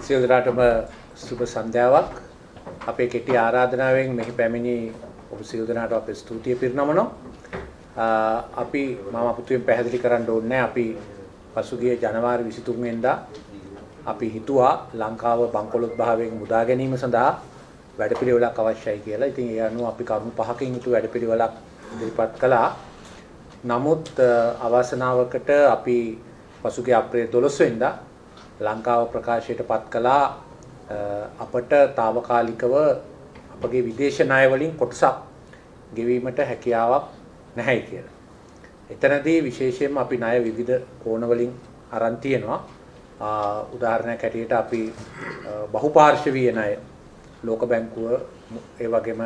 සියලු දෙනාටම සුබ සන්ධ්‍යාවක්. අපේ කෙටි ආරාධනාවෙන් මෙහි පැමිණි ඔබ සියලු දෙනාට අපේ ස්තුතිය පිරිනමනවා. අපි මම අපතුයෙන් පැහැදිලි කරන්න ඕනේ අපි පසුගිය ජනවාරි 23 වෙනිදා අපි හිතුවා ලංකාව බංකොලොත් භාවයෙන් මුදා ගැනීම සඳහා වැඩපිළිවෙලක් අවශ්‍යයි කියලා. ඉතින් ඒ අනුව අපි කරුණු පහකින් යුතු වැඩපිළිවෙලක් ඉදිරිපත් කළා. නමුත් අවසනාවකට අපි පසුගිය අප්‍රේල් 12 වෙනිදා ලංකාව ප්‍රකාශයට පත් කළා අපට తాවකාලිකව අපගේ විදේශ ණය වලින් කොටසක් ගෙවීමට හැකියාවක් නැහැ කියලා. එතනදී විශේෂයෙන්ම අපි ණය විවිධ කෝණ වලින් අරන් තියෙනවා. උදාහරණයක් හැටියට අපි බහුපාර්ශවීය ණය ලෝක බැංකුව ඒ වගේම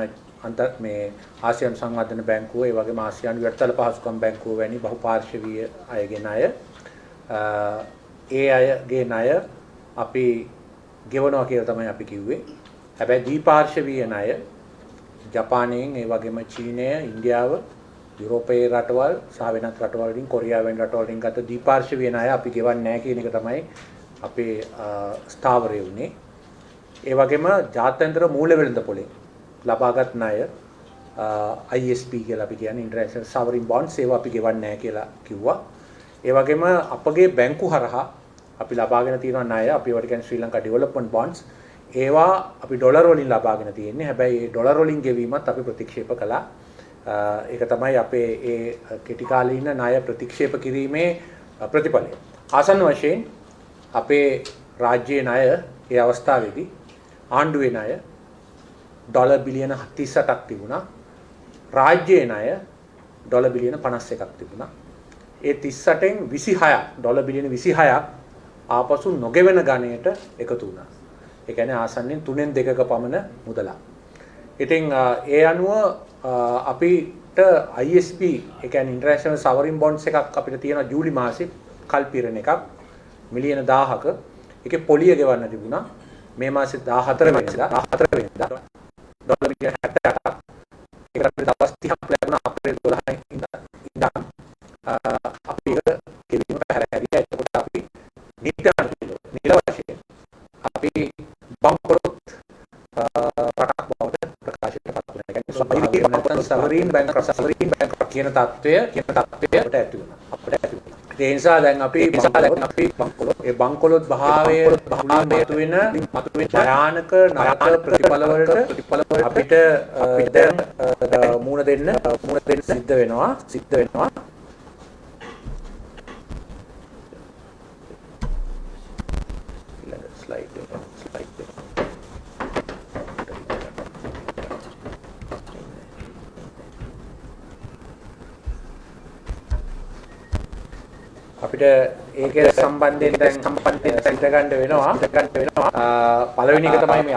මේ ආසියානු සංවර්ධන බැංකුව ඒ වගේම ආසියානු වැඩතල පහසුකම් බැංකුව වැනි බහුපාර්ශවීය අයගේ ණය ඒ අයගේ ණය අපි ගෙවනවා කියලා තමයි අපි කිව්වේ. හැබැයි ද්විපාර්ශවීය ණය ජපානයෙන් ඒ වගේම චීනය, ඉන්දියාව, යුරෝපයේ රටවල් සහ වෙනත් රටවල් වලින් කොරියාව වැනි රටවල් වලින් ගත ද්විපාර්ශවීය ණය අපි ගෙවන්නේ නැහැ කියන එක තමයි අපේ ස්ථාවරය වුණේ. ඒ වගේම ජාත්‍යන්තර මූල්‍ය වෙළඳපොලෙන් ලබාගත් ණය ISP කියලා අපි කියන්නේ ඉන්ටර්නැෂනල් සවරින් බොන්ඩ්ස් ඒවා අපි ගෙවන්නේ නැහැ කියලා කිව්වා. ඒ වගේම අපගේ බැංකු හරහා අපි ලබාගෙන තියෙන ණය අපි ඒවට කියන්නේ ශ්‍රී ලංකා ඩෙවලොප්මන්ට් බොන්ඩ්ස් ඒවා අපි ඩොලර් වලින් ලබාගෙන තියෙන්නේ. හැබැයි ඒ ඩොලර් වලින් ගෙවීමත් අපි ප්‍රතික්ෂේප කළා. ඒක තමයි අපේ ඒ කෙටි කාලීන ණය ප්‍රතික්ෂේප කිරීමේ ප්‍රතිඵලය. ආසන්න වශයෙන් අපේ රාජ්‍යයේ ණය ඒ අවස්ථාවේදී ආණ්ඩුවේ ණය ඩොලර් බිලියන 38ක් තිබුණා. රාජ්‍යයේ ණය ඩොලර් බිලියන 51ක් තිබුණා. ඒ 38න් 26ක් ඩොලර් බිලියන 26ක් ආපසු නොගෙවෙන ගණයට එකතු වුණා. ඒ කියන්නේ ආසන්නෙන් 3න් 2ක පමණ මුදලක්. ඉතින් ඒ අනුව අපිට ISP ඒ කියන්නේ ඉන්ටර්නැෂනල් සවරින් බොන්ඩ්ස් එකක් අපිට තියෙනවා ජූලි මාසේ කල්පිරණ එකක් මිලියන 1000ක. ඒකේ පොලිය ගෙවන්න තිබුණා. මේ මාසේ 14 වෙනිදා ඩොලර් බිලියන 68ක්. ඒකට අපිට දවස් 30ක් ලැබුණා අප්‍රේල් 12 ඉඳන් අපි ගෙවීමට හැරියා. එතකොට අපි නිල වශයෙන් අපි බංකොලොත් රටක් බවට ප්‍රකාශයට පත් වුණා. සවරින් බැංක් කියන තත්ත්වය අපිට ඇති වුණා. ඒ නිසා දැන් අපි බංකොලොත් භාවයේ මතුවෙන භයානක නරක ප්‍රතිඵල වලට අපිට දැන් මුහුණ දෙන්න සිද්ධ වෙනවා. අපිට ඒකේ සම්බන්ධයෙන් සිද්ධ ගන්න වෙනවා. පළවෙනි එක තමයි මේ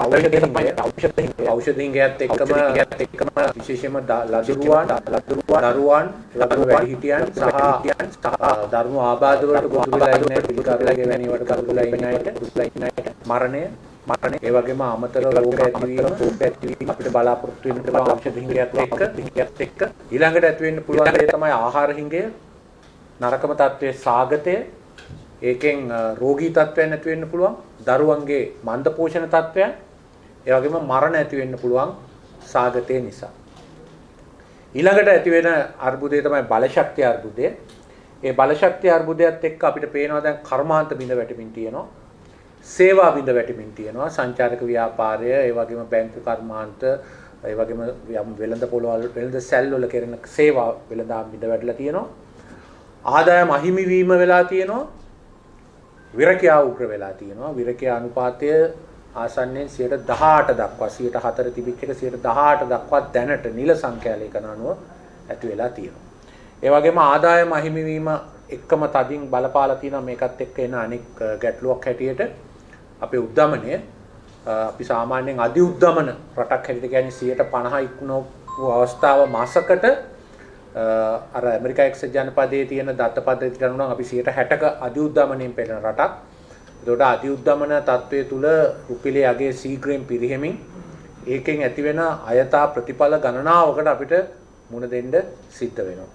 ඖෂධ හිඟයත් එක්කම විශේෂයෙන්ම දරුවන් වැඩිහිටියන් සහ ධර්ම ආබාධ වලට ගොදුරු වෙලා ඉන්න පිළිකාරලගේ වැනි වට කරුලා ඉන්න අයට මරණය ඒ වගේම අමතර රෝග ඇතිවීම අපිට බලාපොරොත්තු වෙන්න පුළුවන් ඖෂධ හිඟයත් එක්ක ඊළඟට ඇති වෙන්න පුළුවන් දේ තමයි ආහාර හිඟය. නරකම තත්ත්වයේ සාගතය ඒකෙන් රෝගී තත්ත්වයන් ඇති වෙන්න පුළුවන් දරුවන්ගේ මන්ද පෝෂණ තත්ත්වයන් ඒ වගේම මරණ ඇති වෙන්න පුළුවන් සාගතය නිසා. ඊළඟට ඇති වෙන අර්බුදය තමයි බලශක්තිය අර්බුදය. ඒ බලශක්තිය අර්බුදයත් එක්ක අපිට පේනවා දැන් කර්මාන්ත බිඳ වැටෙමින් තියෙනවා. සේවා බිඳ වැටෙමින් තියෙනවා. සංචාරක ව්‍යාපාරය ඒ වගේම බැංකු කර්මාන්ත ඒ වගේම වෙළඳ පොළවල් වෙළඳ සැල් වල කෙරෙන සේවා වෙළඳාම් බිඳ වැටලා තියෙනවා. ආදායම අහිමි වීම වෙලා තියෙනවා. විරකයා උග්‍ර වෙලා තියෙනවා. විරකයා අනුපාතය ආසන්නයෙන් 18% දක්වා 104 තිබිච්ච එක 18% දක්වා දැනට නිල සංඛ්‍යාලේඛන අනුව ඇති වෙලා තියෙනවා. ඒ වගේම ආදායම අහිමි වීම එක්කම තදින් බලපාලා තියෙනවා මේකත් එක්ක එන අනෙක් ගැටලුවක් හැටියට අපේ උද්දමනය අපි සාමාන්‍යයෙන් අධි උද්දමන රටක් හැටියට කියන්නේ 50% ඉක්මන අවස්ථාව මාසකට අර ඇමරිකා එක්සත් ජනපදයේ තියෙන දත්ත පද්ධතියට අනුව අපි 60%ක අධි උද්දමනයෙන් පෙළෙන රටක්. ඒකට අධි උද්දමන තත්වයේ තුල රුපියලේ අගය ශීඝ්‍රයෙන් පිරිහෙමින් ඒකෙන් ඇතිවෙන අයථා ප්‍රතිඵල ගණනාවකට අපිට මුණ දෙන්න සිද්ධ වෙනවා.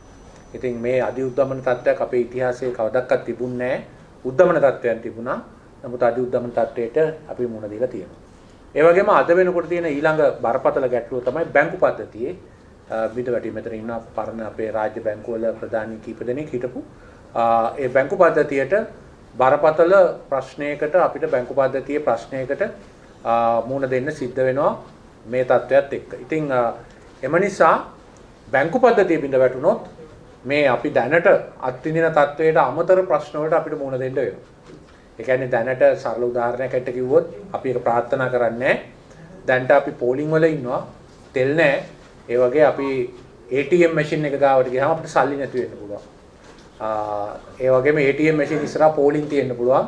ඉතින් මේ අධි උද්දමන තත්ත්වයක් අපේ ඉතිහාසයේ කවදාවත් තිබුණේ නැහැ. උද්දමන තත්ත්වයන් තිබුණා. නමුත් අඩි උද්දමන තත්ත්වයට අපි මුහුණ දීලා තියෙනවා. ඒ වගේම අද වෙනකොට තියෙන ඊළඟ බරපතල ගැටලුව තමයි බැංකු පද්ධතියේ බිඳවැටීම. මෙතන ඉන්න පරණ අපේ රාජ්‍ය බැංකුවල ප්‍රධානී කීප දෙනෙක් හිටපු ඒ බැංකු පද්ධතියට බරපතල ප්‍රශ්නයකට අපිට බැංකු පද්ධතියේ ප්‍රශ්නයකට මුහුණ දෙන්න සිද්ධ වෙනවා මේ තත්ත්වයක් එක්ක. ඉතින් එම නිසා බැංකු පද්ධතිය බිඳවැටුනොත් මේ අපි දැනට අත්විඳින තත්ත්වයට අමතර ප්‍රශ්න වලට අපිට මුහුණ දෙන්න වෙනවා. ඒ කියන්නේ දැනට සරල උදාහරණයකට කිව්වොත් අපි ඒක ප්‍රාර්ථනා කරන්නේ දැනට අපි පෝලිං වල ඉන්නවා තෙල් නැහැ. ඒ වගේ අපි ATM මැෂින් එක ගාවට ගියාම අපිට සල්ලි නැති වෙන්න පුළුවන්. ඒ වගේම ATM මැෂින් ඉස්සරහා පෝලිං තියෙන්න පුළුවන්.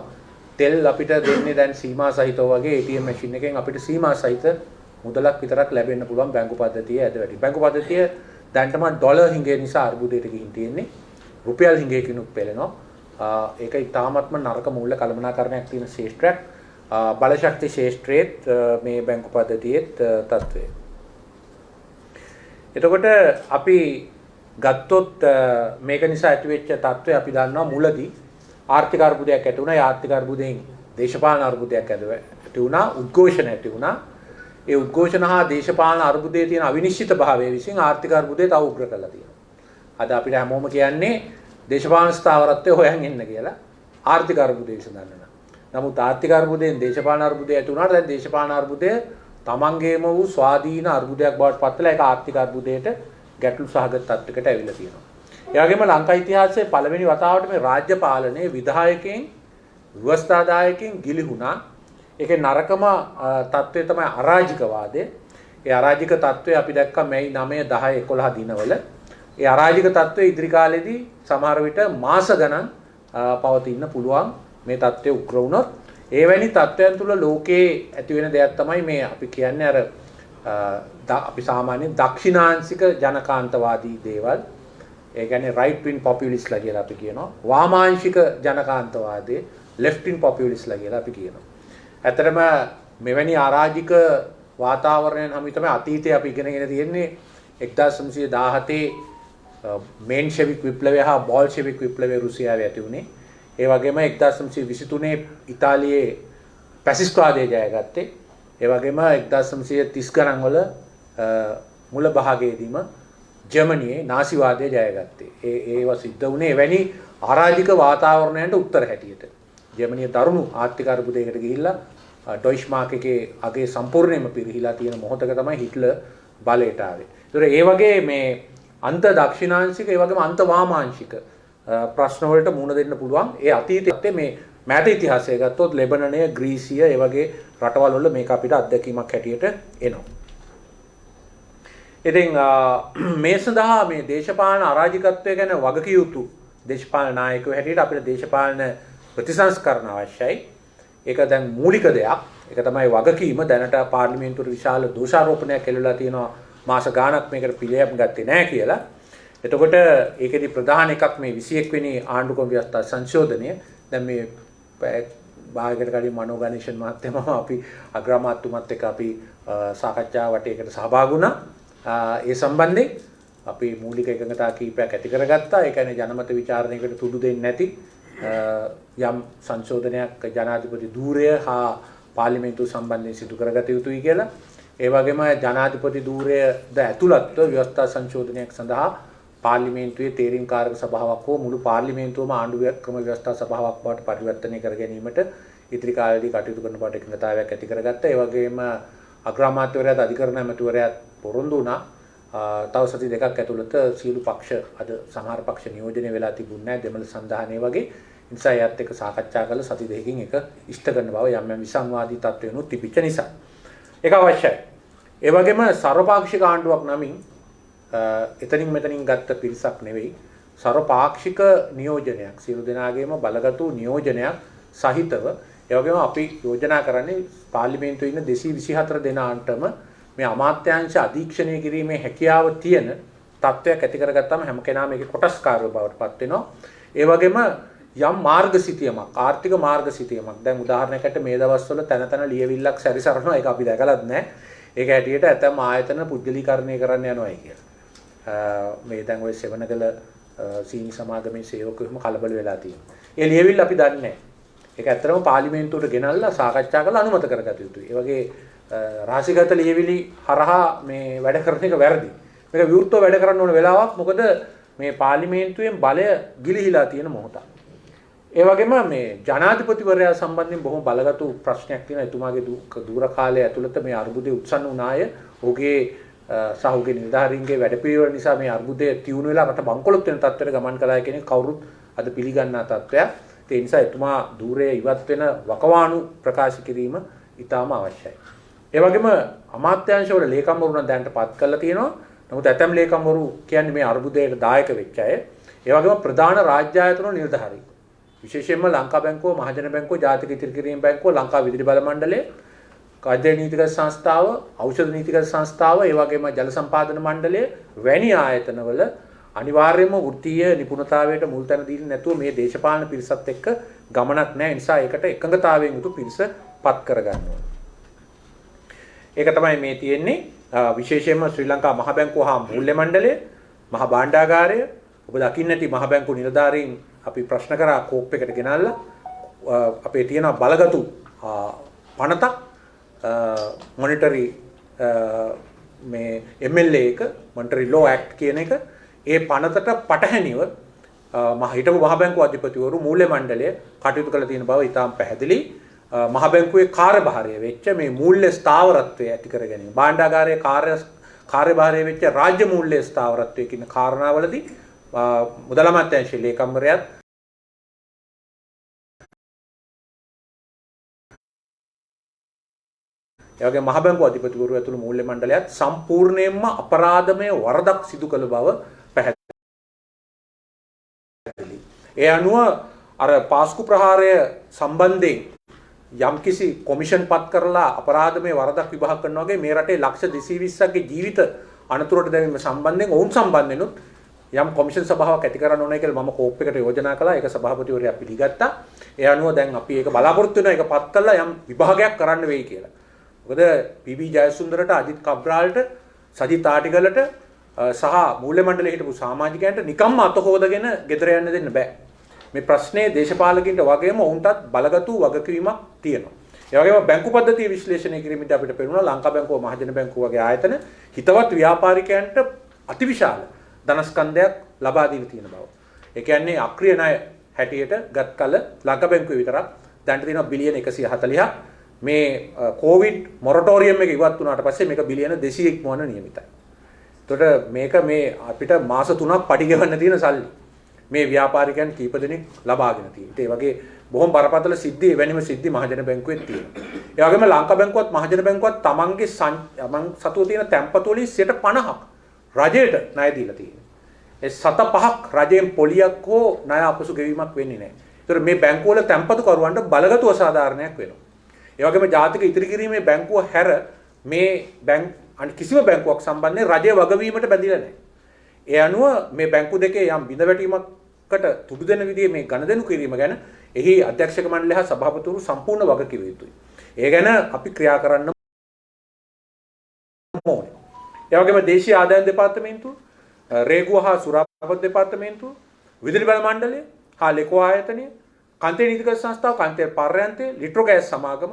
තෙල් අපිට දෙන්නේ දැන් සීමා සහිතව වගේ ATM මැෂින් එකෙන් අපිට සීමා සහිත මුදලක් විතරක් ලැබෙන්න පුළුවන් බැංකු පද්ධතියේ ඇද වැඩි. බැංකු පද්ධතිය දැන්ටම ඩොලර් හිඟේ නිසා අර්බුදයට ගිහින් තියෙන්නේ. රුපියල් හිඟයකිනුත් පෙළෙනවා. ඒක ඉතාමත්ම නරක මූල්‍ය කළමනාකරණයක් තියෙන ශේෂ්ත්‍රයක්. බලශක්ති ශේෂ්ත්‍රයේත් මේ බැංකු පද්ධතියේත් තත්ත්වය. එතකොට අපි ගත්තොත් මේක නිසා ඇතිවෙච්ච තත්ත්වය අපි දන්නවා මුලදී ආර්ථික අර්බුදයක් ඇති වුණා. ඒ ආර්ථික අර්බුදයෙන් දේශපාලන අර්බුදයක් ඇති වුණා. උද්ඝෝෂණ ඇති වුණා. ඒ උද්ඝෝෂණ හා දේශපාලන අර්බුදයේ තියෙන අවිනිශ්චිත භාවය විසින් ආර්ථික අර්බුදය තව උග්‍ර කරලා තියෙනවා. අද අපිට හැමෝම කියන්නේ දේශපාලන ස්ථාවරත්වය හොයන් එන්න කියලා ආර්ථික අර්බුදය විසඳන්න. නමුත් ආර්ථික අර්බුදයෙන් දේශපාලන අර්බුදය ඇති වුණාට දැන් දේශපාලන අර්බුදය තමන්ගේම වූ ස්වාධීන අර්බුදයක් බවට පත් වෙලා ඒක ආර්ථික අර්බුදයට ගැටලු සහගත තත්යකට ඇවිල්ලා තියෙනවා. ඒ වගේම ලංකා ඉතිහාසයේ පළවෙනි වතාවට මේ රාජ්‍ය පාලනයේ විධායකයන් ව්‍යවස්ථාදායකයන් ගිලිහුණා. ඒකේ නරකම තත්ත්වය තමයි අරාජිකවාදය. ඒ අරාජික තත්ත්වය අපි දැක්කා මේ 9, 10, 11 දිනවල. ඒ අරාජික තත්ත්වය ඉදිරි කාලෙදී සමහර විට මාස ගණන් පවතින්න පුළුවන් මේ තත්ත්වය උග්‍ර වුණොත්. එවැනි තත්ත්වයන් තුල ලෝකයේ ඇති වෙන දෙයක් තමයි මේ අපි කියන්නේ අර අපි සාමාන්‍යයෙන් දක්ෂිණාංශික ජනකාන්තවාදී දේවල්. ඒ කියන්නේ right wing populistලා කියලා අපි කියනවා. වාමාංශික ජනකාන්තවාදී left wing populistලා කියලා අපි කියනවා. ඇත්තටම මෙවැනි අරාජික වාතාවරණයන් හැම තමයි අතීතයේ අපි ඉගෙනගෙන තියෙන්නේ 1917 මේන්ෂෙවික් විප්ලවය හා බෝල්ෂෙවික් විප්ලවය රුසියාවේ ඇති වුණේ. ඒ වගේම 1923 ඉතාලියේ ෆැසිස්ට්වාදය ජයගත්තේ. ඒ වගේම 1930 ගණන් වල මුල භාගයේදීම ජර්මනියේ නාසිවාදය ජයගත්තේ. ඒවා සිද්ධ වුණේ එවැනි අරාජික වාතාවරණයකට උත්තර හැටියට. ජර්මනිය දරුණු ආර්ථික අර්බුදයකට ගිහිල්ලා ඩොයිච් මාක් එකේ අගේ සම්පූර්ණයෙන්ම පිරිහිලා තියෙන මොහොතක තමයි හිට්ලර් බලයට ආවේ. ඒතර ඒ වගේ මේ අන්ත දක්ෂිණාංශික ඒ වගේම අන්ත වාමාංශික ප්‍රශ්න වලට මුහුණ දෙන්න පුළුවන්. ඒ අතීතයේ මේ මෑත ඉතිහාසය ගත්තොත් ලෙබනනය, ග්‍රීසිය ඒ වගේ රටවල් වල මේක අපිට අත්දැකීමක් හැටියට එනවා. ඉතින් මේ සඳහා මේ දේශපාලන අරාජිකත්වය ගැන වගකිය යුතු දේශපාලන නායකයෝ හැටියට අපිට දේශපාලන ප්‍රතිසංස්කරණ අවශ්‍යයි. ඒක දැන් මූලික දෙයක්. ඒක තමයි වගකීම. දැනට පාර්ලිමේන්තුවේ විශාල දෝෂාරෝපණයක් එල්ලලා තියෙනවා. මාස ගාණක් මේකට පිළියම් ගත්තේ නැහැ කියලා. එතකොට ඒකෙදි ප්‍රධාන එකක් මේ 21 වෙනි ආණ්ඩුක්‍රම ව්‍යවස්ථා සංශෝධනය. දැන් මේ භාගයකට කලින් මනෝ ගණේෂන් මහත්තයම අපි අග්‍රාමාත්‍යතුමත් එක්ක අපි සාකච්ඡා වටේකට සහභාගී වුණා. ඒ සම්බන්ධයෙන් අපි මූලික එකඟතා කීපයක් ඇති කරගත්තා. ඒ කියන්නේ ජනමත විචාරණයකට තුඩු දෙන්නේ නැති යම් සංශෝධනයක් ජනාධිපති ධූරය හා පාර්ලිමේන්තුව සම්බන්ධයෙන් සිදු කරගත යුතුයි කියලා. ඒ වගේම ජනාධිපති ධූරයද ඇතුළත්ව ව්‍යවස්ථා සංශෝධනයක් සඳහා පාර්ලිමේන්තුවේ තේරීම්කාරක සභාවක් හෝ මුළු පාර්ලිමේන්තුවම ආණ්ඩුවේ ක්‍රම ව්‍යවස්ථා සභාවක් බවට පරිවර්තනය කර ගැනීමට ඉදිරි කාලයේදී කටයුතු කරන බවට එකඟතාවයක් ඇති කරගත්තා. ඒ වගේම අග්‍රාමාත්‍යවරයාත් අධිකරණ ඇමතිවරයාත් පොරොන්දු වුණා. තව සති දෙකක් ඇතුළත සියලු පක්ෂ අද සමහර පක්ෂ නියෝජනය වෙලා තිබුණේ නැහැ. දෙමළ සංධානය වගේ. නිසා යත් එක්ක සාකච්ඡා කරලා සති දෙකකින් එක ඉෂ්ට කරන බව යම් යම් විසංවාදී තත්ත්වයන්ුත් තිබිච්ච නිසා. ඒක අවශ්‍යයි. ඒ වගේම සර්වපාක්ෂික ආණ්ඩුවක් නමින් එතනින් මෙතනින් ගත්ත පිරිසක් නෙවෙයි සර්වපාක්ෂික නියෝජනයක් සියලු දෙනාගේම බලගතු නියෝජනයක් සහිතව ඒ වගේම අපි යෝජනා කරන්නේ පාර්ලිමේන්තුවේ ඉන්න 224 දෙනාටම මේ අමාත්‍යාංශ අධීක්ෂණය කිරීමේ හැකියාව තියෙන තත්ත්වයක් ඇති කරගත්තාම හැම කෙනාම ඒකේ කොටස්කාරයෝ බවට පත් වෙනවා. ඒ වගේම යම් මාර්ගසිතියමක් ආර්ථික මාර්ගසිතියමක් දැන් උදාහරණයකට මේ දවස්වල තන තන ලියවිල්ලක් සැරිසරනවා ඒක අපි දැකලත් නැහැ. ඒක හැටියට ඇතම් ආයතන පුද්ගලීකරණය කරන්න යනවායි කියලා. මේ දැන් ওই සෙවණගල සීනි සමාගමේ සේවකයෝම කලබල වෙලා තියෙනවා. ඒ ලියවිල්ල අපි දන්නේ නැහැ. ඒක ඇත්තටම පාර්ලිමේන්තුවට ගෙනල්ලා සාකච්ඡා කරලා අනුමත කරගත යුතුයි. ඒ වගේ රාශිගත ලියවිලි හරහා මේ වැඩ කරන එක වැරදි. මේක විවෘතව වැඩ කරන්න ඕන වෙලාවක්. මොකද මේ පාර්ලිමේන්තුවෙන් බලය ගිලිහිලා තියෙන මොහොතක්. ඒ වගේම මේ ජනාධිපතිවරයා සම්බන්ධයෙන් බොහොම බලගතු ප්‍රශ්නයක් තියෙනවා. එතුමාගේ දුර කාලය ඇතුළත මේ අර්බුදයේ උත්සන්න වුණාය. ඔහුගේ සහ ඔහුගේ නිලධාරීන්ගේ වැඩපිළිවෙල නිසා මේ අර්බුදය තියුණු වෙලා රට බංකොලොත් වෙන තත්ත්වයට ගමන් කළා කියන එක කවුරුත් අද පිළිගන්නා තත්ත්වයක්. ඒ නිසා එතුමා ධූරයේ ඉවත් වෙන වකවාණු ප්‍රකාශ කිරීම ඉතාම අවශ්‍යයි. ඒ වගේම අමාත්‍යාංශවල ලේකම්වරු නම් දැනට පත් කරලා තියෙනවා. නමුත් ඇතැම් ලේකම්වරු කියන්නේ මේ අර්බුදයට දායක වෙච්ච අය. ඒ වගේම ප්‍රධාන රාජ්‍ය ආයතන නිලධාරීන්. විශේෂයෙන්ම ලංකා බැංකුව, මහජන බැංකුව, ජාතික ඉතිරි කිරීම බැංකුව, ලංකා විදුලි බල මණ්ඩලය, කාර්ය නීතිගත සංස්ථාව, ඖෂධ නීතිගත සංස්ථාව, ඒ වගේම ජල සම්පාදන මණ්ඩලය වැනි ආයතනවල අනිවාර්යයෙන්ම වෘත්තීය නිපුණතාවයට මුල් තැන දීලා නැතුව මේ දේශපාලන පිරිසත් එක්ක ගමනක් නැහැ. නිසා ඒකට එකඟතාවයෙන් යුතු පිරිස පත් කරගන්න ඕනේ. ඒක තමයි මේ තියෙන්නේ. විශේෂයෙන්ම ශ්‍රී ලංකා මහ බැංකුව හා මූල්‍ය මණ්ඩලය, මහ භාණ්ඩාගාරය, ඔබ දකින්න ඇති මහ බැංකුව නිලධාරීන් අපි ප්‍රශ්න කරා කෝප් එකට ගෙනල්ලා අපේ තියෙන බලගතු පනතක් මොනිටරි මේ MLA එක මොනිටරි ලෝ ඇක්ට් කියන එක ඒ පනතට පටහැනිව හිටපු මහ බැංකුව අධිපතිවරු මූල්‍ය මණ්ඩලය කටයුතු කළ තියෙන බව ඉතාම පැහැදිලි. මහ බැංකුවේ කාර්යභාරය වෙච්ච මේ මූල්‍ය ස්ථාවරත්වය ඇති කර ගැනීම, භාණ්ඩාගාරයේ කාර්යභාරය වෙච්ච රාජ්‍ය මූල්‍ය ස්ථාවරත්වය කියන කාරණාවලදී මුදල් අමාත්‍යාංශයේ ලේකම්වරයාත් ඒ වගේම මහ බැංකුව අධිපතිවරු ඇතුළු මූල්‍ය මණ්ඩලයත් සම්පූර්ණයෙන්ම අපරාධමය වරදක් සිදු කළ බව පැහැදිලි. ඒ අනුව අර පාස්කු ප්‍රහාරය සම්බන්ධයෙන් යම්කිසි කොමිෂන් පත් කරලා අපරාධමය වරදක් විභාග කරනවා වගේ මේ රටේ ලක්ෂ 220ක්ගේ ජීවිත අනතුරට දැමීම සම්බන්ධයෙන් ඔවුන් සම්බන්ධෙනුත් යම් කොමිෂන් සභාවක් ඇති කරන්න ඕනේ කියලා මම කෝප් එකට යෝජනා කළා. ඒක සභාපතිවරයා පිළිගත්තා. ඒ අනුව දැන් අපි ඒක බලාපොරොත්තු වෙනවා. ඒක පත් කළා යම් විභාගයක් කරන්න වෙයි කියලා. මොකද පී.බී. ජයසුන්දරට, අජිත් කබ්‍රාල්ට, සජිත් ආටිගලට සහ මූල්‍ය මණ්ඩලයේ හිටපු සමාජිකයන්ට නිකම්ම අත හොදගෙන ගෙදර යන්න දෙන්න බෑ. මේ ප්‍රශ්නේ දේශපාලකින්ට වගේම ඔවුන්ටත් බලගතු වගකීමක් තියෙනවා. ඒ වගේම බැංකු පද්ධතිය විශ්ලේෂණය කිරීමේදී අපිට පෙනුණා ලංකා බැංකුව, මහජන බැංකුව වගේ ආයතන හිතවත් ව්‍යාපාරිකයන්ට අතිවිශාල ධනස්කන්ධයක් ලබා දීලා තියෙන බව. ඒ කියන්නේ අක්‍රිය ණය හැටියට ගත් කල ලංකා බැංකුවේ විතරක් දැනට තියෙනවා බිලියන 140ක්. මේ කොවිඩ් මොරටෝරියම් එක ඉවත් වුණාට පස්සේ මේක බිලියන 200 ඉක්මවන නියමිතයි. එතකොට මේක මේ අපිට මාස 3ක් පටි ගෙවන්න තියෙන සල්ලි. මේ ව්‍යාපාරිකයන් කීප දෙනෙක් ලබාගෙන තියෙනවා. ඒ වගේ බොහොම බරපතල සිද්ධි, එවැනිම සිද්ධි මහජන බැංකුවේ තියෙනවා. ඒ වගේම ලංකා බැංකුවත් මහජන බැංකුවත් තමන්ගේ සතුව තියෙන තැන්පතු වලින් 50% රජයට ණය දීලා තියෙනවා. ඒ 7.5ක් රජයෙන් පොලියක් හෝ ණය අපසු ගෙවීමක් වෙන්නේ නැහැ. ඒතර මේ බැංකුවල තැන්පතු කරුවන්ට බලගතු අසාධාරණයක් වෙනවා. ඒ වගේම ජාතික ඉතිරි කිරීමේ බැංකුව හැර මේ කිසිම බැංකුවක් සම්බන්ධයෙන් රජයේ වගවීමට බැඳිලා නැහැ. ඒ අනුව මේ බැංකු දෙකේ යම් බිඳවැටීමකට තුඩු දෙන විදිහේ මේ ගණදෙනු කිරීම ගැන එහි අධ්‍යක්ෂක මණ්ඩලය හා සභාපතිවරු සම්පූර්ණ වගකිව යුතුයි. ඒ ගැන අපි ක්‍රියා කරන්න ඕනේ. ඒ වගේම දේශීය ආදායම් දෙපාර්තමේන්තුව, රේගුව හා සුරාපත් දෙපාර්තමේන්තුව, විදුලි බල මණ්ඩලය හා ලෙකෝ ආයතනය, කාන්තේ නීතිගත සංස්ථාව, කාන්තේ පාර්යන්තය, ලිට්‍රෝ ගෑස් සමාගම.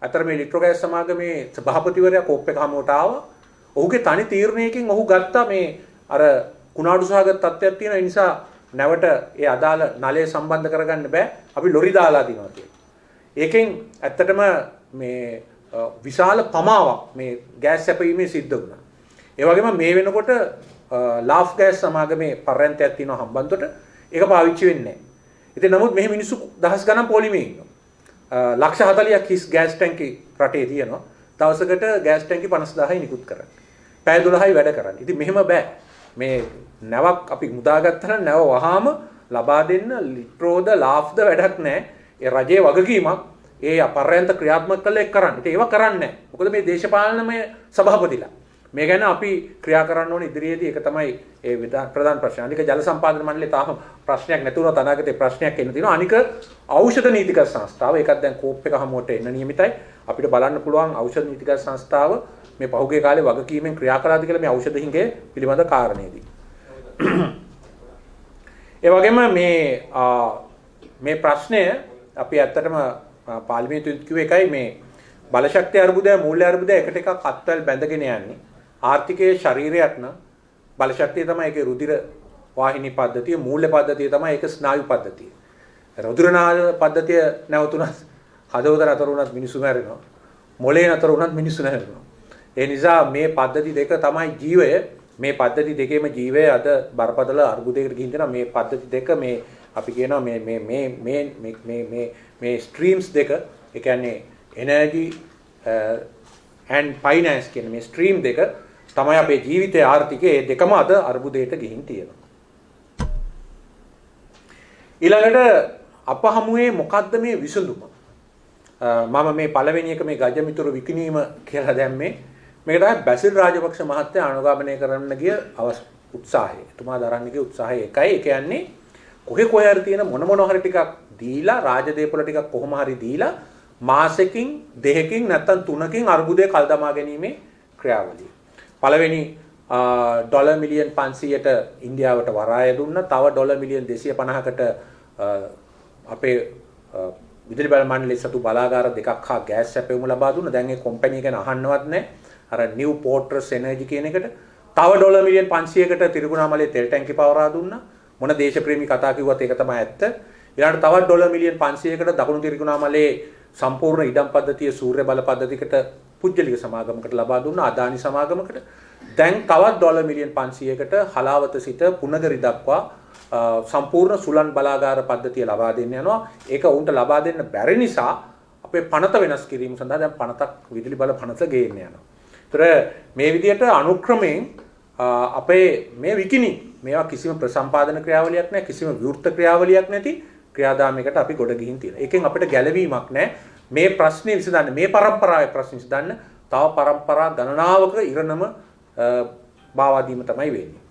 අතර මේ ලිට්‍රෝ ගෑස් සමාගමේ සභාපතිවරයා කෝප් එක හමුවට ආවා. ඔහුගේ තනි තීරණයකින් ඔහු ගත්තා මේ අර කුණාඩු සහගත තත්ත්වයක් තියෙන නිසා නැවට ඒ අදාළ නලය සම්බන්ධ කරගන්න බෑ. අපි ලොරි දාලා දිනවා කියලා. ඒකෙන් ඇත්තටම මේ විශාල පමාවක් මේ ගෑස් සැපයීමේ සිද්ධ වුණා. ඒ වගේම මේ වෙනකොට ලාෆ් ගෑස් සමාගමේ පර්යන්තයක් තියෙනවා හම්බන්තොට. ඒක පාවිච්චි වෙන්නේ නැහැ. ඉතින් නමුත් මෙහි මිනිස්සු දහස් ගණන් පොලිමේ ඉන්නවා. ලක්ෂ 40ක් හිස් ගෑස් ටැංකි රටේ තියෙනවා. දවසකට ගෑස් ටැංකි 50000යි නිකුත් කරන්නේ. පැය 12යි වැඩ කරන්නේ. ඉතින් මෙහෙම බෑ. මේ නැවක් අපි මුදාගත්තා නම් නැව වහාම ලබා දෙන්න ලිට්‍රෝද ලාෆ්ද වැඩක් නැහැ. ඒ රජයේ වගකීමක් ඒ අපරයන්ත ක්‍රියාත්මක කළ එක කරන්න. ඉතින් ඒව කරන්නේ නැහැ. මොකද මේ දේශපාලනමය සභාපතිලා. මේ ගැන අපි ක්‍රියා කරන්න ඕනේ ඉදිරියේදී. ඒක තමයි ඒ ප්‍රධාන ප්‍රශ්නය. අනික ජල සම්පාදන මණ්ඩලයේ තාම ප්‍රශ්නයක් නැතුණා. අනාගතේ ප්‍රශ්නයක් එන්න තියෙනවා. අනික ඖෂධ නීතිගත සංස්ථාව. ඒකත් දැන් කෝප් එක හමුවට එන්න නියමිතයි. අපිට බලන්න පුළුවන් ඖෂධ නීතිගත සංස්ථාව මේ පහුගිය කාලේ වගකීමෙන් ක්‍රියා කළාද කියලා මේ ඖෂධ හිඟේ පිළිබඳ කාරණේදී. ඒ වගේම මේ ප්‍රශ්නය අපි ඇත්තටම පාර්ලිමේන්තුවේ කිව්ව එකයි මේ බලශක්ති අර්බුදය මූල්‍ය අර්බුදය එකට එකක් අත්වැල් බැඳගෙන යන්නේ. ආර්ථිකයේ ශරීරයක් නම් බලශක්තිය තමයි ඒකේ රුධිර වාහිනී පද්ධතිය, මූල්‍ය පද්ධතිය තමයි ඒක ස්නායු පද්ධතිය. රුධිර නාල පද්ධතිය නැවතුණත් හදවත නතර වුණත් මිනිස්සු මැරෙනවා. මොළේ නතර වුණත් මිනිස්සු මැරෙනවා. ඒ නිසා මේ පද්ධති දෙක තමයි ජීවය. මේ පද්ධති දෙකේම ජීවය අද බරපතල අර්බුදයකට ගිහින් දෙනවා. මේ පද්ධති දෙක මේ අපි කියනවා මේ ස්ට්‍රීම්ස් දෙක, ඒ කියන්නේ එනර්ජි and finance කියන මේ ස්ට්‍රීම් දෙක තමයි අපේ ජීවිතයේ ආර්ථිකයේ දෙකම අද අර්බුදයට ගිහින් තියෙනවා. ඊළඟට අප හමුවේ මොකද්ද මේ විසඳුම? මම මේ පළවෙනි එක මේ ගජමිතුරු විකිණීම කියලා දැම්මේ. මේක තමයි බැසිල් රාජපක්ෂ මහත්තයා අනුගමනය කරන්න ගිය උත්සාහය. එතුමා දරන්න ගිය උත්සාහය එකයි. ඒ කියන්නේ කොහේ හරි තියෙන මොන හරි ටිකක් දීලා රාජදේපොළ ටිකක් කොහොම හරි දීලා මාසෙකින් දෙකකින් නැත්නම් තුනකින් අර්බුදය කල් දමා ගැනීමේ ක්‍රියාවලිය. පළවෙනි ඩොලර් මිලියන් 500ට ඉන්දියාවට වරාය දුන්නා. තව ඩොලර් මිලියන් 250කට අපේ විදුලි බල මණ්ඩලයේ සතු බලාගාර දෙකක් හා ගෑස් සැපයුම ලබා දුන්නා. දැන් ඒ කම්පැනි එක ගැන අහන්නවත් නැහැ. අර නිව් පෝර්ට්‍රස් එනර්ජි කියන එකට තව ඩොලර් මිලියන් 500කට තිරිකුණාමලේ තෙල් ටැංකි පවරා දුන්නා. මොන දේශප්‍රේමී කතා කිව්වත් ඒක තමයි ඇත්ත. ඊළඟට තවත් ඩොලර් මිලියන් 500කට දකුණු තිරිකුණාමලේ සම්පූර්ණ ඉඩම් පද්ධතිය සූර්ය බල පද්ධතියකට පුජ්‍යලික සමාගමකට ලබා දුන්නා. අදානි සමාගමකට. දැන් තවත් ඩොලර් මිලියන් 500කට හලාවත සිට පුනගරි දක්වා සම්පූර්ණ සුලන් බලාගාර පද්ධතිය ලබා දෙන්න යනවා. ඒක උන්ට ලබා දෙන්න බැරි නිසා අපේ පනත වෙනස් කිරීම සඳහා දැන් පනතක් විදුලි බල පනත ගේන්න යනවා. ඒතර මේ විදිහට අනුක්‍රමයෙන් අපේ මේ විකිණි මේවා කිසිම ප්‍රසම්පාදන ක්‍රියාවලියක් නැහැ, කිසිම විවෘත ක්‍රියාවලියක් නැති ක්‍රියාදාමයකට අපි ගොඩ ගිහින් තියෙනවා. ඒකෙන් අපිට ගැලවීමක් නැහැ. මේ ප්‍රශ්නේ විසඳන්න, මේ පරම්පරාවේ ප්‍රශ්න විසඳන්න තව පරම්පරා ගණනාවක ඉරණම බාවාදීම තමයි වෙන්නේ.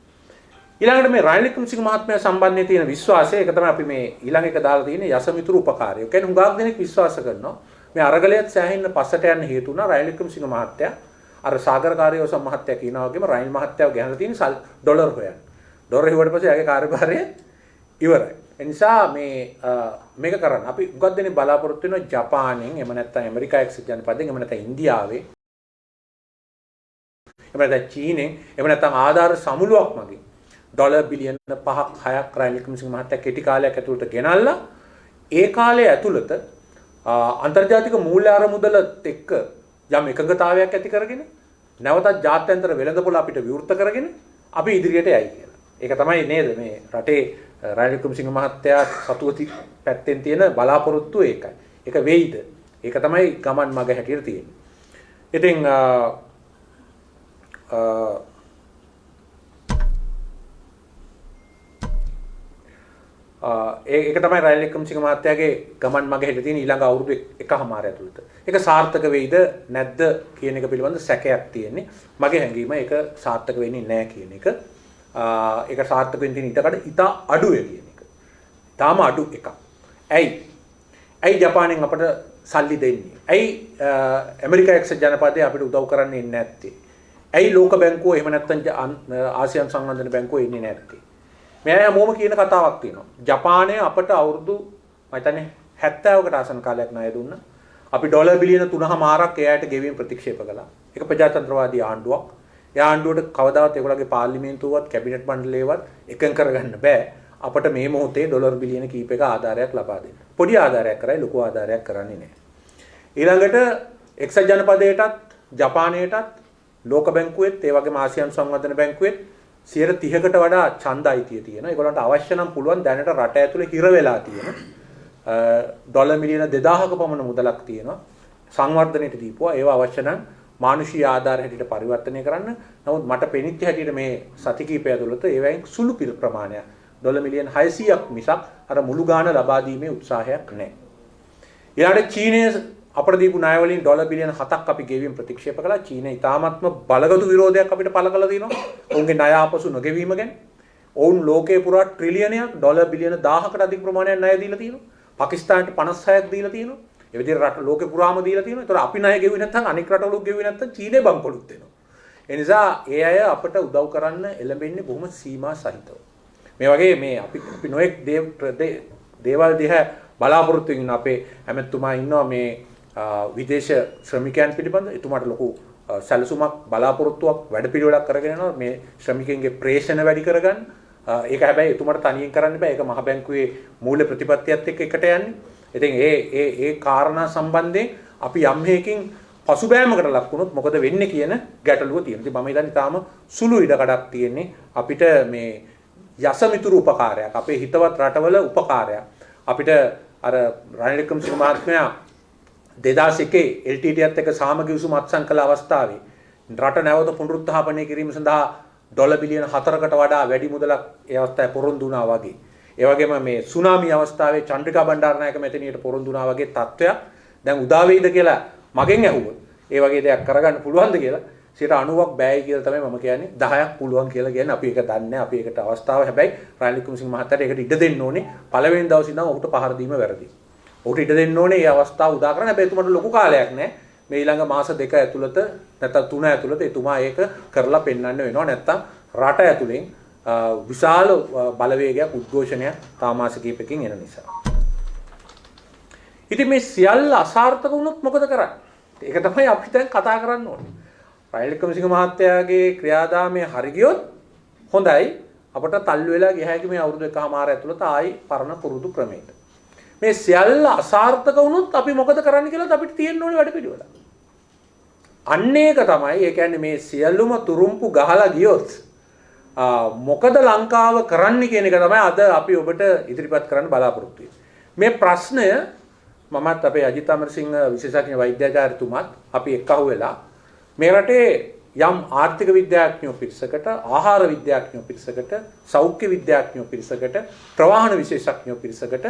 ඊළඟට මේ රනිල් වික්‍රමසිංහ මහත්මයා සම්බන්ධයෙන් තියෙන විශ්වාසය, ඒක තමයි අපි මේ ඊළඟ එක දාලා තියෙන්නේ යසමිතුරු උපකාරය. ඒ කියන්නේ හුඟක් දෙනෙක් විශ්වාස කරනවා මේ අරගලයේත් සෑහෙන්න පස්සට යන්න හේතු වුණා රනිල් වික්‍රමසිංහ මහත්තයා අර සාගර කාර්යෝසම් මහත්තයා කියනවා වගේම රනිල් මහත්තයාව ගහලා තියෙන ඩොලර් හොයන්න. ඩොලර් හිව්වට පස්සේ එයාගේ කාර්යභාරය ඉවරයි. ඒ නිසා මේක කරන්න අපි හුඟක් දෙනෙක් බලාපොරොත්තු වෙනවා ජපානයෙන්, එහෙම නැත්නම් ඇමරිකා එක්සත් ජනපදයෙන්, එහෙම නැත්නම් ඉන්දියාවේ, එහෙම නැත්නම් චීනෙන්, එහෙම නැත්නම් ආධාර සමුළුවක් මගින් ඩොලර් බිලියන 5ක් 6ක් රනිල් වික්‍රමසිංහ මහත්තයා කෙටි කාලයක් ඇතුළත ගෙනල්ලා ඒ කාලය ඇතුළත අන්තර්ජාතික මූල්‍ය අරමුදලත් එක්ක යම් එකඟතාවයක් ඇති කරගෙන නැවතත් ජාත්‍යන්තර වෙළඳපොළ අපිට විවෘත කරගෙන අපි ඉදිරියට යයි කියලා. ඒක තමයි නේද මේ රටේ රනිල් වික්‍රමසිංහ මහත්තයා සතුවති පැත්තෙන් තියෙන බලාපොරොත්තුව ඒකයි. ඒක වෙයිද? ඒක තමයි ගමන් මග හැටියට තියෙන්නේ. ඉතින් ඒක තමයි රනිල් වික්‍රමසිංහ මහත්තයාගේ ගමන් මග හැටියට තියෙන ඊළඟ අවුරුදු එකමාර ඇතුළත. ඒක සාර්ථක වෙයිද නැද්ද කියන එක පිළිබඳ සැකයක් තියෙන්නේ. මගේ හැඟීම ඒක සාර්ථක වෙන්නේ නැහැ කියන එක. ඒක සාර්ථක වෙන්න තියෙන ඊටකට ඉතා අඩුවේ කියන එක. තාම අඩු එකක්. ඇයි ජපානයෙන් අපට සල්ලි දෙන්නේ? ඇයි ඇමරිකා එක්සත් ජනපදයේ අපිට උදව් කරන්නේ නැත්තේ? ඇයි ලෝක බැංකුව එහෙම නැත්නම් ආසියානු සංවර්ධන බැංකුව එන්නේ නැත්තේ? මේ හැමෝම කියන කතාවක් තියෙනවා. ජපානය අපට අවුරුදු මම හිතන්නේ 70කට ආසන්න කාලයක් ණය දුන්නා. අපි ඩොලර් බිලියන 3.5ක් එයාට ගෙවීම ප්‍රතික්ෂේප කළා. ඒක ප්‍රජාතන්ත්‍රවාදී ආණ්ඩුවක්. ඒ ආණ්ඩුවට කවදාවත් ඒගොල්ලන්ගේ පාර්ලිමේන්තුවවත් කැබිනට් මණ්ඩලයවත් එකඟ කරගන්න බෑ. අපට මේ මොහොතේ ඩොලර් බිලියන කීපයක ආධාරයක් ලබා දෙන්න. පොඩි ආධාරයක් කරයි ලොකු ආධාරයක් කරන්නේ නැහැ. ඊළඟට එක්සත් ජනපදයටත් ජපානයටත් ලෝක බැංකුවෙත් ඒ වගේම ආසියානු සංවර්ධන බැංකුවෙත් 30%කට වඩා ඡන්ද අයිතිය තියෙනවා. ඒගොල්ලන්ට අවශ්‍ය නම් පුළුවන් දැනට රට ඇතුලේ හිර වෙලා තියෙන ඩොලර් මිලියන 2000ක පමණ මුදලක් තියෙනවා. සංවර්ධනයට දීපුවා. ඒවා අවශ්‍ය නම් මානුෂීය ආධාර හැටියට පරිවර්තනය කරන්න. නමුත් මට පෙනිච්ච හැටියට මේ සති කිහිපය ඇතුළත ඒවයින් සුළු ප්‍රමාණයක් ඩොලර් මිලියන 600ක් මිසක් අර මුළු ගාණ ලබා දීමේ උත්සාහයක් නැහැ. ඊළඟට චීනය අපට දීපු ණය වලින් ඩොලර් බිලියන 7ක් අපි ගෙවීම ප්‍රතික්ෂේප කළා. චීනය ඉතාමත්ම බලගතු විරෝධයක් අපිට පළ කළා තියෙනවා. ඔවුන්ගේ ණය ආපසු නොගෙවීම ගැන. ඔවුන් ලෝකේ පුරා ට්‍රිලියනයක් ඩොලර් බිලියන 1000කට අධික ප්‍රමාණයක් ණය දීලා තියෙනවා. පාකිස්තානට 56ක් දීලා තියෙනවා. ඒ විදිහට රට ලෝකේ පුරාම දීලා තියෙනවා. ඒතර අපි ණය ගෙවුවේ නැත්නම් අනික් රටවල ගෙවුවේ නැත්නම් චීනේ බංකොලොත් වෙනවා. ඒ නිසා ඒ අය අපට උදව් කරන්න එළඹෙන්නේ බොහොම සීමා සහිතව. මේ වගේ මේ අපි නොඑක් දේවල් දිහා බලාපොරොත්තු වෙන අපේ ඇමතුමා ඉන්නවා මේ විදේශ ශ්‍රමිකයන් පිළිබඳ එතුමාට ලොකු සැලසුමක් බලාපොරොත්තුවක් වැඩපිළිවෙලක් කරගෙන යනවා මේ ශ්‍රමිකයන්ගේ ප්‍රේෂණ වැඩි කරගන්න. ඒක හැබැයි එතුමාට තනියෙන් කරන්න බෑ. ඒක මහ බැංකුවේ මූල්‍ය ප්‍රතිපත්තියත් එක්ක එකට යන්නේ. ඉතින් ඒ කාරණා සම්බන්ධයෙන් අපි යම් හේකින් පසුබෑමකට ලක් වුණොත් මොකද වෙන්නේ කියන ගැටලුව තියෙනවා. ඉතින් මම හිතන්නේ තාම සුළු ඉඩකඩක් තියෙන්නේ අපිට මේ යසමිතුරු උපකාරයක්, අපේ හිතවත් රටවල උපකාරයක්. අපිට අර රනිල් වික්‍රමසිංහ මහත්මයා 2001 LTTEත් එක්ක සාමගි විසුම අත්සන් කළ අවස්ථාවේ රට නැවත පුනරුත්ථාපනය කිරීම සඳහා ඩොලර් බිලියන 4කට වඩා වැඩි මුදලක් ඒ අවස්ථාවේ පොරොන්දු වුණා වගේ. ඒ වගේම මේ සුනාමි අවස්ථාවේ චන්ද්‍රිකා බණ්ඩාරනායක මැතිණියට පොරොන්දු වුණා වගේ තත්ත්වයක් දැන් උදා වෙයිද කියලා මගෙන් ඇහුවොත් ඒ වගේ දෙයක් කරගන්න පුළුවන්ද කියලා 90ක් බෑයි කියලා තමයි මම කියන්නේ. 10ක් පුළුවන් කියලා කියන්නේ අපි ඒක දන්නේ නැහැ. අපි ඒකට අවස්ථාව හැබැයි රනිල් වික්‍රමසිංහ මහත්තයාට ඒකට ඉඩ දෙන්න ඕනේ. පළවෙනි දවසේ ඉඳන් ඔහුට පහර දීම වැරදි. ඔහුට ඉඩ දෙන්න ඕනේ මේ අවස්ථාව උදා කරන්න. හැබැයි එතුමාට ලොකු කාලයක් නැහැ. මේ ඊළඟ මාස 2 ඇතුළත නැත්නම් 3 ඇතුළත එතුමා ඒක කරලා පෙන්වන්න වෙනවා. නැත්නම් රට ඇතුලෙන් විශාල බලවේගයක් උද්ඝෝෂණයක් තාමාස කීපකින් එන නිසා. ඉතින් මේ සියල්ල අසාර්ථක වුණොත් මොකද කරන්නේ? ඒක තමයි අපි දැන් කතා කරන්න ඕනේ. රනිල් වික්‍රමසිංහ මහත්තයාගේ ක්‍රියාදාමයේ හරි ගියොත් හොඳයි. අපට තල්ලු වෙලා ගිය හැකි මේ අවුරුදු එකමාර ඇතුළත ආයි පරණ පුරුදු ක්‍රමයට. මේ සියල්ල අසාර්ථක වුණොත් අපි මොකද කරන්න කියලා අපිට තියෙන්න ඕනේ වැඩ පිළිවෙල. අන්න ඒක තමයි. ඒ කියන්නේ මේ සියලුම තුරුම්පු ගහලා ගියොත් මොකද ලංකාව කරන්න කියන එක තමයි අද අපි ඔබට ඉදිරිපත් කරන්න බලාපොරොත්තු වෙන්නේ. මේ ප්‍රශ්නය මමත් අපේ අජිත් අමරසිංහ විශේෂඥ වෛද්‍යාචාර්යතුමාත් අපි එක්කහුව වෙලා මේ රටේ යම් ආර්ථික විද්‍යාඥයෝ පිරිසකට, ආහාර විද්‍යාඥයෝ පිරිසකට, සෞඛ්‍ය විද්‍යාඥයෝ පිරිසකට, ප්‍රවාහන විශේෂඥයෝ පිරිසකට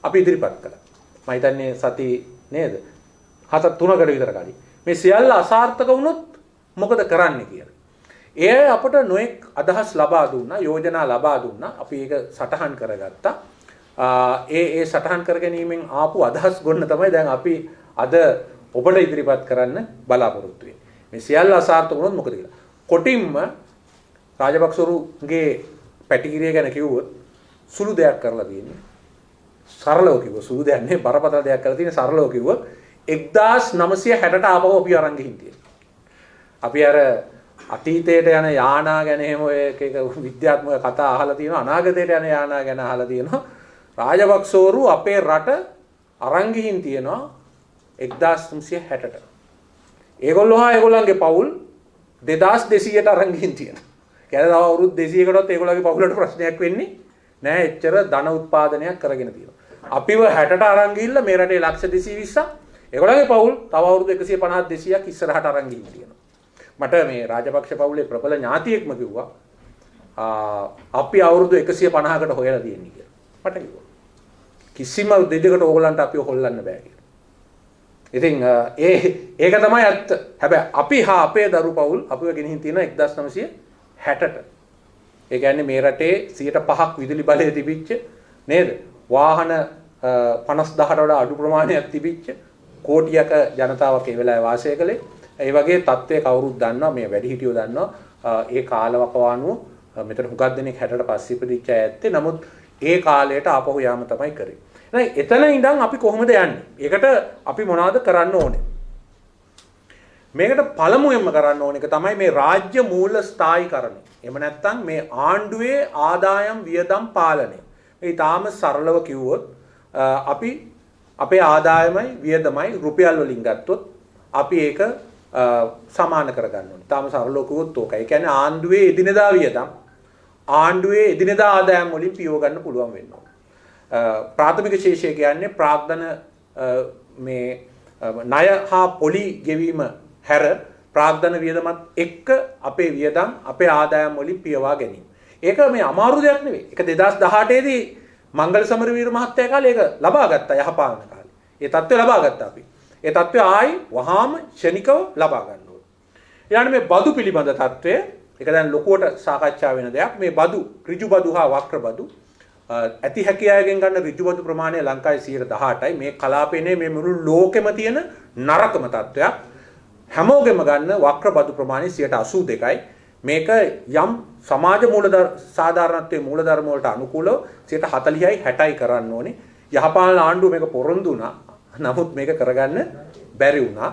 අපි ඉදිරිපත් කළා. මම හිතන්නේ සති නේද? 3කට විතර කලින්. මේ සියල්ල අසාර්ථක වුණොත් මොකද කරන්න කියලා. ඒ අපට නොඑක් අදහස් ලබා දුන්නා, යෝජනා ලබා දුන්නා. අපි ඒක සටහන් කරගත්තා. ඒ සටහන් කර ගැනීමෙන් ආපු අදහස් ගොන්න තමයි දැන් අපි අද ඔබට ඉදිරිපත් කරන්න බලාපොරොත්තු වෙන්නේ. මේ සියල්ල අසාර්ථක වුණොත් මොකද කියලා. කොටින්ම රාජපක්ෂරුගේ පැටිකිරිය ගැන කිව්වොත් සුළු දෙයක් කරලා තියෙන්නේ. සරලව කිව්වොත් සුළු දෙයක් නෙවෙයි, බරපතල දෙයක් කරලා තියෙන්නේ. සරලව කිව්වොත් 1960ට ආපහු අපි අරන් ගිහින් තියෙනවා. අපි අර අතීතයට යන යානා ගැන එහෙම ඔය එක විද්‍යාත්මක කතා අහලා තියෙනවා. අනාගතයට යන යානා ගැන අහලා තියෙනවා. රාජපක්ෂවරු අපේ රට අරන් ගිහින් තියෙනවා 1960ට. ඒගොල්ලෝ හා ඒගොල්ලන්ගේ පවුල් 2200ට අරන් ගිහින් තියෙනවා. කියන්නේ තව අවුරුදු 200කටවත් ඒගොල්ලන්ගේ පවුලට ප්‍රශ්නයක් වෙන්නේ නැහැ. එච්චර ධන උත්පාදනයක් කරගෙන තියෙනවා. අපිව 60ට අරන් ගිහිල්ලා මේ රටේ ලක්ෂ 220ක් ඒගොල්ලන්ගේ පවුල් තව අවුරුදු 150 200ක් ඉස්සරහට අරන් ගිහින් තියෙනවා. මට මේ රාජපක්ෂ පවුලේ ප්‍රබල ඥාතියෙක්ම කිව්වා අපි අවුරුදු 150කට හොයලා තියෙන්නේ කියලා. මට කිව්වා. කිසිම දෙයකට ඕගොල්ලන්ට අපිව හොල්ලන්න බෑ කියලා. ඉතින් ඒක තමයි ඇත්ත. හැබැයි අපි හා අපේ දරු පවුල් අපිව ගෙනිහින් තියෙන 1960ට. ඒ කියන්නේ මේ රටේ 5% විදුලි බලය තිබිච්ච නේද? වාහන 50000ට වඩා අඩු ප්‍රමාණයක් තිබිච්ච කෝටියක ජනතාවක් ඒ වෙලාවේ වාසය කළේ. ඒ වගේ තත්ත්වයේ කවුරුත් දන්නවා, මේ වැඩිහිටියෝ දන්නවා. ඒ කාලවකවානුව මෙතන හුඟක් දෙනෙක් 60ට පස්සේ ඉපදිච්ච අය ඇත්තේ. නමුත් ඒ කාලයට ආපහු යාම තමයි කරේ. එතන ඉඳන් අපි කොහොමද යන්නේ? ඒකට අපි මොනවද කරන්න ඕනේ? මේකට පළමුවෙන්ම කරන්න ඕන එක තමයි මේ රාජ්‍ය මූල ස්ථායීකරණය. එහෙම නැත්නම් මේ ආණ්ඩුවේ ආදායම් වියදම් පාලනය. මේ ඊටාම සරලව කිව්වොත් අපි අපේ ආදායමයි වියදමයි රුපියල් වලින් ගත්තොත් අපි ඒක සමාන කරගන්න ඕනේ. ඊටාම සරලව කිව්වොත් ඕකයි. ඒ කියන්නේ ආණ්ඩුවේ එදිනෙදා වියදම් ආණ්ඩුවේ එදිනෙදා ආදායම් වලින් පියව ගන්න පුළුවන් වෙනවා. ප්‍රාථමික ශේෂය කියන්නේ ප්‍රාග්ධන මේ ණය හා පොලි ගෙවීම හැර ප්‍රාග්ධන වියදමත් එක්ක අපේ වියදම් අපේ ආදායම් වලින් පියවා ගැනීම. ඒක මේ අමාරු දෙයක් නෙවෙයි. ඒක 2018 දී මංගල සමරවීර මහත්තයා කාලේ ඒක ලබා ගත්තා යහපාලන කාලේ. ඒ தත්ත්වය ලබා ගත්තා අපි. ඒ தත්ත්වය ආයි වහාම ෂණිකව ලබා ගන්න ඕනේ. ඊළඟට මේ බදු පිළිබඳ தත්ත්වය ඒක දැන් ලොකුවට සාකච්ඡා වෙන දෙයක්. මේ බදු ඍජු බදු හා වක්‍ර බදු ඇති හැකියාවෙන් ගන්න ඍජු බදු ප්‍රමාණය ලංකාවේ 18%යි. මේ කලාපේනේ මේ මුළු ලෝකෙම තියෙන නරකම තත්ත්වයක්. හැමෝගෙම ගන්න වක්‍ර බදු ප්‍රමාණය 82%යි. මේක යම් සමාජ මූලධර්ම සාධාරණත්වයේ මූලධර්ම වලට අනුකූලව 40යි 60යි කරන්න ඕනේ. යහපාලන ආණ්ඩුව මේක පොරොන්දු වුණා. නමුත් මේක කරගන්න බැරි වුණා.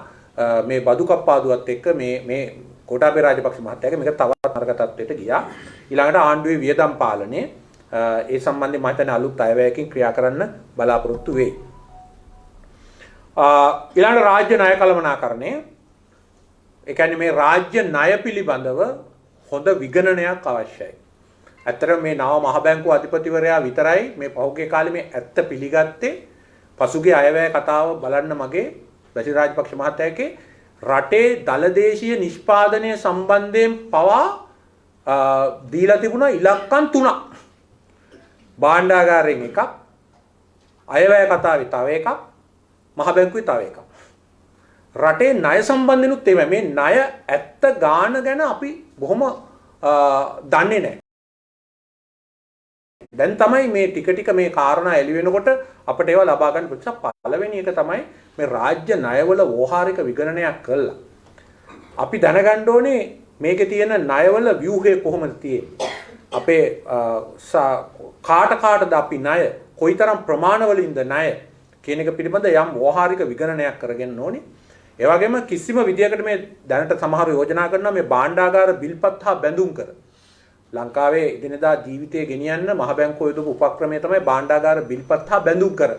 මේ බදු කප්පාදුවත් එක්ක මේ කොටාබේ රාජපක්ෂ මහත්තයාගේ මේක තවත් නරක තත්ත්වයට ගියා. ඊළඟට ආණ්ඩුවේ වියදම් පාලනය ඒ සම්බන්ධයෙන් මම හිතන්නේ අලුත් අයවැයකින් ක්‍රියා කරන්න බලාපොරොත්තු වෙයි. ඊළඟ රාජ්‍ය ණය කළමනාකරණය. ඒ කියන්නේ මේ රාජ්‍ය ණය පිළිබඳව හොඳ විගණනයක් අවශ්‍යයි. ඇත්තටම මේ නව මහ බැංකුව අධිපතිවරයා විතරයි මේ පහුගිය කාලේ මේ ඇත්ත පිළිගත්තේ. පසුගිය අයවැය කතාව බලන්න මගේ බසිල් රාජපක්ෂ මහත්තයාගේ රටේ දලදේශීය නිෂ්පාදනය සම්බන්ධයෙන් පවා දීලා තිබුණා ඉලක්කම් 3ක්. භාණ්ඩාගාරයෙන් එකක්, අයවැය කතාවේ තව එකක්, මහ බැංකුවේ තව එකක්. රටේ ණය සම්බන්ධිනුත් එමය. මේ ණය ඇත්ත ගාන ගැන අපි බොහොම දන්නේ නැහැ. දැන් තමයි මේ ටික මේ කාරණා එළි වෙනකොට අපිට ඒවා ලබා ගන්න පුළුවන්. පළවෙනි එක තමයි මේ රාජ්‍ය ණයවල වෝහාරික විගණනයක් කළා. අපි දැනගන්න ඕනේ මේකේ තියෙන ණයවල ව්‍යුහය කොහොමද තියෙන්නේ. අපේ කාටද අපි ණය කොයිතරම් ප්‍රමාණවලින්ද ණය කියන එක පිළිබඳ යම් වෝහාරික විගණනයක් කරගෙන ඕනේ. ඒ වගේම කිසිම විදියකට මේ දැනට සමහර යෝජනා කරනවා මේ භාණ්ඩාගාර බිල්පත් හා බැඳුම් කර ලංකාවේ එදිනෙදා ජීවිතය ගෙනියන්න මහ බැංකුව යොදපු උපක්‍රමය තමයි භාණ්ඩාගාර බිල්පත් හා බැඳුම් කර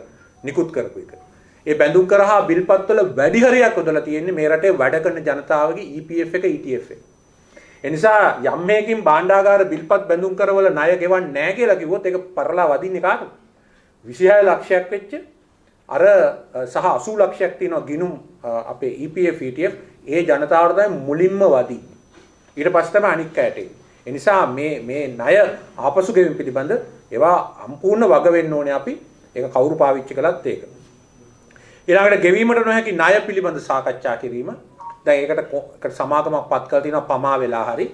නිකුත් කරපු එක. ඒ බැඳුම් කර හා බිල්පත් වල වැඩි හරියක් යොදලා තියෙන්නේ මේ රටේ වැඩ කරන ජනතාවගේ EPF එක ETF එක. ඒ නිසා යම් මේකින් භාණ්ඩාගාර බිල්පත් බැඳුම් කරවල ණය ගෙවන්නේ නැහැ කියලා කිව්වොත් ඒක පරලා වදින්නේ කාටද? 26 ලක්ෂයක් වෙච්ච අර සහ 80 ලක්ෂයක් තියෙනවා ගිනුම් අපේ EPF ETF ඒ ජනතාවට තමයි මුලින්ම වදී. ඊට පස්සේ තමයි අනික් අයට එන්නේ. ඒ නිසා මේ ණය ආපසු ගෙවීම පිළිබඳ ඒවා සම්පූර්ණ වග වෙන්න ඕනේ අපි. ඒක කවුරු පාවිච්චි කළත් ඒක. ඊළඟට ගෙවීමට නොහැකි ණය පිළිබඳ සාකච්ඡා කිරීම. දැන් ඒකට සමාගමක් පත් කරලා තිනවා පමා වෙලා හරි.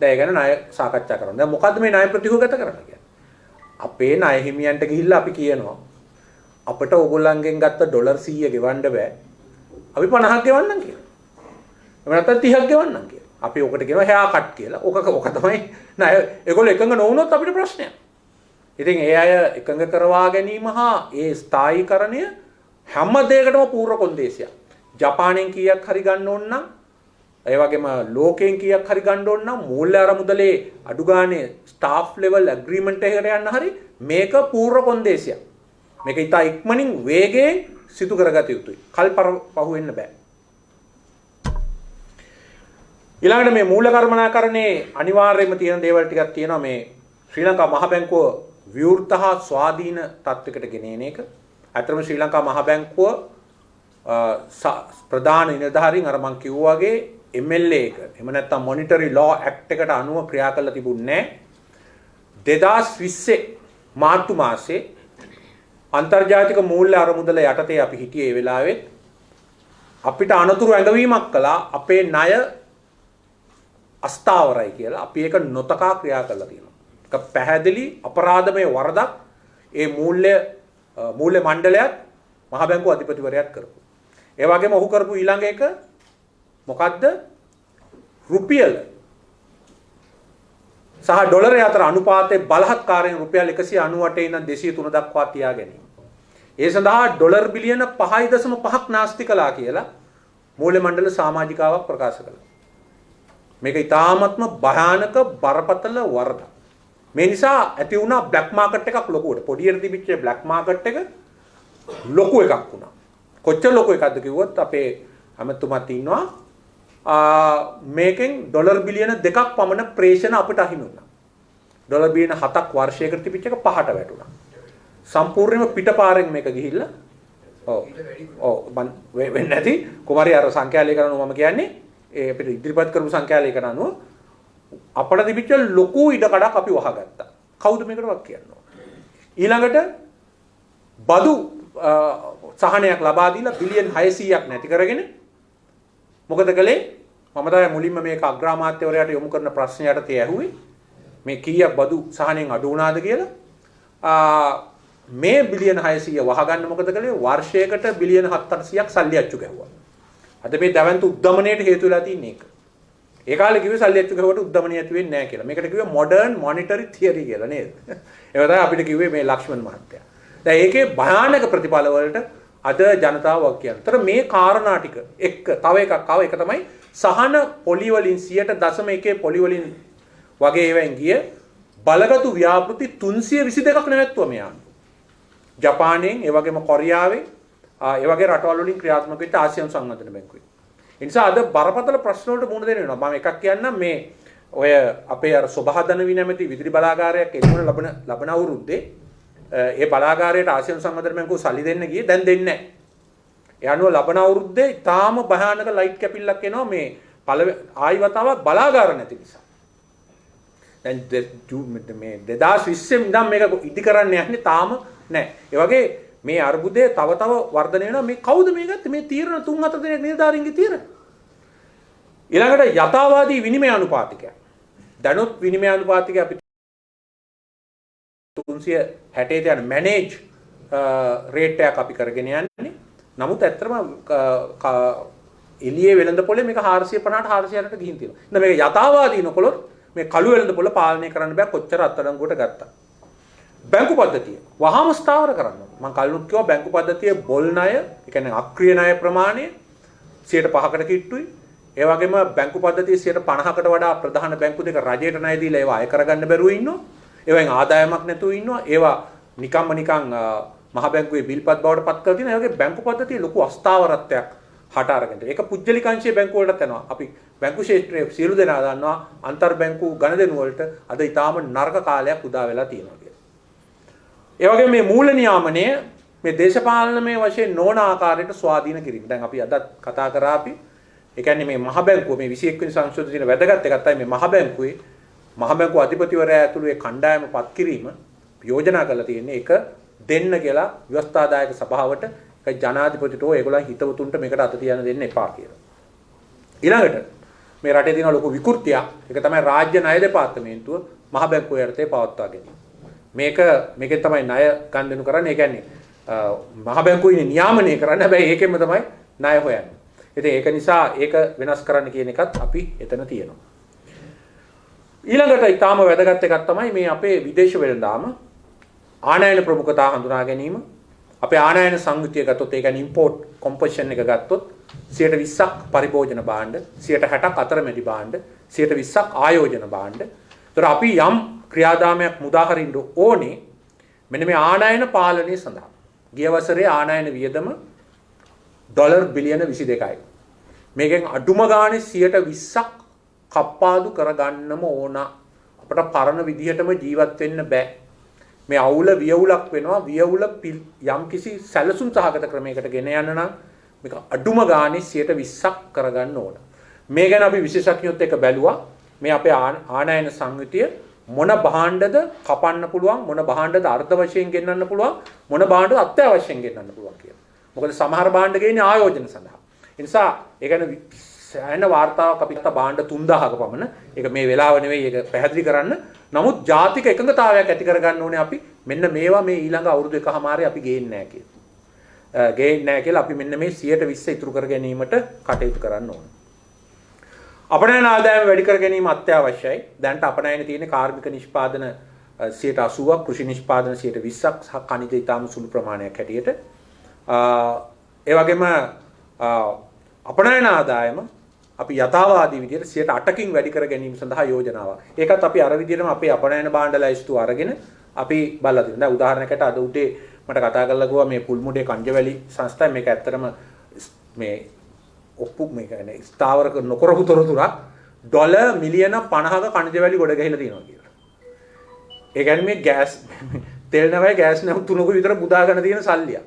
දැන් ඒ ගැන ණය සාකච්ඡා කරනවා. දැන් මොකද්ද මේ ණය ප්‍රතිහුගත කරන්න කියන්නේ? අපේ ණය හිමියන්ට ගිහිල්ලා අපි කියනවා අපිට ඕගොල්ලන්ගෙන් ගත්ත ඩොලර් 100 ගෙවන්න බෑ. අපි 50ක් ගෙවන්නම් කියලා. එහෙම නැත්නම් 30ක් ගෙවන්නම් කියලා. අපි ඔකට කියනවා හෑ කට් කියලා. ඔක තමයි ණය. ඒගොල්ලෝ එකඟ නොවුනොත් අපිට ප්‍රශ්නයක්. ඉතින් ඒ අය එකඟ කරවා ගැනීම හා ඒ ස්ථායීකරණය හැම දෙයකටම පූර්ව කොන්දේසියක්. ජපානයෙන් කීයක් හරි ගන්න ඕන නම් ඒ වගේම ලෝකයෙන් කීයක් හරි ගන්න ඕන නම් මූල්‍ය අරමුදලේ අඩු ගානේ ස්ටාෆ් ලෙවල් ඇග්‍රීමන්ට් එකකට යන්න හරි මේක පූර්ව කොන්දේසියක්. මේක ඉතා ඉක්මනින් වේගයෙන් සිදු කරගත යුතුයි. කල් පහු වෙන්න බෑ. ඊළඟට මේ මූල්‍ය කර්මනාකරණේ අනිවාර්යයෙන්ම තියෙන දේවල් ටිකක් තියෙනවා මේ ශ්‍රී ලංකා මහ බැංකුව විවෘත හා ස්වාධීන තත්වයකට ගෙනෙන එක. අතරම ශ්‍රී ලංකා මහ බැංකුව ප්‍රධාන නිලධාරීන් අර මම කිව්වා වගේ MLA එක එහෙම නැත්නම් මොනිටරි ලෝ ඇක්ට් එකට අනුව ක්‍රියා කරලා තිබුණේ නැහැ. 2020 මාර්තු මාසේ අන්තර්ජාතික මූල්‍ය අරමුදල යටතේ අපි හිටියේ ඒ වෙලාවෙත් අපිට අනතුරු ඇඟවීමක් කළා අපේ ණය අස්ථාවරයි කියලා. අපි ඒක නොතකා ක්‍රියා කරලා තියෙනවා. ඒක පැහැදිලි අපරාධමය වරදක් ඒ මූල්‍ය මණ්ඩලයත් මහ බැංකුව අධිපතිවරයාත් කරපු. ඒ වගේම ඔහු කරපු ඊළඟ එක මොකද්ද? රුපියල සහ ඩොලරය අතර අනුපාතයේ බලහත්කාරයෙන් රුපියල් 198 ඉඳන් 203 දක්වා තියා ගැනීම. ඒ සඳහා ඩොලර් බිලියන 5.5ක් නාස්ති කළා කියලා මූල්‍ය මණ්ඩල සමාජිකාවක් ප්‍රකාශ කළා. මේක ඉතාමත්ම භයානක බරපතල වරදක්. මේ නිසා ඇති වුණා බ්ලැක් මාකට් එකක් ලොකුවට. පොඩියට තිබිච්ච බ්ලැක් මාකට් එක ලොකු එකක් වුණා. කොච්චර ලොකු එකක්ද කිව්වොත් අපේ අමතුමත් ඉන්නවා මේකෙන් ඩොලර් බිලියන 2ක් පමණ ප්‍රේෂණ අපිට අහිමි වුණා. ඩොලර් බිලියන 7ක් වර්ෂයකට තිබිච්ච එක පහට වැටුණා. සම්පූර්ණයෙන්ම පිටපාරෙන් මේක ගිහිල්ලා වෙන්නේ නැති කුමාරි අර සංඛ්‍යා ලේඛන අනුව මම කියන්නේ ඒ අපිට ඉදිරිපත් කරපු සංඛ්‍යා ලේඛන අනුව අපිට තිබිච්ච ලොකු ඉඩකඩක් අපි වහගත්තා. කවුද මේකට වක් කියන්නේ? ඊළඟට බදු සහනයක් ලබා දීලා බිලියන් 600ක් නැති කරගෙන මොකද කළේ? මම තමයි මුලින්ම මේක අග්‍රාමාත්‍යවරයාට යොමු කරන ප්‍රශ්නයට තේ ඇහුවේ. මේ කීයක් බදු සහනෙන් අඩු වුණාද කියලා. මේ බිලියන 600 වහගන්න මොකද කළේ? වර්ෂයකට බිලියන 700ක් සල්ලි අච්චු ගැහුවා. අද මේ දැවැන්ත උද්දමනයට හේතු වෙලා තියෙන එක. ඒ කාලේ කිව්වේ සල්ලි අච්චු ගැහුවට උද්දමනිය ඇති වෙන්නේ නැහැ කියලා. මේකට කිව්වේ මොඩර්න් මොනිටරි තියරි කියලා නේද? ඒක තමයි අපිට කිව්වේ මේ ලක්ෂ්මන් මහත්තයා. දැන් ඒකේ භයානක ප්‍රතිඵල වලට අද ජනතාව වග කියනවා. ඒතර මේ කාරණා ටික එක්ක තව එකක් ආව. ඒක තමයි සහන පොලි වලින් 0.1 පොලි වලින් වගේ ඒවෙන් ගිය බලගතු ව්‍යාපෘති 322ක් නැවැත්තුවා මෙයා. ජපානයෙන් ඒ වගේම කොරියාවෙන් ඒ වගේ රටවල් වලින් ක්‍රියාත්මක වෙච්ච ආසියානු සංවර්ධන බැංකුවේ. ඒ නිසා අද බරපතල ප්‍රශ්න වලට මුහුණ දෙන්න වෙනවා. මම එකක් කියන්නම් මේ ඔය අපේ අර සබහදන විනැමැති විදුලි බලාගාරයක් එන්න ලබන අවුරුද්දේ ඒ බලාගාරයට ආසියානු සංවර්ධන බැංකුව සල්ලි දෙන්න ගියේ දැන් දෙන්නේ නැහැ. ඒ අනුව ලබන අවුරුද්දේ ඊටාම භයානක ලයිට් කැපිල්ලක් එනවා මේ ආයි වතාවක් බලාගාර නැති නිසා. දැන් මේ 2020 ඉඳන් මේක ඉදි කරන්න යන්නේ තාම නැහැ. ඒ වගේ මේ අර්බුදය තව තව වර්ධනය වෙනවා. මේ කවුද මේ ගත්තේ? මේ තීරණ 3-4 දෙනෙක් නිලධාරීන්ගේ තීරණ. ඊළඟට යථාවාදී විනිමය අනුපාතිකය. දැනුත් විනිමය අනුපාතිකය අපි 360 යන මැනේජ් රේට් එකක් අපි කරගෙන යන්නේ. නමුත් ඇත්තටම එළියේ වෙළඳ පොලේ මේක 450ට 460ට ගිහින් තියෙනවා. ඉතින් මේක යථාවාදී නොකොලොත් මේ කළු වෙළඳ පොළ පාලනය කරන්න බෑ කොච්චර අත්අඩංගුවට ගත්තා. බැංකු පද්ධතිය වහාම ස්ථාවර කරන්න. මම කලිනුත් කිව්වා බැංකු පද්ධතියේ බොල් ණය, ඒ කියන්නේ අක්‍රීය ණය ප්‍රමාණය 5%කට කිට්ටුයි. ඒ වගේම බැංකු පද්ධතියේ 50%කට වඩා ප්‍රධාන බැංකු දෙක රජයට ණය දීලා ඒවා අය කරගන්න බැරුව ඉන්නවා. ඒවෙන් ආදායමක් නැතුව ඉන්නවා. ඒවා නිකන් මහ බැංකුවේ බිල්පත් බවට පත් කරලා තියෙනවා. ඒ වගේ බැංකු පද්ධතියේ ලොකු අස්ථාවරත්වයක් හට අරගෙන. ඒක පුජ්‍යලික අංශයේ බැංකු වලටත් යනවා. අපි බැංකු ක්ෂේත්‍රයේ සියලු දෙනා දන්නවා අන්තර් බැංකු ගණදෙනු වලට අද ඊටාම නරක කාලයක් උදා වෙලා තියෙනවා කියලා. ඒ වගේ මේ මූල නියාමනය මේ දේශපාලනමය වශයෙන් නොවන ආකාරයට ස්වාධීන කිරීම. දැන් අපි අද කතා කරා අපි ඒ කියන්නේ මේ මහ බැංකුව මේ 21 වෙනි සංශෝධනයේ තියෙන වැදගත් එකක් තමයි මේ මහ බැංකුවේ මහ බැංකුව අධිපතිවරයා ඇතුළු ඒ කණ්ඩායම පත් කිරීම යෝජනා කරලා තියෙන්නේ ඒක දෙන්න කියලා ව්‍යවස්ථාදායක සභාවට ඒක ජනාධිපතිට ඒගොල්ලන් හිතවතුන්ට මේකට අත තියන්න දෙන්න එපා කියලා. ඊළඟට මේ රටේ තියෙන ලොකු විකෘතියක් ඒක තමයි රාජ්‍ය ණය දෙපාර්තමේන්තුව මහ බැංකුව යටතේ පවත්වා ගැනීම. මේකෙන් තමයි ණය ගන්නු කරන්නේ. ඒ කියන්නේ මහ බැංකුවේ නියාමනය කරන්න හැබැයි ඒකෙන්ම තමයි ණය හොයන්නේ. ඉතින් ඒක නිසා ඒක වෙනස් කරන්න කියන එකත් අපි එතන තියෙනවා. ඊළඟට ඊටාම වැදගත් එකක් තමයි මේ අපේ විදේශ වෙළඳාම ආනයන ප්‍රමුඛතාව හඳුනා ගැනීම. අපේ ආනයන සංයුතිය ගත්තොත් ඒ කියන්නේ ඉම්පෝට් කොම්පොසිෂන් එක ගත්තොත් 20%ක් පරිභෝජන භාණ්ඩ, 60%ක් අතරමැදි භාණ්ඩ, 20%ක් ආයෝජන භාණ්ඩ. ඒතර අපි යම් ක්‍රියාදාමයක් මුදා හරින්න ඕනේ මෙන්න මේ ආනයන පාලනය සඳහා. ගිය වසරේ ආනයන වියදම ඩොලර් බිලියන 22යි. මේකෙන් අඩුම ගානේ 20%ක් කප්පාදු කරගන්නම ඕන. අපිට පරණ විදිහටම ජීවත් වෙන්න බෑ. මේ අවුල වියවුලක් වෙනවා. වියවුල යම් කිසි සැලසුම් සහගත ක්‍රමයකට ගෙන යන්න නම් මේක අඩුම ගානේ 20%ක් කරගන්න ඕන. මේ ගැන අපි විශේෂඥයොත් එක්ක බැලුවා. මේ අපේ ආනයන සංයුතිය මොන භාණ්ඩද කපන්න පුළුවන්, මොන භාණ්ඩද අර්ධ වශයෙන් ගෙන්නන්න පුළුවන්, මොන භාණ්ඩද අත්‍යවශ්‍යයෙන් ගෙන්නන්න පුළුවන් කියලා. මොකද සමහර භාණ්ඩ ගේන්නේ ආයෝජන සඳහා. ඒ නිසා ඒ කියන්නේ සෑහෙන වාර්තාවක් අපිට භාණ්ඩ 3000ක පමණ. ඒක මේ වෙලාව නෙවෙයි ඒක පැහැදිලි කරන්න. නමුත් ජාතික එකඟතාවයක් ඇති කරගන්න ඕනේ අපි. මෙන්න මේවා මේ ඊළඟ අවුරුදු එකමාරේ අපි ගේන්නේ නැහැ කියලා. ගේන්නේ නැහැ කියලා අපි මෙන්න මේ 120 ඉතුරු කර ගැනීමට කටයුතු කරන්න ඕනේ. අපනයන ආදායම වැඩි කර ගැනීම අත්‍යවශ්‍යයි. දැනට අපනයන තියෙන කාර්මික නිෂ්පාදන 80%ක්, කෘෂි නිෂ්පාදන 20%ක් සහ ಖನಿಜ ඊටාම සුළු ප්‍රමාණයක් හැටියට. ඒ වගේම අපනයන ආදායම අපි යථාවාදී විදිහට 8%කින් වැඩි කර ගැනීම සඳහා යෝජනාවක්. ඒකත් අපි අර විදිහටම අපේ අපනයන භාණ්ඩ ලැයිස්තුව අරගෙන අපි බලලා තියෙනවා. දැන් උදාහරණයකට අද උදේ මට කතා කරලා ගියා මේ පුල්මුඩේ කංජවැලි සංස්ථාව මේක ඇත්තටම මේ ඔප්පු මේක නේ ස්ථාවර නොකරපු තොරතුරක් ඩොලර් මිලියන 50ක කංජවැලි ගොඩ ගැහිලා තියෙනවා කියලා. ඒ කියන්නේ මේ ගෑස් තෙල් නැවයි ගෑස් නැවු තුනක විතර බුදාගෙන තියෙන සල්ලියක්.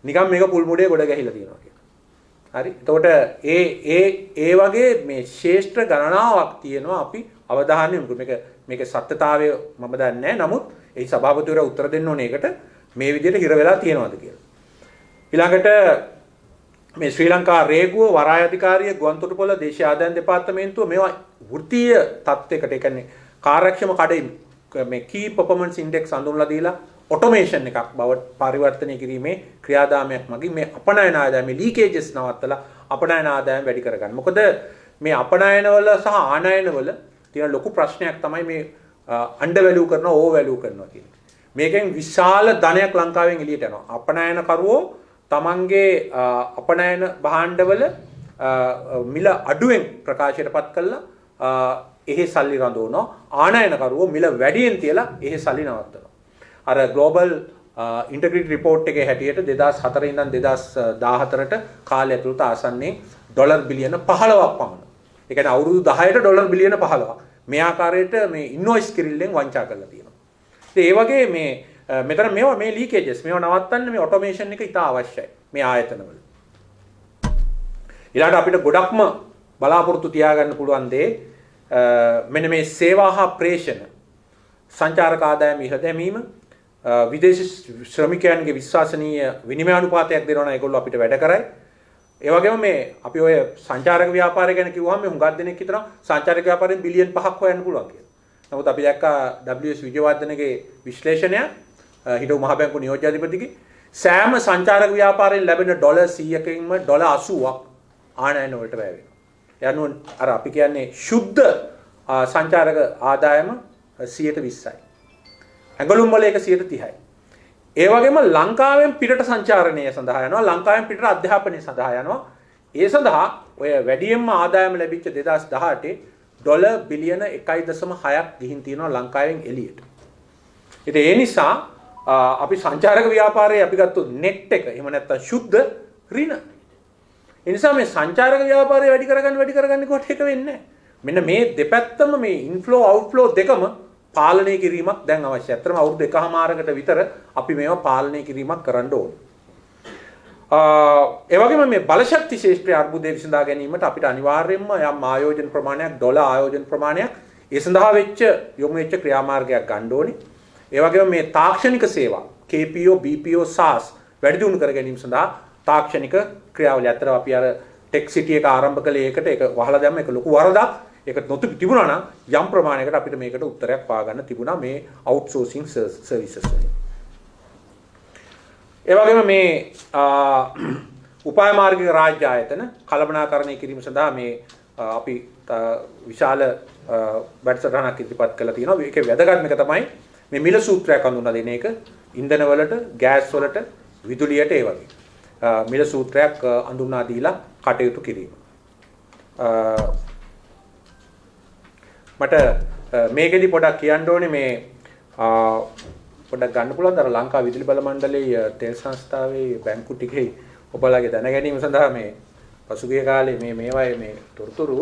නිකන් මේක පුල්මුඩේ ගොඩ ගැහිලා තියෙනවා කියලා. හරි. එතකොට ඒ වගේ මේ ශේෂ්ත්‍ර ගණනාවක් තියෙනවා අපි අවධානය යොමු කරමු. මේක සත්‍යතාවය මම දන්නේ නැහැ. නමුත් ඒ සභාපතිවරයා උත්තර දෙන්න ඕනේ ඒකට මේ විදිහට හිර වෙලා තියෙනවද කියලා. ඊළඟට මේ ශ්‍රී ලංකා රේගුව වරාය අධිකාරිය ගුවන්තොටුපොළ දේශීය ආදායම් දෙපාර්තමේන්තුව මේවා වෘත්තීය තත්ත්වයකට ඒ කියන්නේ කාර්යක්ෂම කඩේ මේ key performance index හඳුන්වලා දීලා ඔටෝමේෂන් එකක් බවට පරිවර්තනය කිරීමේ ක්‍රියාදාමයක් මගින් මේ අපනයන ආදායම ලීකේජස් නවත්තලා අපනයන ආදායම වැඩි කරගන්න. මොකද මේ අපනයනවල සහ ආනයනවල තියෙන ලොකු ප්‍රශ්නයක් තමයි මේ අන්ඩර් වැලියු කරනවා ඕවර් වැලියු කරනවා කියන්නේ. මේකෙන් විශාල ධනයක් ලංකාවෙන් එළියට යනවා. අපනයනකරුවෝ තමන්ගේ අපනයන භාණ්ඩවල මිල අඩුවෙන් ප්‍රකාශයටපත් කළා එහෙ සල්ලි රඳවනවා. ආනයනකරුවෝ මිල වැඩියෙන් තියලා එහෙ සල්ලි නවත්තනවා. අර ග්ලෝබල් ඉන්ටග්‍රිටි රිපෝට් එකේ හැටියට 2004 ඉඳන් 2014ට කාලය ඇතුළත ආසන්නයෙන් ඩොලර් බිලියන 15ක් පමණ. ඒ කියන්නේ අවුරුදු 10ට ඩොලර් බිලියන 15ක්. මේ ආකාරයට මේ ඉන්වොයිස් කිරිල්ලෙන් වංචා කරලා තියෙනවා. ඉතින් ඒ වගේ මේ මෙතන මේවා මේ ලීකේජස් මේවා නවත්තන්න මේ ඔටෝමේෂන් එක ඉතා අවශ්‍යයි මේ ආයතනවල. ඊළඟට අපිට ගොඩක්ම බලාපොරොත්තු තියාගන්න පුළුවන් දේ මෙන්න මේ සේවා හා ප්‍රේෂණ සංචාරක ආදායම ඉහළ දැමීම විදේශී ශ්‍රමිකයන්ගේ විශ්වසනීය විනිමය අනුපාතයක් දෙනවා නම් ඒගොල්ලෝ අපිට වැඩ කරයි. ඒ වගේම මේ අපි ඔය සංචාරක ව්‍යාපාරය ගැන කිව්වහම මේ හුඟක් දෙනෙක් හිතනවා සංචාරක ව්‍යාපාරයෙන් බිලියන් 5ක් හොයන්න පුළුවන් කියලා. නමුත් අපි දැක්කා WS විජයවර්ධනගේ විශ්ලේෂණය හිටපු මහ බැංකු නියෝජ්‍යාධිපතිගේ සෑම සංචාරක ව්‍යාපාරයෙන් ලැබෙන ඩොලර් 100කින්ම ඩොලර් 80ක් ආනයන වලට වැය වෙනවා. යනුවෙන් අර අපි කියන්නේ ශුද්ධ සංචාරක ආදායම 120යි. ඇඟලුම් වල ඒක 130යි. ඒ වගේම ලංකාවෙන් පිටට සංචාරණය සඳහා යනවා. ලංකාවෙන් පිටට අධ්‍යාපනය සඳහා යනවා. ඒ සඳහා ඔය වැඩියෙන්ම ආදායම ලැබිච්ච 2018 ඩොලර් බිලියන 1.6ක් ගිහින් තියෙනවා ලංකාවෙන් එළියට. ඉතින් ඒ නිසා අපි සංචාරක ව්‍යාපාරයේ අපි ගත්ත net එක එහෙම නැත්නම් ශුද්ධ ඍණ. ඒ නිසා මේ සංචාරක ව්‍යාපාරය වැඩි කරගන්න කොට එක වෙන්නේ නැහැ. මෙන්න මේ දෙපැත්තම මේ ඉන්ෆ්ලෝ අවුට්ෆ්ලෝ දෙකම පාලනය කිරීමක් දැන් අවශ්‍යයි. අත්‍තරම අවුරුදු 1කමාරකට විතර අපි මේවා පාලනය කිරීමක් කරන්න ඕනේ. ඒ වගේම මේ බලශක්ති ශේෂ්ත්‍රයේ අර්බුදය විසඳා ගැනීමට අපිට අනිවාර්යයෙන්ම යම් ආයෝජන ප්‍රමාණයක් ඩොලර් ආයෝජන ප්‍රමාණයක් ඒ සඳහා යොමු වෙච්ච ක්‍රියාමාර්ගයක් ගන්න ඕනේ. ඒ වගේම මේ තාක්ෂණික සේවා KPO BPO SaaS වැඩි දියුණු කර ගැනීම සඳහා තාක්ෂණික ක්‍රියාවලිය අතර අපි අර ටෙක් සිටි එක ආරම්භ කළේ ඒකට ඒක වහලා දැම්ම ඒක ලොකු වරදක්. ඒක නොතිබ තිබුණා නම් යම් ප්‍රමාණයකට අපිට මේකට උත්තරයක් පාගන්න තිබුණා මේ අවුට්සෝසින් සර්විසස් වලින්. ඒ වගේම මේ උපාය මාර්ගික රාජ්‍ය ආයතන කළමනාකරණය කිරීම සඳහා මේ අපි විශාල වැඩසටහනක් ඉදිරිපත් කළා තියෙනවා. ඒකේ වැදගත්ම එක තමයි මේ මිල සූත්‍රයක් හඳුන්වා දෙන එක. ඉන්ධන වලට, ගෑස් වලට, විදුලියට ඒ වගේ. මිල සූත්‍රයක් හඳුන්වා දීලා කටයුතු කිරීම. මට මේකෙදි පොඩක් කියන්න ඕනේ මේ පොඩක් ගන්න පුළුවන් අර ලංකා විදුලි බල මණ්ඩලයේ තෙල් සංස්ථාවේ බැංකු ටිකේ ඔබලාගේ දැන ගැනීම සඳහා මේ පසුගිය කාලේ මේවායේ මේ තොරතුරු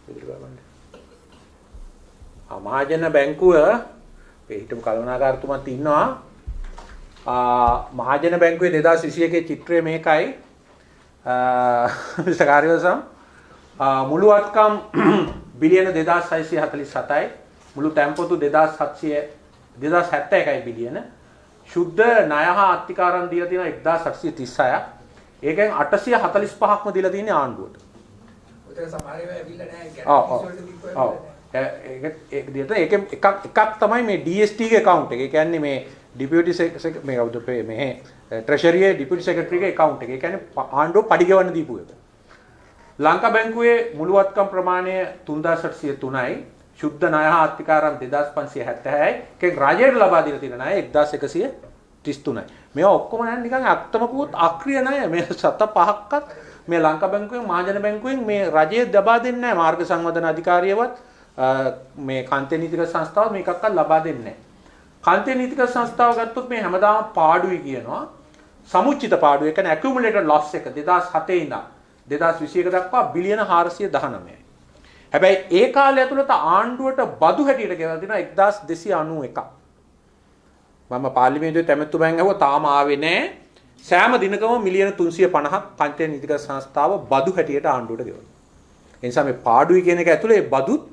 විදුලි බල මණ්ඩලය මහජන බැංකුව හිටපු කළමනාකාරතුමත් ඉන්නවා මහජන බැංකුවේ 2021 චිත්‍රය මේකයි මිස්ටර් කාර්යවසම් මුළු වත්කම් බිලියන 2647යි මුළු තැන්පොතු 2071යි බිලියන ශුද්ධ ණය හා අත්තිකාරම් දීලා තියෙනවා 1836ක් ඒකෙන් 845ක්ම දීලා තියෙන්නේ ආණ්ඩුවට. උතර සමහර ඒවා ඇවිල්ලා නැහැ ඒකෙන් එකක් තමයි මේ DST ගේ account එක. ඒ කියන්නේ මේ ඩිපියුටි මේ කවුද මේ ට්‍රෙෂරියේ ඩිපියුටි සෙක්‍රටරිගේ account එක. ඒ කියන්නේ ආණ්ඩුව පඩි ගෙවන්න දීපු එක. ලංකා බැංකුවේ මුළු වත්කම් ප්‍රමාණය 3803යි. ශුද්ධ ණය හා අත්තිකාරම් 2576යි. ඒකෙන් රාජ්‍යයට ලබා දීලා තියෙන ණය 1133යි. මේවා ඔක්කොම නිකන් අක්තමකුත් අක්‍රිය ණය. මේ සත පහක්වත් මේ ලංකා බැංකුවෙන් මහජන බැංකුවෙන් මේ රජයේ ලබා දෙන්නේ නැහැ. මාර්ග සංවර්ධන අධිකාරියවත් මේ කාන්තේ නීතිගත සංස්ථාව මේකක්වත් ලබා දෙන්නේ නැහැ. කාන්තේ නීතිගත සංස්ථාව ගත්තොත් මේ හැමදාම පාඩුයි කියනවා. සමුච්චිත පාඩුව ඒ කියන්නේ ඇකියුමුලේටඩ් ලොස් එක 2007 ඉඳන් 2021 දක්වා බිලියන 419යි. හැබැයි ඒ කාලය ඇතුළත ආණ්ඩුවට බදු හැටියට ගෙවලා තියෙනවා 1291ක්. මම පාර්ලිමේන්තුවේ තැමැත්තුමෙන් අහුවා තාම ආවේ නැහැ. සෑම දිනකම මිලියන 350ක් කාන්තේ නීතිගත සංස්ථාව බදු හැටියට ආණ්ඩුවට ගෙවනවා. ඒ නිසා මේ පාඩුයි කියන එක ඇතුළේ බදුත්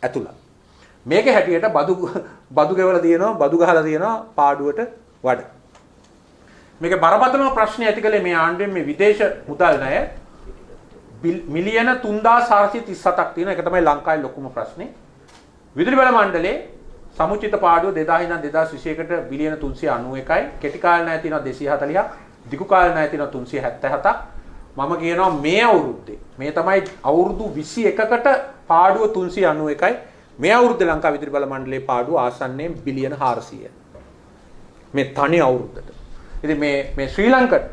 ඇතුළත්. මේක හැටියට බදු ගෙවලා තියෙනවා බදු ගහලා තියෙනවා පාඩුවට වඩා. මේකේ බරපතලම ප්‍රශ්නේ ඇති කළේ මේ ආණ්ඩුවෙන් මේ විදේශ මුදල් ණය මිලියන 3437ක් තියෙන එක තමයි ලංකාවේ ලොකුම ප්‍රශ්නේ. විදුලි බල මණ්ඩලයේ සමුචිත පාඩුව 2000 ඉඳන් 2021ට බිලියන 391යි. කෙටි කාල ණය තියෙනවා 240ක්. දිගු කාල ණය තියෙනවා 377ක්. මම කියනවා මේ අවුරුද්දේ මේ තමයි අවුරුදු 21කට පාඩුව 391යි මේ අවුරුද්දේ ලංකා විදුලි බල මණ්ඩලයේ පාඩුව ආසන්නයෙන් බිලියන 400යි මේ තනි අවුරුද්දට. ඉතින් මේ ශ්‍රී ලංකන්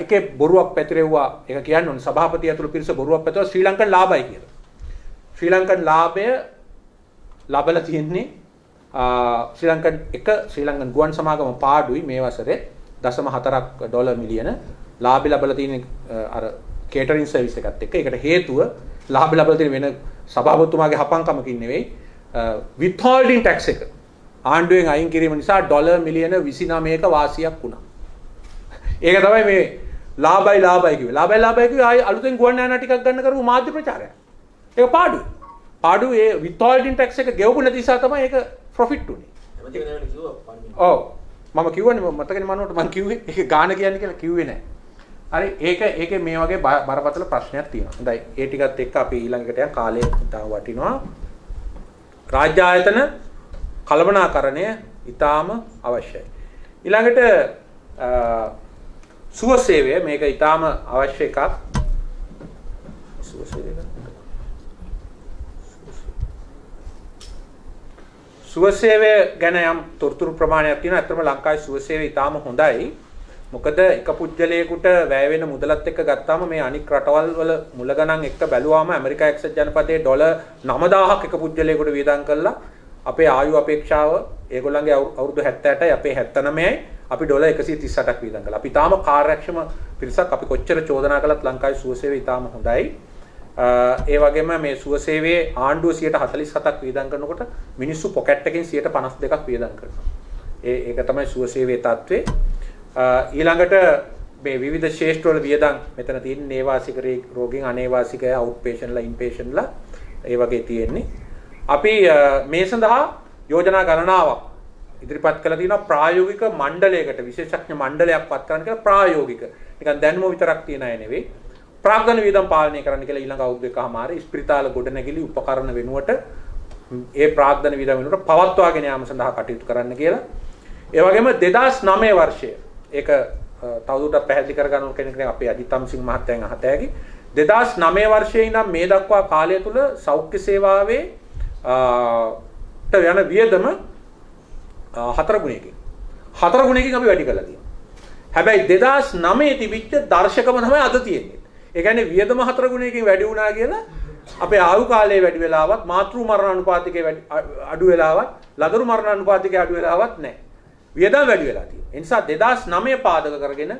එකේ බොරුවක් පැතිරෙව්වා. ඒක කියන්නේ ඕනේ සභාපති ඇතුළු පිරිස බොරුවක් පැතුවා ශ්‍රී ලංකන් ලාභයි කියලා. ශ්‍රී ලංකන් ලාභය ලබලා තියෙන්නේ ශ්‍රී ලංකන් ගුවන් සමාගම පාඩුයි මේ වසරේ $0.4 මිලියන ලාභය ලබලා තියෙන අර කේටරින් සර්විස් එකත් එක්ක. ඒකට හේතුව ලාභය ලබලා තියෙන වෙන සභාපතිතුමාගේ හපංකමකින් නෙවෙයි withholding tax එක ආණ්ඩුවෙන් අයින් කිරීම නිසා $29 මිලියන 29ක වාසියක් වුණා. ඒක තමයි මේ ලාභයි කිව්වේ. ලාභයි කිව්වේ ආයි අලුතෙන් ගුවන් යානා ටිකක් ගන්න කරපු මාධ්‍ය ප්‍රචාරයක්. ඒක පාඩුයි. පාඩුව ඒ withholding tax එක ගෙවපු නැති නිසා තමයි ඒක ප්‍රොෆිට් උනේ. ඔව් මම කිව්වනේ මතකනේ මනෝට මම කිව්වේ ඒක ගාන කියන්නේ කියලා කිව්වේ නැහැ. හරි ඒකේ මේ වගේ බරපතල ප්‍රශ්නයක් තියෙනවා. හොඳයි ඒ ටිකත් එක්ක අපි ඊළඟට යන කාලේ තාම වටිනවා. රාජ්‍ය ආයතන කළමනාකරණය ඉතාම අවශ්‍යයි. ඊළඟට සුව සේවය මේක ඉතාම අවශ්‍ය එකක්. සුව සේවය සුව සේවය ගැන යම් තොරතුරු ප්‍රමාණයක් තියෙනවා. අත්‍තරම ලංකාවේ සුව සේවය ඉතාම හොඳයි. මොකද එක පුජ්‍යලයකට වැය වෙන මුදලත් එක්ක ගත්තාම මේ අනික් රටවල් වල මුල ගණන් එක්ක බැලුවාම ඇමරිකා එක්සත් ජනපදයේ $9000ක් එක පුජ්‍යලයකට වියදම් කළා. අපේ ආයු අපේක්ෂාව ඒගොල්ලන්ගේ අවුරුදු 78යි අපේ 79යි අපි $138ක් වියදම් කළා. අපි තාම කාර්යක්ෂම පිරිසක්. අපි කොච්චර චෝදනා කළත් ලංකාවේ සුව සේවය ඉතාම හොඳයි. ඒ වගේම මේ සුව සේවයේ ආණ්ඩුව 47ක් වියදම් කරනකොට මිනිස්සු පොකට් එකෙන් 52ක් වියදම් කරනවා. ඒක තමයි සුව සේවයේ තත්ත්වය. ඊළඟට මේ විවිධ ශේෂ්ත්‍රවල වියදම් මෙතන තියෙන නේවාසික රෝගීන් අනේවාසික අවුට් පේෂන්ට්ලා ඉන් පේෂන්ට්ලා ඒ වගේ තියෙන්නේ. අපි මේ සඳහා යෝජනා ගණනාවක් ඉදිරිපත් කළා තියෙනවා ප්‍රායෝගික මණ්ඩලයකට විශේෂඥ මණ්ඩලයක් පත් කරන්න කියලා ප්‍රායෝගික. නිකන් දැනුම විතරක් තියන අය නෙවෙයි. ප්‍රාග්ධන වියදම් පාලනය කරන්න කියලා ඊළඟ අවුරුදු එකමාරේ ස්පිරිතාල ගොඩනැගිලි උපකරණ වෙනුවට ඒ ප්‍රාග්ධන වියදම් වෙනුවට පවත්වාගෙන යාම සඳහා කටයුතු කරන්න කියලා. ඒ වගේම 2009 වර්ෂයේ ඒක තවදුරටත් පැහැදිලි කරගන්න ඕන කෙනෙක් නේ අපේ අජිත් අම්සිංහ මහත්තයන් අහතෑගේ 2009 වර්ෂයේ ඉඳන් මේ දක්වා කාලය තුල සෞඛ්‍ය සේවාවේ යන වියදම 4 ගුණයකින් අපි වැඩි කරලා තියෙනවා. හැබැයි 2009 තිබිච්ච දර්ශකම තමයි අද තියෙන්නේ. ඒ කියන්නේ වියදම 4 ගුණයකින් වැඩි වුණා කියලා අපේ ආයු කාලයේ වැඩි වෙලාවත් මාතෘ මරණ අනුපාතිකයේ අඩු වෙලාවත් ලදරු මරණ අනුපාතිකයේ අඩු වෙලාවත් නැහැ. වියදම් වැඩි වෙලා තියෙනවා. ඒ නිසා 2009 පාදක කරගෙන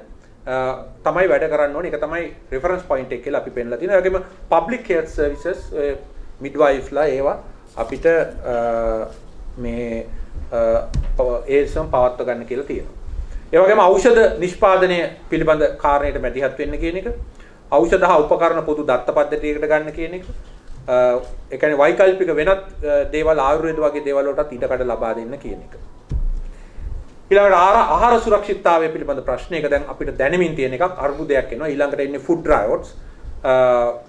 තමයි වැඩ කරන්න ඕනේ. ඒක තමයි රෙෆරන්ස් පොයින්ට් එක කියලා අපි පෙන්නලා තියෙනවා. ඒ වගේම පබ්ලික් හෙල්ත් සර්විසස් මිඩ්වයිෆ්ලා ඒවා අපිට මේ ඒසම් පවත්ව ගන්න කියලා තියෙනවා. ඒ වගේම ඖෂධ නිෂ්පාදනය පිළිබඳ කාරණයට මැදිහත් වෙන්න කියන එක. ඖෂධ හා උපකරණ පොදු දත්ත පද්ධතියකට ගන්න කියන එක. ඒ කියන්නේ වෛකල්පික වෙනත් දේවල් ආයුර්වේද වගේ දේවල් වලටත් ඉඩකඩ ලබා දෙන්න කියන එක. ඊළඟට ආහාර සුරක්ෂිතතාවය පිළිබඳ ප්‍රශ්නයක දැන් අපිට දැනෙමින් තියෙන එකක් අර්බුදයක් එනවා. ඊළඟට ඉන්නේ ෆුඩ් රයොට්ස්.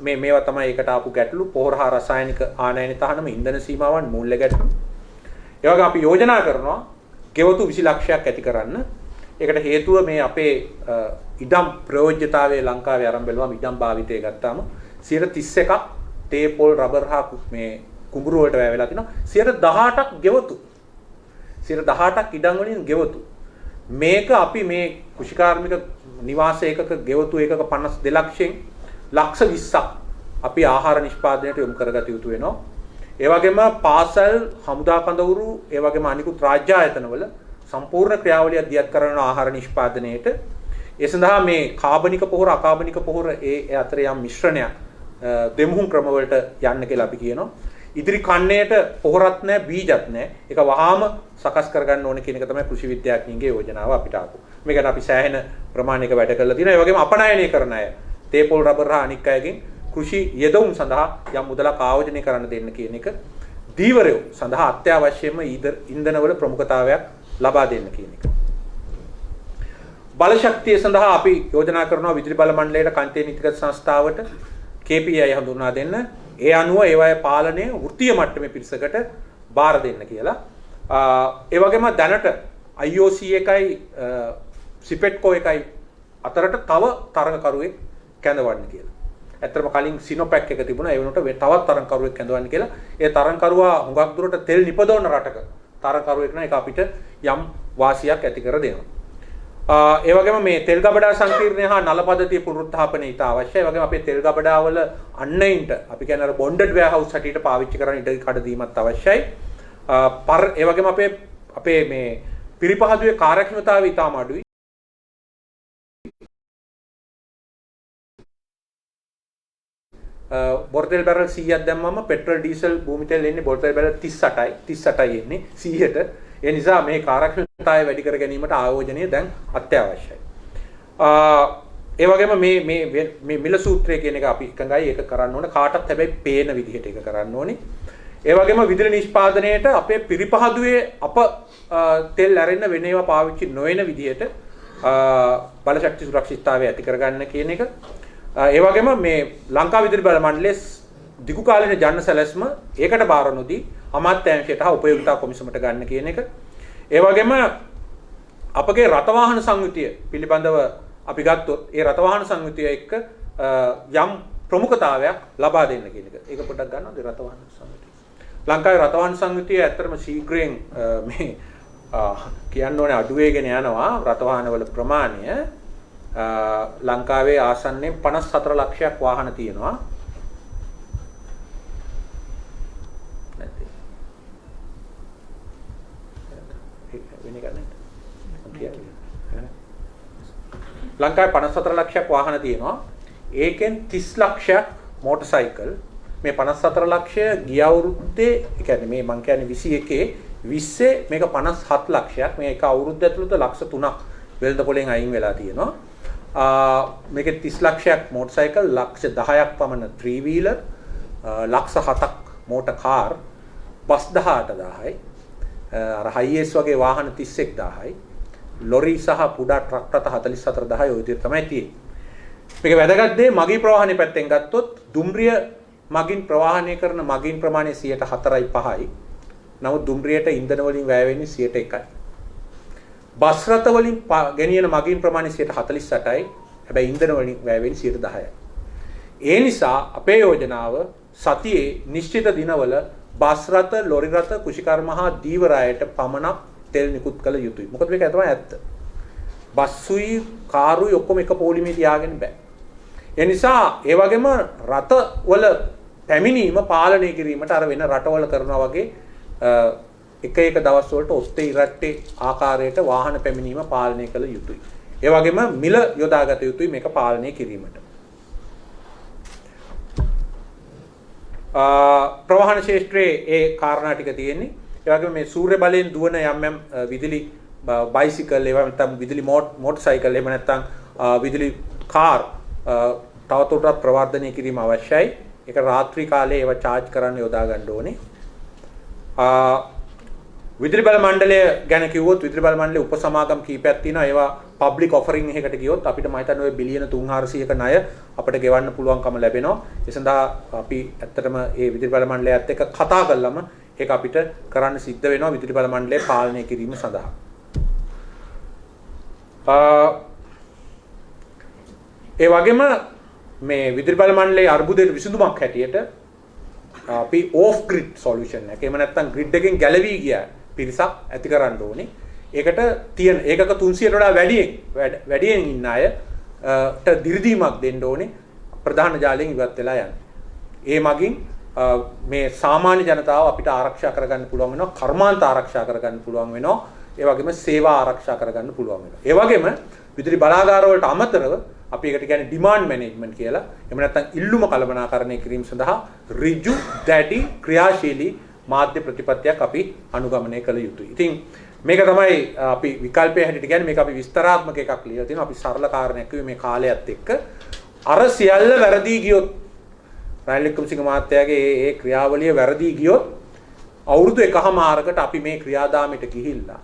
මේවා තමයි ඒකට ආපු ගැටලු. පොහොර හා රසායනික ආනයන තහනම ඉන්ධන සීමාවන් මූල්‍ය ගැටලු. ඒ වගේ අපි යෝජනා කරනවා ගෙවතු 20 ලක්ෂයක් ඇති කරන්න. ඒකට හේතුව මේ අපේ ඉඩම් ප්‍රයෝජ්‍යතාවයේ ලංකාවේ ආරම්භ වෙලවම ඉඩම් භාවිතය ගත්තාම 31ක් තේ පොල් රබර් හා මේ කුඹුරු වලට වැය වෙලා තිනවා. 18ක් ගෙවතු. 18ක් ඉඩම් වලින් ගෙවතු. මේක අපි මේ කුෂිකාර්මික නිවාස ඒකක ගෙවතු ඒකක 52 ලක්ෂයෙන් ලක්ෂ 20ක් අපි ආහාර නිෂ්පාදනයට යොමු කරගත යුතු වෙනවා. ඒ වගේම පාසල් හමුදා කඳවුරු ඒ වගේම අනිකුත් රාජ්‍ය ආයතනවල සම්පූර්ණ ක්‍රියාවලිය දියත් කරන ආහාර නිෂ්පාදනයේට ඒ සඳහා මේ කාබනික පොහොර අකාබනික පොහොර ඒ අතර යම් මිශ්‍රණයක් දෙමුහුම් ක්‍රම වලට යන්න කියලා අපි කියනවා. ඉදිරි කන්නේට පොහොරත් නැහැ බීජත් නැහැ. ඒක වහාම සකස් කරගන්න ඕනේ කියන එක තමයි කෘෂි විද්‍යාඥයින්ගේ යෝජනාව අපිට ආපු. මේකට අපි සෑහෙන ප්‍රමාණයක වැඩ කරලා තියෙනවා. ඒ වගේම අපනයනය කරන අය තේපොල් රබර් හා අනික් අයගෙන් කෘෂි යෙදවුම් සඳහා යම් මුදලක් ආයෝජනය කරන්න දෙන්න කියන එක දීවරයෝ සඳහා අත්‍යවශ්‍යම ඉන්ධනවල ප්‍රමුඛතාවයක් ලබා දෙන්න කියන එක. බල ශක්තිය සඳහා අපි යෝජනා කරනවා විදුලි බල මණ්ඩලයට කාන්තිය නීතිගත සංස්ථාවට KPI හඳුන්වා දෙන්න. ඒ අනුව ඒවායේ පාලනය වෘත්තීය මට්ටමේ පිරිසකට බාර දෙන්න කියලා. ඒ වගේම දැනට IOC එකයි සිපෙට්කෝ එකයි අතරට තව තරඟකරුවෙක් කැඳවන්න කියලා. ඇත්තටම කලින් සිනොපැක් එක තිබුණා. ඒ වෙනකොට තවත් තරඟකරුවෙක් කැඳවන්න කියලා. ඒ තරඟකරුවා හුඟක් දුරට තෙල් නිපදවන රටක තරඟකරුවෙක් නම් ඒක අපිට යම් වාසියක් ඇති කර දෙනවා. ඒ වගේම මේ තෙල් ගබඩා සංකීර්ණය හා නල පද්ධතිය පුනරුත්ථාපනය ඉතා අවශ්‍යයි. ඒ වගේම අපේ තෙල් ගබඩාවල අන්නයින්ට අපි කියන්නේ අර බොන්ඩඩ් වෙයාරහවුස් හැටියට පාවිච්චි කරන ඉඩ කඩ දීමත් අවශ්‍යයි. ඒ වගේම අපේ මේ පිරිපහදුවේ කාර්යක්ෂමතාවය ඉතාම අඩුයි. බොර්තෙල් බැරල් 100ක් දැම්මම පෙට්‍රල් ඩීසල් භූමි තෙල් එන්නේ බොර්තෙල් බැරල් 38යි එන්නේ 100ට. ඒ නිසා මේ කාර්යක්ෂමතාවය වැඩි කර ගැනීමට ආයෝජනය දැන් අත්‍යවශ්‍යයි. ඒ වගේම මේ මිල සූත්‍රය කියන එක අපි එකඟයි. ඒක කරන්න ඕන කාටත් හැබැයි පේන විදිහට ඒක කරන්න ඕනේ. ඒ වගේම විදුලි නිෂ්පාදනයේට අපේ පිරිපහදුවේ තෙල් ඇරෙන්න වෙන ඒවා පාවිච්චි නොවන විදිහට බලශක්ති සුරක්ෂිතතාවය ඇති කරගන්න කියන එක. ඒ වගේම මේ ලංකා විදුලි බල මණ්ඩලයේ දිගු කාලීන ජන සැලැස්ම ඒකට බාර නොදී අමාත්‍යාංශයට හා උපයෝගිතා කොමිසමට ගන්න කියන එක. ඒ වගේම අපගේ රථවාහන සංයුතිය පිළිබඳව අපි ගත්තොත් ඒ රථවාහන සංයුතිය එක්ක යම් ප්‍රමුඛතාවයක් ලබා දෙන්න කියන එක. ඒක පොඩ්ඩක් ගන්නවද රථවාහන සංයුතිය? ලංකාවේ රථවාහන සංයුතිය ඇත්තටම ශීඝ්‍රයෙන් මේ කියන්න ඕනේ අඩු වෙගෙන යනවා. රථවාහනවල ප්‍රමාණය ලංකාවේ ආසන්නයෙන් 54 ලක්ෂයක් වාහන තියෙනවා. ලංකාවේ 54 ලක්ෂයක් වාහන තියෙනවා. ඒකෙන් 30 ලක්ෂයක් මෝටර් සයිකල්. මේ 54 ලක්ෂය ගිය අවුරුද්දේ, ඒ කියන්නේ මේ මං කියන්නේ 21 20 මේක 57 ලක්ෂයක්. මේ එක අවුරුද්ද ඇතුළත ලක්ෂ 3ක් වෙළඳ පොලෙන් අයින් වෙලා තියෙනවා. මේකේ 30 ලක්ෂයක් මෝටර් සයිකල්, ලක්ෂ 10ක් පමණ 3 wheeler, ලක්ෂ 7ක් මෝටර් කාර්, බස් 18000යි. අර හයිඑස් වගේ වාහන 31000යි. ලොරි සහ කුඩා ට්‍රක් රථ 44000යි ඔය විදිහට තමයි තියෙන්නේ. මේක වැදගත් දේ මගී ප්‍රවාහනයේ පැත්තෙන් ගත්තොත් දුම්රිය මගින් ප්‍රවාහනය කරන මගින් ප්‍රමාණය 4.5යි. නමුත් දුම්රියට ඉන්ධන වලින් වැය වෙන්නේ 1%යි. බස් රථ වලින් ගෙනියන මගින් ප්‍රමාණය 48යි. හැබැයි ඉන්ධන වලින් වැය වෙන්නේ 10%යි. ඒ නිසා අපේ යෝජනාව සතියේ නිශ්චිත දිනවල බස් රථ, ලොරි රථ, කුෂිකර්ම හා දීවරායට පමණක් තෙල් නිකුත් කළ යුතුයි. මොකද මේක තමයි ඇත්ත. බස්සුයි කාරුයි ඔක්කොම එක පොලිමේ තියාගෙන බෑ. ඒ නිසා ඒ වගේම රථ වල පැමිණීම පාලනය කිරීමට අර වෙන රටවල කරනවා වගේ එක දවස් වලට ඔස්තේ ඉරට්ටේ ආකාරයට වාහන පැමිණීම පාලනය කළ යුතුයි. ඒ වගේම මිල යොදාගත යුතුයි මේක පාලනය කිරීමට. ප්‍රවාහන ශාස්ත්‍රයේ ඒ කාරණා ටික තියෙන්නේ. ඒ වගේම මේ සූර්ය බලයෙන් දුවන යම් විදුලි බයිසිකල්, ඒවා නැත්නම් විදුලි මෝටර් සයිකල්, එහෙම නැත්නම් විදුලි කාර් තවදුරටත් ප්‍රවර්ධනය කිරීම අවශ්‍යයි. ඒක රාත්‍රී කාලේ ඒවා charge කරන්න යොදා ගන්න ඕනේ. විදුලි බල මණ්ඩලය ගැන කිව්වොත් විදුලි බල මණ්ඩලයේ උපසමාගම් කීපයක් තියෙනවා. ඒවා පබ්ලික් ඔෆරින් එකකට ගියොත් අපිට මම හිතන්නේ ඔය බිලියන 300ක ණය අපිට ගෙවන්න පුළුවන්කම ලැබෙනවා. ඒ සඳහා අපි ඇත්තටම මේ විදුලි බල මණ්ඩලයත් එක්ක කතා කළාම ඒක අපිට කරන්න සිද්ධ වෙනවා විදුලි බල මණ්ඩලය පාලනය කිරීම සඳහා. ඒ වගේම මේ විදුලි බල මණ්ඩලයේ අර්බුදයට විසඳුමක් හැටියට අපි ඕෆ් ග්‍රිඩ් සොලියුෂන් එක. එහෙම නැත්නම් ග්‍රිඩ් එකෙන් ගැලවී ගිය පිරිසක් ඇති කරන්න ඕනේ. ඒකට තියෙන ඒකක 300ට වඩා වැඩියෙන් ඉන්න අයට දිරිදීමක් දෙන්න ඕනේ. ප්‍රධාන ජාලයෙන් ඉවත් වෙලා යන්න. ඒ මගින් මේ සාමාන්‍ය ජනතාව අපිට ආරක්ෂා කරගන්න පුළුවන් වෙනවා. කර්මාන්ත ආරක්ෂා කරගන්න පුළුවන් වෙනවා. ඒ වගේම සේවා ආරක්ෂා කරගන්න පුළුවන් වෙනවා. ඒ වගේම විදුලි බලාගාර වලට අමතරව අපි ඒකට කියන්නේ ඩිමාන්ඩ් මැනේජ්මන්ට් කියලා. එහෙම නැත්නම් ඉල්ලුම කළමනාකරණය කිරීම සඳහා ඍජු දැඩි ක්‍රියාශීලී මාධ්‍ය ප්‍රතිපත්තියක් අපි අනුගමනය කළ යුතුයි. ඉතින් මේක තමයි අපි විකල්පය හැටියට කියන්නේ. මේක අපි විස්තරාත්මක එකක් ලියලා තිනවා. අපි සරල කාරණයක් කිව්වේ මේ කාලයත් එක්ක අර සියල්ල වැරදි ගියොත් රනිල් වික්‍රමසිංහ මහත්තයාගේ ඒ ක්‍රියාවලිය වැරදි ගියොත් අවුරුදු එකහමාරකට අපි මේ ක්‍රියාදාමයට ගිහිල්ලා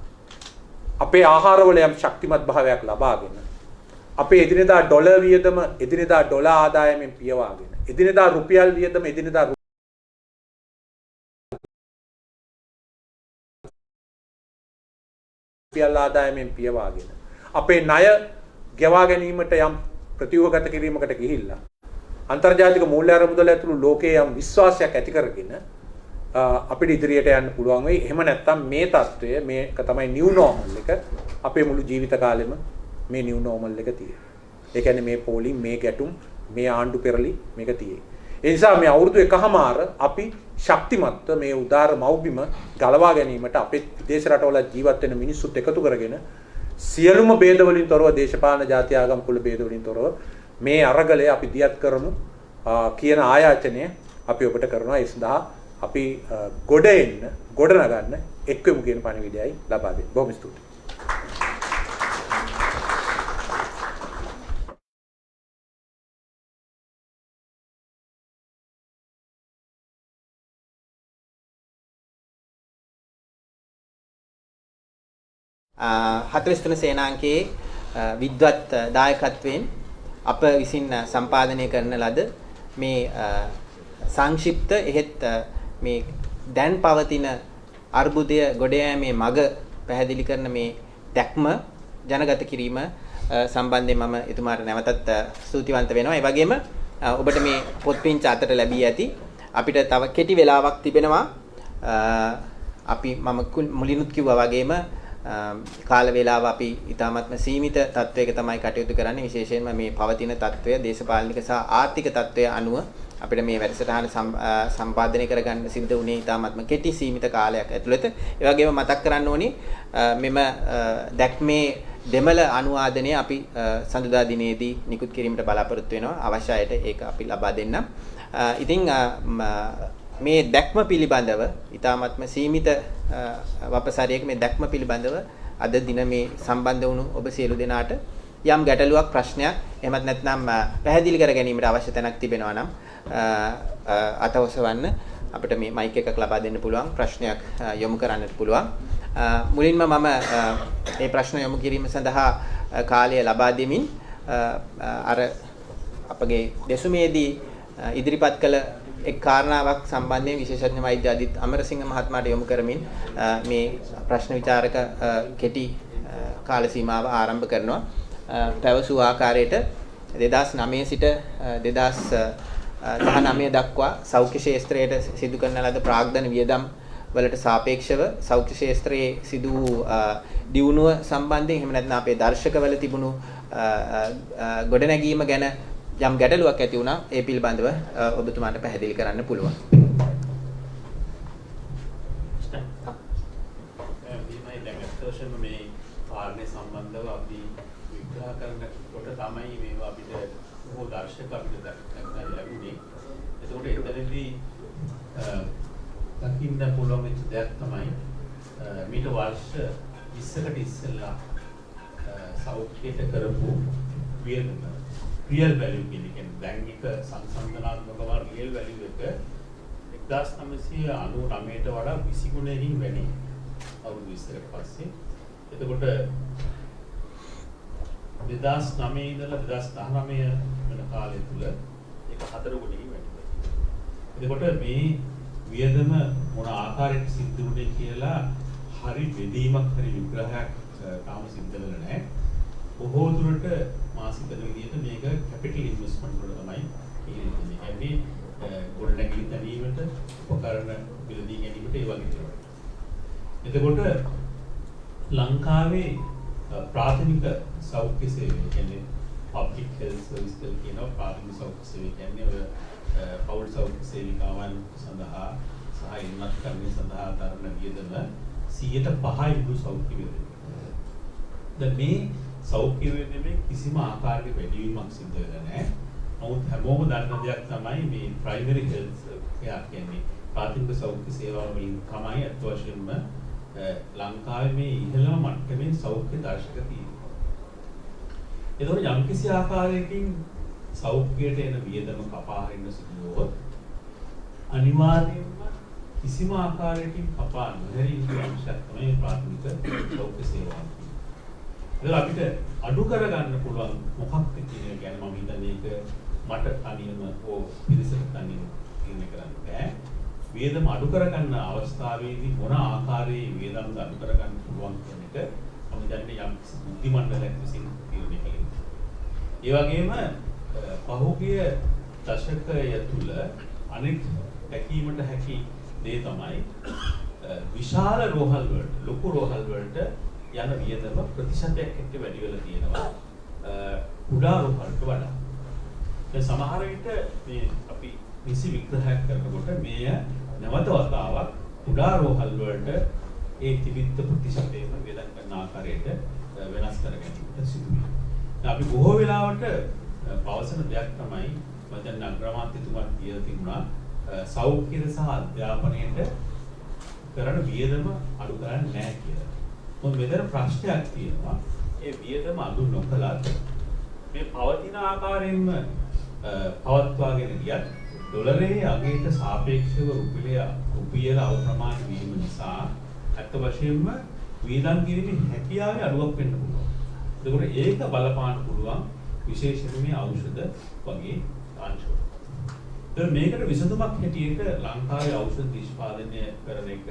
අපේ ආහාරවල යම් ශක්තිමත් භාවයක් ලබාගෙන අපේ එදිනෙදා ඩොලර් වියදම එදිනෙදා ඩොලර් ආදායමෙන් පියවාගෙන එදිනෙදා රුපියල් වියදම එදිනෙදා රුපියල් ආදායමෙන් පියවාගෙන අපේ ණය ගෙවා ගැනීමට යම් ප්‍රතිවගත කිරීමකට ගිහිල්ලා අන්තර්ජාතික මූල්‍ය අරමුදල ඇතුළු ලෝකයේ යම් විශ්වාසයක් ඇති කරගෙන අපිට ඉදිරියට යන්න පුළුවන් වෙයි. එහෙම නැත්නම් මේ தত্ত্বය මේක තමයි නිව් නෝමල් එක අපේ මුළු ජීවිත කාලෙම මේ නිව් නෝමල් එක තියෙන්නේ. ඒ කියන්නේ මේ පෝලිං මේ ගැටුම් මේ ආණ්ඩු පෙරලි මේක තියෙන්නේ. ඒ නිසා මේ අවුරුදු එකහමාර අපි ශක්තිමත්ව මේ උදාර මව්බිම ගලවා ගැනීමට අපේ විදේශ රටවල ජීවත් වෙන මිනිස්සුත් එකතු කරගෙන සියලුම ભેද වලින් තොරව දේශපාලන ජාති ආගම් කුල ભેද වලින් තොරව මේ අරගලය අපි දියත් කරමු කියන ආයාචනය අපි ඔබට කරනවා. ඒ සඳහා අපි ගොඩ නගන්න එක්වෙමු කියන පණිවිඩයයි ලබා දෙන්නේ. බොහොම ස්තුතියි. හතලිස් සේනාංකයේ විද්වත් දායකත්වයෙන් අප විසින් සම්පාදනය කරන ලද මේ සංක්ෂිප්ත එහෙත් මේ දැන් පවතින අර්බුදය ගොඩ යෑමේ මඟ පැහැදිලි කරන මේ දැක්ම ජනගත කිරීම සම්බන්ධයෙන් මම එතුමාට නැවතත් ස්තුතිවන්ත වෙනවා. ඒ වගේම ඔබට මේ පොත්පින්ච අතට ලැබී ඇති. අපිට තව කෙටි වෙලාවක් තිබෙනවා. අපි මම මුලිනුත් කිව්වා වගේම කාල වේලාව අපි ඉතාමත්ම සීමිත තත්වයක තමයි කටයුතු කරන්නේ. විශේෂයෙන්ම මේ පවතින තත්වය දේශපාලනික සහ ආර්ථික තත්වය අනුව අපිට මේ වැඩසටහන සම්පාදනය කරගන්න සිද්ධ වුණේ ඉතාමත්ම කෙටි සීමිත කාලයක් ඇතුළත. ඒ වගේම මතක් කරන්න ඕනි මෙම දැක්මේ දෙමළ අනුවාදනය අපි සඳුදා දිනේදී නිකුත් කිරීමට බලාපොරොත්තු වෙනවා. අවශ්‍ය අයට ඒක අපි ලබා දෙන්නම්. ඉතින් මේ දැක්ම පිළිබඳව ඉතාමත්ම සීමිත වපසරියක මේ දැක්ම පිළිබඳව අද දින මේ සම්බන්ධ වුණු ඔබ සියලු දෙනාට යම් ගැටලුවක් ප්‍රශ්නයක් එහෙමත් නැත්නම් පැහැදිලි කර ගැනීමට අවශ්‍ය තැනක් තිබෙනවා නම් අතවසවන්න අපිට මේ මයික් එකක් ලබා දෙන්න පුළුවන්. ප්‍රශ්නයක් යොමු කරන්නට පුළුවන්. මුලින්ම මම මේ ප්‍රශ්න යොමු කිරීම සඳහා කාලය ලබා දෙමින් අර අපගේ දෙසුමේදී ඉදිරිපත් කළ එක් කාරණාවක් සම්බන්ධයෙන් විශේෂඥ වෛද්‍ය අදිත් අමරසිංහ මහත්මයාට යොමු කරමින් මේ ප්‍රශ්න විචාරක කෙටි කාල සීමාව ආරම්භ කරනවා. පැවසූ ආකාරයට 2009 සිට 2019 දක්වා සෞඛ්‍ය ක්ෂේත්‍රයට සිදු කරන ලද ප්‍රාග්ධන වියදම් වලට සාපේක්ෂව සෞඛ්‍ය ක්ෂේත්‍රයේ සිදු වූ දියුණුව සම්බන්ධයෙන් එහෙම නැත්නම් අපේ දර්ශකවල තිබුණු ගොඩනැගීම ගැන යම් ගැටලුවක් ඇති වුණා. ඒ පිළිබඳව ඔබතුමාට පැහැදිලි කරන්න පුළුවන්. මේ කාරණේ සම්බන්ධව අපි විග්‍රහ කරනකොට තමයි මේවා අපිට බොහෝ දර්ශක අපිට දක්වන්න ලැබුණේ. එතකොට එතනදී දකින්න පුළුවන් වෙච්ච දෙයක් තමයි මීට වර්ෂ 20කට ඉස්සෙල්ලා සෞඛ්‍යයට කරපු වියදම real value කියන්නේ දැන් එක සංසන්දනාත්මකව real value එක 1999ට වඩා 20 ගුණයකින් වැඩි. අවුරුදු 20කට පස්සේ. එතකොට 2009 ඉඳලා 2019 වෙන කාලය තුල ඒක 4 ගුණයකින් වැඩි. එතකොට මේ වියදම මොන ආකාරයකට සිද්ධ වුණේ කියලා හරි බෙදීමක් හරි විග්‍රහයක් තාම සිද්ධ වෙලා නැහැ. බොහෝ දුරට මාසික විදියට මේක කැපිටල් ඉන්වෙස්ට්මන්ට් වල තමයි කියන්නේ. කියන්නේ ගොඩනැගිලි තැනීමට උපකරණ බිලදී ගැනීමට ඒ වගේ දේවල්. එතකොට ලංකාවේ ප්‍රාථමික සෞඛ්‍ය සේවය කියන්නේ public health service කියලා කියනවා. ප්‍රාථමික සෞඛ්‍ය සේවය කියන්නේ ඔය පෞල් සෞඛ්‍ය සේවිකාවන් සඳහා සහ ඉන්නත් කර්මී සඳහා තරණ වියදම 105යි මුළු සෞඛ්‍ය වියදම. දැන් මේ සෞඛ්‍ය වියදමේ කිසිම ආකාරයක වැඩිවීමක් සිදු වෙලා නැහැ. නමුත් හැමෝම දන්න දෙයක් තමයි මේ ප්‍රයිමරි හෙල්ත් කෙයාර් කියන්නේ ප්‍රාථමික සෞඛ්‍ය සේවාව වලින් තමයි අත්වශයෙන්ම ලංකාවේ මේ ඉහළම මට්ටමේ සෞඛ්‍ය දර්ශක තියෙනවා. ඒතකොට යම්කිසි ආකාරයකින් සෞඛ්‍යයට එන වියදම කපා හරින්න සිදුවොත් අනිවාර්යයෙන්ම කිසිම ආකාරයකින් කපා නොහැරී ඉන්න අවශ්‍යතාවය තමයි ප්‍රාථමික සෞඛ්‍ය සේවාව. ඒක අපිට අඩු කරගන්න පුළුවන් මොකක්ද කියන එක ගැන මම හිතන්නේ ඒක මට තනියම ඕ පිළිසෙට තනියම ඉන්නේ කරන්න බෑ. වේදම අඩු කරගන්න අවස්ථාවේදී මොන ආකාරයේ වේදම් අඩු කරගන්න පුළුවන් කියන එක මම දැන් යම් බුද්ධිමණ්ඩලයක් විසින් තීරණය කළේ. ඒ වගේම පහුගිය දශකය තුල අනෙක් දැකීමට හැකි දේ තමයි විශාල රෝහල් වලට ලොකු රෝහල් වලට යන වියදම ප්‍රතිශතයක් එක්ක වැඩි වෙලා තියෙනවා කුඩා රෝහල්ට වඩා. දැන් සමහර විට මේ අපි නිසි විග්‍රහයක් කරනකොට මෙය නැවත වතාවක් කුඩා රෝහල් වලට ඒ තිබිච්ච ප්‍රතිශතයම වේදන් කරන ආකාරයට වෙනස් කර ගැනීමට සිදු වෙනවා. අපි බොහෝ වෙලාවට පවසන දෙයක් තමයි මම දැන් අග්‍රාමාත්‍යතුමා කියලා තිබුණා සෞඛ්‍යද සහ අධ්‍යාපනයේට කරන වියදම අඩු කරන්නේ නැහැ කියලා. මොකද මෙතන ප්‍රශ්නයක් තියෙනවා. ඒ වියදම අඩු නොකලත් මේ පවතින ආකාරයෙන්ම පවත්වාගෙන ගියත් ඩොලරයේ අගයට සාපේක්ෂව රුපියල අවප්‍රමාණ වීම නිසා අත් වශයෙන්ම වියදම් කිරීමේ හැකියාවේ අඩුවක් වෙන්න පුළුවන්. ඒකෝට ඒක බලපාන්න පුළුවන් විශේෂයෙන්ම මේ ඖෂධ වගේ අංශවල. දැන් මේකට විසඳුමක් හැටියට ලංකාවේ ඖෂධ නිෂ්පාදනය කරන එක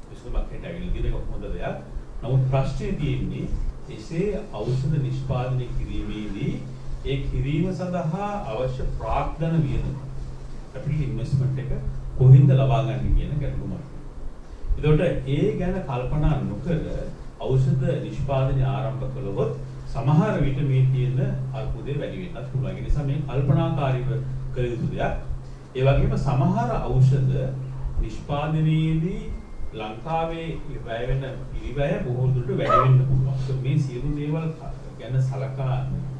විසඳුමක් හැටියට ඇවිල්ලා තියෙන එක හොඳ දෙයක්. නමුත් ප්‍රශ්නේ තියෙන්නේ එසේ ඖෂධ නිෂ්පාදනය කිරීමේදී ඒ කිරීම සඳහා අවශ්‍ය ප්‍රාග්ධන වියදම අපේ ඉන්වෙස්ට්මන්ට් එක කොහෙන්ද ලබා ගන්න කියන ගැටලුමක්. ඒකට ඒ ගැන කල්පනා නොකර ඖෂධ නිෂ්පාදනය ආරම්භ කළොත් සමහර විට මේ තියෙන අර්බුදේ වැඩි වෙන්නත් පුළුවන්. ඒ නිසා මේ කල්පනාකාරීව කළ යුතු දෙයක්. ඒ වගේම සමහර ඖෂධ නිෂ්පාදනයේදී ලංකාවේ වැය වෙන පිළිවැය බොහෝ දුරට වැඩි වෙන්න පුළුවන්. මේ සියලු දේවල් ගැන සලකා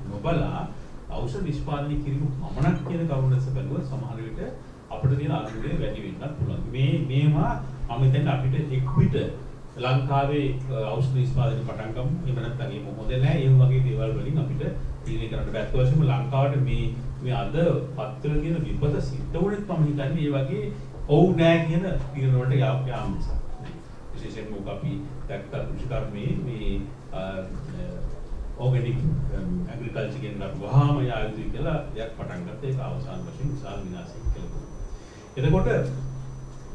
නොබලා ඖෂධ නිෂ්පාදනය කිරීම පමණක් කියන කරුණස බැලුවොත් සමහර විට අපිට තියෙන අර්බුදේ වැඩි වෙන්නත් පුළුවන්. මේවා මම හිතන්නේ අපිට එක් පිට ලංකාවේ ඖෂධ නිෂ්පාදනය පටන් ගමු. එහෙම නැත්නම් ඒ මොහොත නැහැ. ඒ වගේ දේවල් වලින් අපිට තීරණය කරන්න බැත් වශයෙන්ම ලංකාවට මේ අද පත්තර කියන විපත සිද්ධ වුණෙත් මම හිතන්නේ මේ වගේ ඔව් නෑ කියන තීරණ වලට යාම නිසා. විශේෂයෙන්ම අපි දැක්ක කෘෂිකර්මයේ මේ ඕගැනික් ඇග්‍රිකල්චර් කියන වහාම යායුතුයි කියලා දෙයක් පටන් ගත්තා. ඒක අවසාන වශයෙන් විශාල විනාශයක් කියලා. එතකොට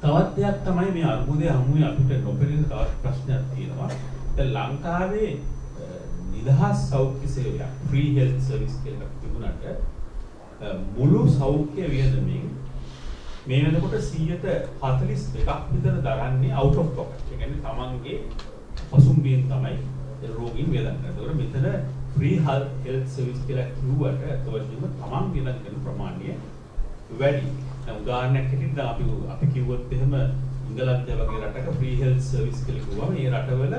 තවත් දෙයක් තමයි මේ අර්බුදයේ හමුවේ අපිට නොපෙනෙන තවත් ප්‍රශ්නයක් තියෙනවා. දැන් ලංකාවේ නිදහස් සෞඛ්‍ය සේවයක් ෆ්‍රී හෙල්ත් සර්විස් කියලා තිබුණාට මුළු සෞඛ්‍ය වියදමෙන් මේ වෙනකොට 42ක් විතර දරන්නේ out of pocket. ඒ කියන්නේ තමන්ගේ පසුම්බියෙන් තමයි රෝගීන් වේදන් කරන්නේ. ඒතකොට මෙතන ෆ්‍රී හෙල්ත් සර්විස් කියලා කිව්වට අතවශ්‍යම තමන් වේදන් කරන ප්‍රමාණය වැඩි. දැන් උදාහරණයක් හැටියට අපි කිව්වොත් එහෙම ඉංගලන්තය වගේ රටක ෆ්‍රී හෙල්ත් සර්විස් කියලා කිව්වම මේ රටවල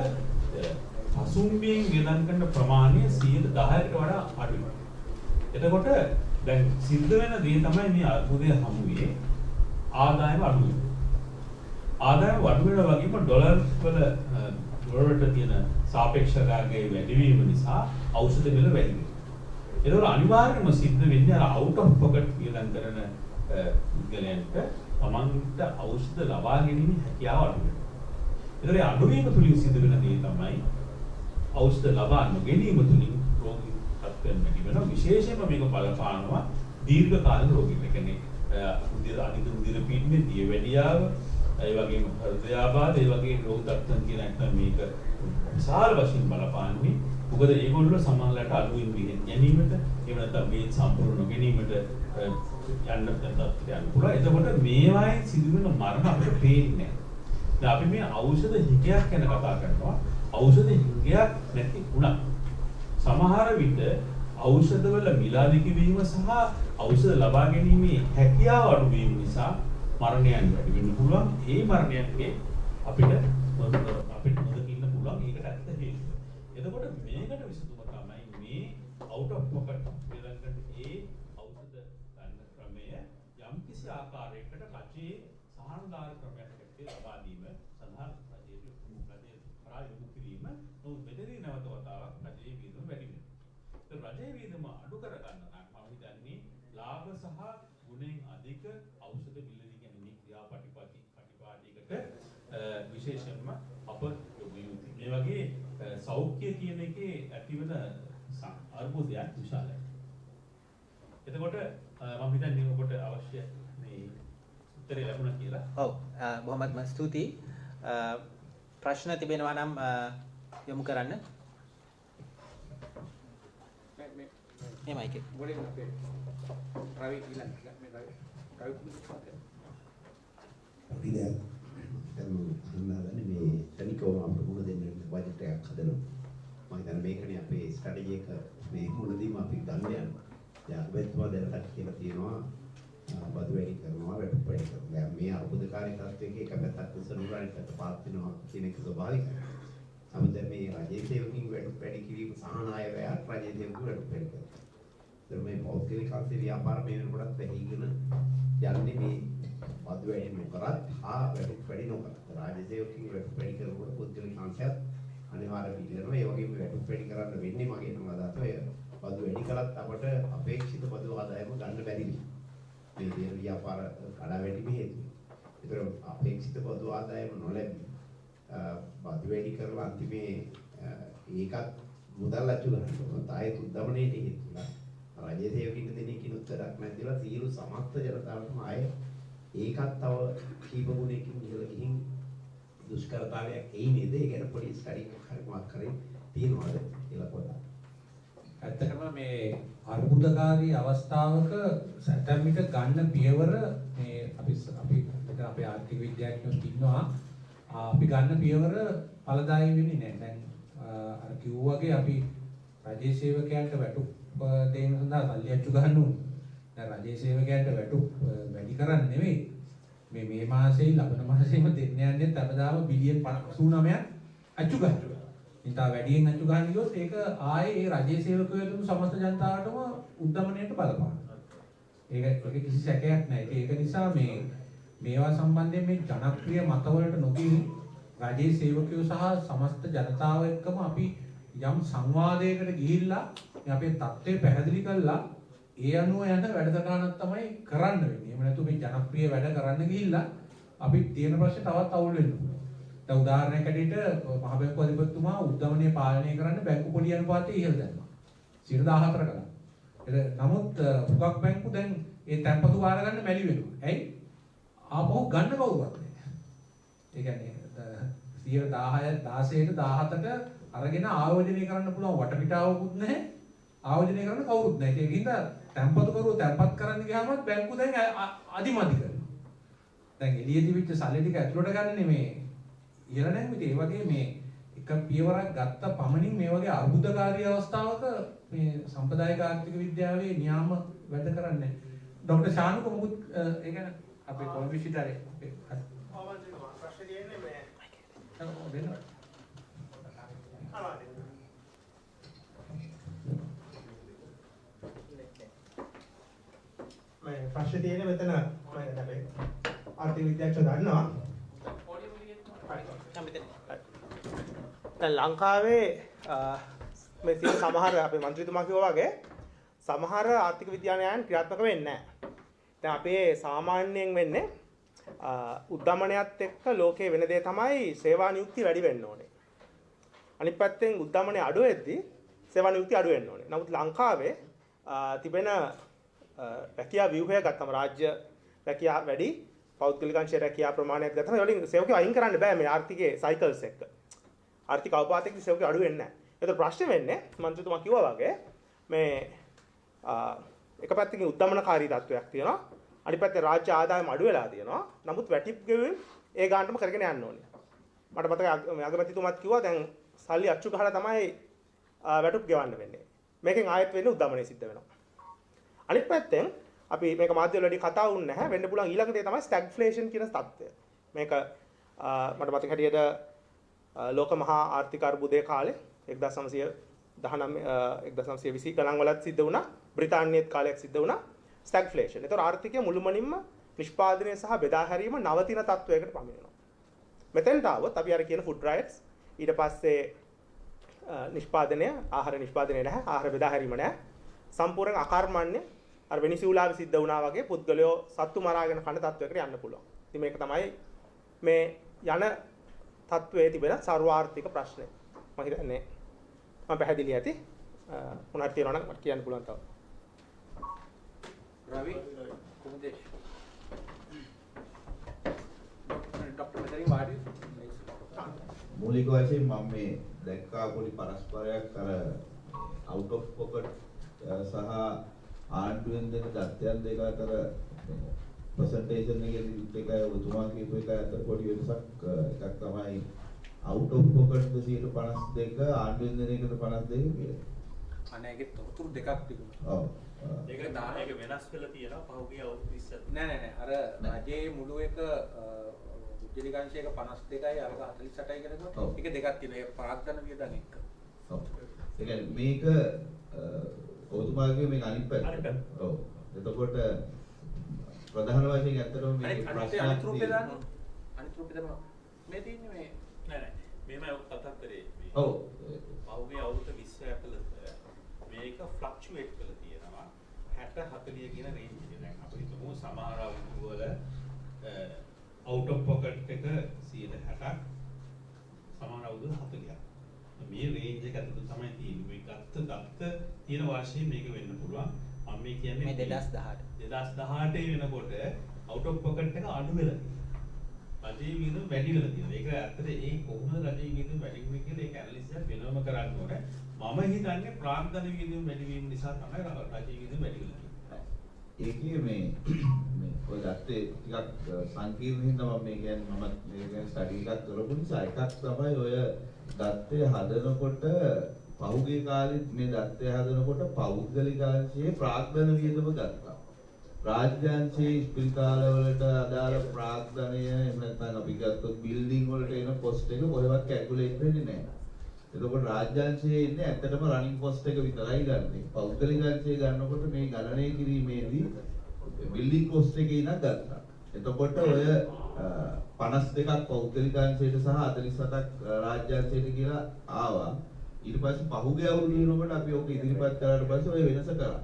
පසුම්බියෙන් වේදන් කරන ප්‍රමාණය 10%කට වඩා අඩුයි. එතකොට දැන් සිද්ධ වෙන දේ තමයි මේ අර්බුදයේ හමුවේ ආදායම අඩු වෙනවා. ආදායම අඩු වෙනවා වගේම ඩොලරට තියෙන සාපේක්ෂතාවයේ වැඩිවීම නිසා ඖෂධ මිල වැඩි වෙනවා. ඒතකොට අනිවාර්යයෙන්ම සිද්ධ වෙන්නේ අර out of pocket වේදන් කරන පුද්ගලයන්ට තමන්ට ඖෂධ ලබා ගැනීම හැකියාව අඩු වෙනවා. ඒතකොට අඩුවීම තුලින් සිද්ධ වෙන දේ තමයි ඖෂධ ලබා නොගැනීම තුලින් රෝගී තත්ත්වයන් වැඩි වෙනවා. විශේෂයෙන්ම මේක බලපානවා දීර්ඝ කාලික රෝගීන්. ඒ කියන්නේ අධික රුධිර පීඩනය, දියවැඩියාව, ඒ වගේම හෘදයාබාධ, ඒ වගේ රෝග තත්ත්වයන් කියන එක මේක විශාල වශයෙන් බලපාන්නේ. මොකද ඒගොල්ලෝ සමානලට අඩුවෙන් විහෙන් ගැනීමට, එහෙම නැත්නම් මේ සම්පූර්ණ නොගැනීමට යන්න තත්ත්වයට යන්න පුළුවන්. එතකොට මේවායින් සිදුවෙන මරණ අපිට පේන්නේ නැහැ. දැන් අපි මේ ඖෂධ හිගයක් ගැන කතා කරනවා. ඖෂධ හිගයක් නැති වුණා. සමහර විට ඖෂධවල මිල අධික වීම සහ ඖෂධ ලබා ගැනීමේ හැකියාව අඩු වීම නිසා මරණයන් වැඩි වෙන්න පුළුවන්. ඒ මරණයන්ගේ අපිට නොදකින්න පුළුවන්. ඒකට ඇත්ත හේතුව. එතකොට මේකට විසඳුම තමයි මේ out of pocket වේදන්කට ඒ ඖෂධ ගන්න ක්‍රමය යම්කිසි ආකාරයකට රජයේ සහනදායක ක්‍රමයක් ඇත්තේ ලබා දීම සඳහා රජයේ කරා යොමු කිරීම. නමුත් මෙතනදී නැවත වතාවක් රජයේ වියදම වැඩි වෙනවා. රජයේ වියදම අඩු කර ගන්න නම් මම හිතන්නේ ලාභ සහ ගුණෙන් අධික ඖෂධ බිල්ලදී කියන්නේ කටිපාටියකට විශේෂයෙන්ම අප යොමු යුතුයි. මේ වගේ සෞඛ්‍ය කියන එකේ ඇතිවන අර්බුදයක් විශාලයි. එතකොට මම හිතන්නේ ඔබට අවශ්‍ය මේ උත්තරේ ලැබුණා කියලා. ඔව් බොහොමත්ම ස්තුතියි. ප්‍රශ්න තිබෙනවා නම් යොමු කරන්න. එහෙමයි කේ. Boleh අපේ රවි ඊළඟ මේ රවි කුමාරට අපි දැන් අහන්නදන්නේ මේ තනිකවම අපිට මුණ දෙන්න බජට් එකක් හදනවා. මම හිතන්නේ මේකනේ අපේ ස්ට්‍රැටජි එක මේ මුලදීම අපි ගන්න යනවා. දැන් අපිටම දැනට කියලා තියෙනවා බදු වැඩි කරනවා වැඩි කරනවා. දැන් මේ අර්බුදකාරී තත්ත්වයක එක පැත්තක් උසනුරානිකට පාත් වෙනවා කියන එක ස්වභාවිකයි. නමුත් දැන් මේ රජයේ සේවකින් වැඩි කිරීම සහනාය ව්‍යාප රජයේ සේවකු වැඩි කරනවා. දැන් මේ පෞද්ගලික අංශේ ව්‍යාපාර මේ වෙනකොටත් වැහිගෙන යන්නේ මේ බදු වැඩි නොකරත් වැඩි නොකරත් රාජ්‍ය සේවකින් වැඩි කරනකොට පෞද්ගලික අංශයත් අනිවාර්යයෙන් පිළිගන්නවා. ඒ වගේම වැඩි කරන්න වෙන්නේ මගේ නම් අදහස ඔය බදු වැඩි කරත් අපට අපේක්ෂිත බදු ආදායම ගන්න බැරි මේ දේ ව්‍යාපාර කඩා වැටීමේ හේතුව. ඒතර අපේක්ෂිත බදු ආදායම නොලැබී බදු වැඩි කරලා අන්තිමේ ඒකත් මුදල් අච්චු ගන්නවා. තායේ උද්දමනයේ හේතුලා රජයේ සේවකින්ට දෙන කිනුත්තරක් නැතිලා සියලු සමස්ත ජනතාවටම ආයේ ඒකත් තව කීප ගුණයකින් ඉහළ ගිහින් දුෂ්කරතාවයක් එයි නේද? ඒ ගැන පොඩි ස්ටඩි එකක් හරි මොකක් හරි තියනවාද කියලා පොඩ්ඩක්. ඇත්තටම මේ අර්බුදකාරී අවස්ථාවක සැතැම් එක ගන්න පියවර මේ අපි මෙතන අපේ ආර්ථික විද්‍යාඥයෝ ඉන්නවා. අපි ගන්න පියවර ඵලදායී වෙන්නේ නැහැ. දැන් අර කිව්වා වගේ අපි රජයේ සේවකයන්ට වැටුප් දෙන්න සඳහා සල්ලි අච්චු ගන්න ඕනේ. දැන් රජයේ සේවකයන්ට වැටුප් වැඩි කරන්න නෙවෙයි. මේ මාසෙයි ලබන මාසෙම දෙන්න යන්නේ තවදාම බිලියන් 89ක් අච්චු ගන්නවා. ඉතින් වැඩියෙන් අච්චු ගන්න ගියොත් ඒක ආයේ ඒ රජයේ සේවකයෝ සමස්ත ජනතාවටම උද්දමනයට බලපානවා. ඒක කිසි සැකයක් නැහැ. ඒක නිසා මේවා සම්බන්ධයෙන් මේ ජනප්‍රිය මතවලට නොදී රජයේ සේවකයෝ සහ සමස්ත ජනතාව එක්කම අපි යම් සංවාදයකට ගිහිල්ලා මේ අපේ தත්ත්වය පැහැදිලි කළා ඒ අනුව යන වැඩසටහනක් තමයි කරන්න වෙන්නේ. එහෙම නැතු මේ ජනප්‍රිය වැඩ කරන්න ගිහිල්ලා අපි තියෙන ප්‍රශ්නේ තවත් අවුල් වෙනවා. දැන් උදාහරණයක් ඇටියට මහ බැංකුව අධිපතිතුමා උද්දමනය පාලනය කරන්න බැංකු පොඩි අනුපාතය ඉහළ දැම්මා. 14 කළා. නමුත් හුඟක් බැංකු දැන් ඒ තැන්පතු වාර ගන්න මැලි වෙනවා. ඇයි? ආපහු ගන්න කවුරුවත් නැහැ. ඒ කියන්නේ 16ට 17ට අරගෙන ආයෝජනය කරන්න පුළුවන් වටපිටාවකුත් නැහැ. ආයෝජනය කරන්න කවුරුත් නැහැ. ඒක හින්දා තැන්පතු කරුවෝ තැන්පත් කරන්න ගියාම බැංකු දැන් අදිමදි කරනවා. දැන් එළියදී විච්ච සල්ලි ටික ඇතුළට ගන්න මේ ඉහළ නැහැ. ඒ වගේ මේ එක පියවරක් ගත්ත පමණින් මේ වගේ අර්බුදකාරී අවස්ථාවක මේ සම්ප්‍රදායික ආර්ථික විද්‍යාවේ නියාම වැඩ කරන්නේ. ડોક્ટર ශානුක මොකුත් ඒ කියන්නේ අපේ කොළඹ විශ්වවිද්‍යාලයේ ප්‍රශ්න තියෙන්නේ මේ මේ ප්‍රශ්න තියෙන්නේ මෙතන මම අපේ ආර්ථික විද්‍යාඥයෝ දන්නවා. දැන් ලංකාවේ මේ තියෙන සමහර අපේ മന്ത്രിතුමා කිව්වා වගේ සමහර ආර්ථික විද්‍යාඥයන් ක්‍රියාත්මක වෙන්නේ නැහැ. දැන් අපේ සාමාන්‍යයෙන් වෙන්නේ උද්දමනයත් එක්ක ලෝකයේ වෙන දේ තමයි සේවා නියුක්ති වැඩි වෙන්න ඕනේ. අනිත් පැත්තෙන් උද්දමනය අඩු වෙද්දී සේවා නියුක්ති අඩු වෙන්න ඕනේ. නමුත් ලංකාවේ තිබෙන රැකියා ව්‍යුහය ගත්තම රාජ්‍ය රැකියා වැඩි පෞද්ගලික අංශයේ රැකියා ප්‍රමාණයක් ගත්තම ඒ වලින් සේවකයෝ අයින් කරන්න බෑ මේ ආර්ථිකයේ සයිකල්ස් එක්ක. ආර්ථික අවපාතයකදී සේවකයෝ අඩු වෙන්නේ නැහැ. ඒතර ප්‍රශ්නේ වෙන්නේ මන්ත්‍රීතුමා කිව්වා වගේ මේ එක පැත්තකින් උද්දමනකාරී තත්වයක් තියෙනවා. අනිත් පැත්තේ රාජ්‍ය ආදායම අඩු වෙලා තියෙනවා. නමුත් වැටිප් ගෙවීම ඒ ගානටම කරගෙන යන්න ඕනේ. මට මතකයි අගමැතිතුමාත් කිව්වා දැන් සල්ලි අච්චු ගහලා තමයි වැටුප් ගෙවන්න වෙන්නේ. මේකෙන් ආයෙත් වෙන්නේ උද්දමනය සිද්ධ වෙනවා. අනිත් පැත්තෙන් අපි මේක මාධ්‍ය වල වැඩි කතා වුන්නේ නැහැ. වෙන්න පුළුවන් ඊළඟ දේ තමයි ස්ටැග්ෆ්ලේෂන් කියන තත්ත්වය. මේක මට මතක හැටියට ලෝක මහා ආර්ථික අර්බුදයේ කාලේ 1920 ගණන් වලත් සිද්ධ වුණා. බ්‍රිතාන්‍යයේත් කාලයක් සිද්ධ වුණා. ස්ටැග්ෆ්ලේෂන්. ඒතකොට ආර්ථිකය මුළුමනින්ම නිෂ්පාදනය සහ බෙදා හැරීම නවතින තත්වයකට පමිනෙනවා. මෙතෙන්ට આવොත් අපි අර කියන ෆුඩ් රයිට්ස් ඊට පස්සේ නිෂ්පාදනය ආහාර නිෂ්පාදනය නැහැ. ආහාර බෙදා හැරීම නැහැ. සම්පූර්ණ අකර්මණ්‍ය අර වෙනිසුලාවේ සිද්ධ වුණා වගේ පුද්ගලයෝ සත්තු මරාගෙන කන තත්වයකට යන්න පුළුවන්. ඉතින් මේක තමයි මේ යන තත්වයේ තිබෙන සර්වාර්ථික ප්‍රශ්නය. මම හිතන්නේ මම පැහැදිලි ඇති. මොනවද තියෙනවා නම් මට කියන්න පුළුවන් තව. රවි කුමුදේශ් ડોક્ટર මෙතනින් වාඩි මූලික වශයෙන් මම මේ දැක්කා පොඩි පරස්පරයක් අර out of pocket සහ ආණ්ඩුවෙන් දෙන තත්ත්වයන් දෙක අතර ප්‍රසන්ටේෂන් එකේ ඔබතුමා කියපු එක අතර පොඩි වෙනසක් එකක් තමයි out of pocket 52 ආණ්ඩුවෙන් දෙන එකට 52 කියලා. අනේ ඒකේ තොරතුරු දෙකක් තිබුණා. ඔව්. ඒක වෙනස් වෙලා තියෙනවා පහුගිය අවුරුදු 20 නෑ අර රජයේ මුළු එක උද්දේශිකාංශයක 52යි අරක 48යි කියලා ඔව්. ඒක දෙකක් තියෙනවා. ඒක ප්‍රාග්ධන වියදම් එක්ක. ඔව්. ඒ කියන්නේ මේක ඔබතුමාගේ මේක අනිත් පැත්ත. ඔව්. එතකොට ප්‍රධාන වශයෙන් ඇත්තටම මේ අනිත් රූපේ දාන්න. අනිත් රූපේ තමයි මේ තියෙන්නේ මේ නෑ මෙහෙම කතා කරේ මේ ඔව්. පහුගිය අවුරුදු 20 ඇතුළත මේක ෆ්ලක්චුවේට් කරලා තියෙනවා 60 40 කියන රේන්ජ් එකේ. දැන් අපි හිතමු සමහර අවුරුදු වල out of pocket එක 60ක් සමහර අවුරුදු 40ක්. මේ රේන්ජ් එක ඇතුළත තමයි තියෙන්නේ. මේ ගත්ත තියෙන වර්ෂයේ මේක වෙන්න පුළුවන්. මම මේ කියන්නේ මේ 2018 වෙනකොට out of pocket එක අඩු වෙලා තියෙනවා. රජයේ වියදම වැඩි වෙලා තියෙනවා. ඒක ඇත්තට ඒ කොහොමද රජයේ වියදම වැඩි වෙන්නේ කියලා ඒක ඇනලිසිස් එක වෙනම කරන්න ඕනේ. මම හිතන්නේ ප්‍රාග්ධන වියදම වැඩි වීම නිසා තමයි රජයේ වියදම වැඩි වෙලා තියෙන්නේ. ඒකේ මේ ඔය ගත්තේ ටිකක් සංකීර්ණ හින්දා මම මේ කියන්නේ මම මේ ගැන ස්ටඩි එකක් කරපු නිසා එකක් තමයි ඔය දත්තේ හදනකොට පහුගිය කාලෙත් මේ දත්තේ හදනකොට පෞද්ගලික අංශයේ ප්‍රාග්ධන වියදම ගත්තා. රාජ්‍යාංශයේ ස්පිරිතාලවලට අදාළ ප්‍රාග්ධනය එහෙම නැත්නම් අපි ගත්තොත් බිල්ඩින් වලට එන කොස්ට් එක කොහෙවත් කැල්කියුලේට් වෙන්නේ නැහැ. එතකොට රාජ්‍යාංශයේ ඉන්නේ ඇත්තටම රනින් කොස්ට් එක විතරයි ගන්නෙ. පෞද්ගලික අංශයේ ගන්නකොට මේ ගණනය කිරීමේදී බිල්ඩින් කොස්ට් එකේ ඉනක් ගත්තා. එතකොට ඔය 52ක් පෞද්ගලික අංශයට සහ 47ක් රාජ්‍යාංශයට කියලා ආවා. ඊට පස්සේ පහුගිය අවුරුදු වෙනකොට අපි ඔක ඉදිරිපත් කරාට පස්සේ ඔය වෙනස කරා.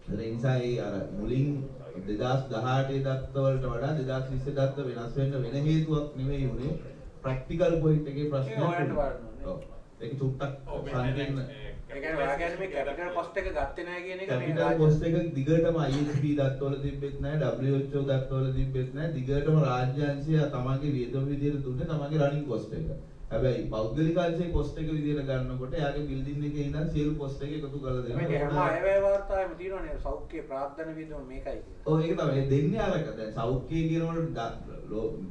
ඒ නිසා ඒ අර මුලින් 2018 දත්ත වලට වඩා 2020 දත්ත වෙනස් වෙන්න වෙන හේතුවක් නෙවෙයි උනේ ප්‍රැක්ටිකල් පොයින්ට් එකේ ප්‍රශ්නයක්. ඔව්. ඒක චුට්ටක් සංකීර්ණ. ඒ කියන්නේ ඔයා කියන්නේ මේ කැපිටල් කොස්ට් එක ගත්තේ නැහැ කියන එක මේ කැපිටල් කොස්ට් එක දිගටම ISP දත්වල තිබෙත් නැහැ, WHO දත්වල තිබෙත් නැහැ. දිගටම රාජ්‍යාංශය තමන්ගේ වියදම විදියට දුන්නේ තමන්ගේ රනින් කොස්ට් එක. හැබැයි පෞද්ගලික අංශයේ කොස්ට් එක විදියට ගන්නකොට එයාගේ බිල්ඩින් එකේ ඉඳන් සියලු කොස්ට් එක එකතු කරලා දෙනවා. මේ හැම අයවැය වාර්තාවෙම තියෙනවනේ සෞඛ්‍ය ප්‍රාග්ධන වියදම මේකයි කියලා. ඔව් ඒක තමයි දෙන්නේ අරක. දැන් සෞඛ්‍ය කියනකොට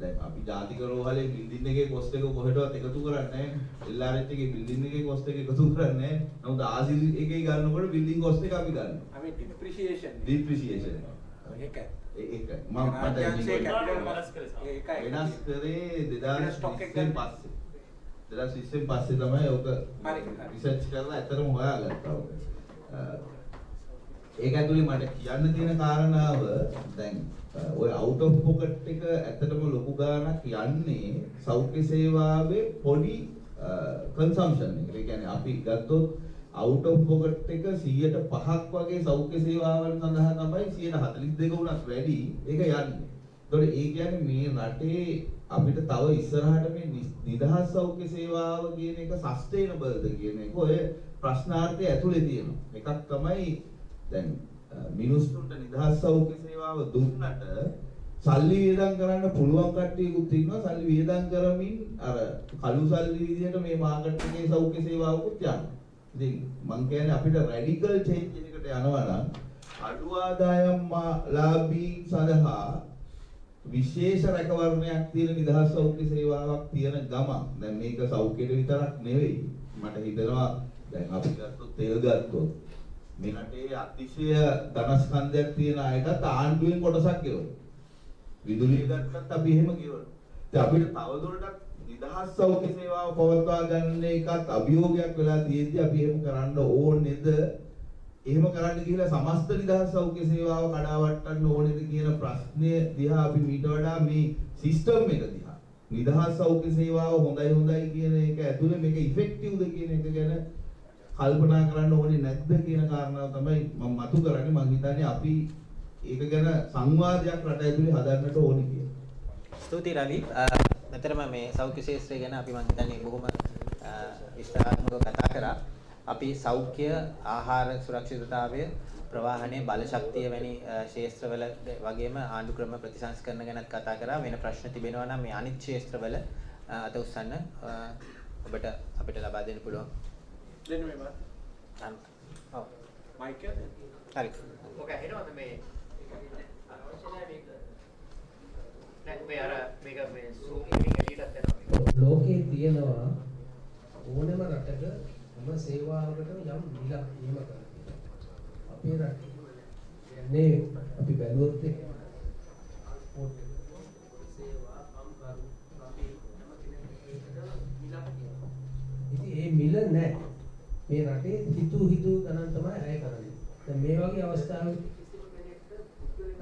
දැන් අපි ජාතික රෝහලේ බිල්ඩින් එකේ කොස්ට් එක කොහෙටවත් එකතු කරන්නේ නැහැ. LRH එකේ බිල්ඩින් එකේ කොස්ට් එක එකතු කරන්නේ නැහැ. නමුත් ආසිල් එකේ ගන්නකොට බිල්ඩින් කොස්ට් එක අපි ගන්නවා. අපි ඩිප්‍රීසියේෂන් ඩිප්‍රීසියේෂන්. ඒකයි. ඒක මම රාජ්‍යාංශයේ කැපිටල් වෙනස් කරේ සමහර. ඒකයි. වෙනස් කරේ ස්ටොක් එක 2020 පස්සේ. 2020 පස්සේ තමයි ඔක හරි. රිසර්ච් කරලා ඇත්තටම හොයාගත්තා ඔක. ඒක ඇතුලේ මට කියන්න තියෙන කාරණාව දැන් ඔය out of pocket එක ඇත්තටම ලොකු ගාණක් යන්නේ සෞඛ්‍ය සේවාවේ පොඩි consumption එක. ඒ කියන්නේ අපි ගත්තොත් out of pocket එක 105ක් වගේ සෞඛ්‍ය සේවාවල් සඳහා තමයි 142 වුණත් වැඩි ඒක යන්නේ. ඒතකොට ඒ කියන්නේ මේ රටේ අපිට තව ඉස්සරහට මේ නිදහස් සෞඛ්‍ය සේවාව කියන එක සස්ටේනබල්ද කියන එක ඔය ප්‍රශ්නාර්ථය ඇතුලේ තියෙනවා. එකක් තමයි දැන් මිනිස්සුන්ට නිදහස් සෞඛ්‍ය සේවාව දුන්නට සල්ලි වියදම් කරන්න පුළුවන් කට්ටියකුත් ඉන්නවා. සල්ලි වියදම් කරමින් අර කළු සල්ලි විදියට මේ මාකට් එකේ සෞඛ්‍ය සේවාවකුත් යනවා. ඉතින් මම කියන්නේ අපිට රැඩිකල් චේන්ජ් එකකට යනවා නම් අඩු ආදායම් ලාභී සඳහා විශේෂ රැකවරණයක් තියෙන නිදහස් සෞඛ්‍ය සේවාවක් තියෙන ගමන් දැන් මේක සෞඛ්‍යයට විතරක් නෙවෙයි මට හිතෙනවා දැන් අපි ගත්තොත් තෙල් ගත්තොත් මේ රටේ අතිශය ධනස්කන්ධයක් තියෙන අයටත් ආණ්ඩුවෙන් කොටසක් ගෙවනවා විදුලිය ගත්තත් අපි එහෙම ගෙවනවා ඉතින් අපිට තවදුරටත් නිදහස් සෞඛ්‍ය සේවාව පවත්වා ගන්න එකත් අභියෝගයක් වෙලා තියෙද්දි අපි එහෙම කරන්න ඕනේද එහෙම කරන්න කියලා සමස්ත නිදහස් සෞඛ්‍ය සේවාව කඩාවට්ටන්න ඕනේද කියන ප්‍රශ්නය දිහා අපි මීට වඩා මේ සිස්ටම් එක දිහා නිදහස් සෞඛ්‍ය සේවාව හොඳයි කියන එක ඇතුලේ මේක ඉෆෙක්ටිව්ද කියන එක ගැන කල්පනා කරන්න ඕනේ නැද්ද කියන කාරණාව තමයි මම මතු කරන්නේ මම හිතන්නේ අපි ඒක ගැන සංවාදයක් රට ඇතුලේ හදන්නට ඕනේ කියලා. ස්තුතියි රවි. මෙතරම් මේ සෞඛ්‍ය ශාස්ත්‍රය ගැන අපි මම හිතන්නේ බොහොම විස්තරාත්මකව කතා කරා. අපි සෞඛ්‍ය ආහාර සුරක්ෂිතතාවය ප්‍රවාහනයේ බලශක්තිය වැනි ශාස්ත්‍රවල වගේම ආණ්ඩු ක්‍රම ප්‍රතිසංස්කරණ ගැනත් කතා කරා. වෙන ප්‍රශ්න තිබෙනවා නම් මේ අනිත් ශාස්ත්‍රවල අත උස්සන්න ඔබට අපිට ලබා දෙන්න පුළුවන්. දෙන්න මේ මම. ඔව්. මයික් එක හරි. ඔක ඇහෙනවද මේ අවශ්‍ය නැහැ මේක. නෑ මේ අර මේක මේ සූම් එකකින් එළියටත් යනවා. ලෝකේ තියෙනවා ඕනෑම රටක හැම සේවාවකටම යම් මිලක් නියම කරලා තියෙනවා. අපේ රටේ කියන්නේ අපි බැලුවොත් ස්පෝර්ට් සේවා අම්කරු අපි හැම කෙනෙකුට මිලක් තියෙනවා. ඉතින් මේ මිල නැහැ. මේ රටේ හිතු ගණන් තමයි අය කරන්නේ. දැන් මේ වගේ අවස්ථාවක කිසිම කෙනෙක්ට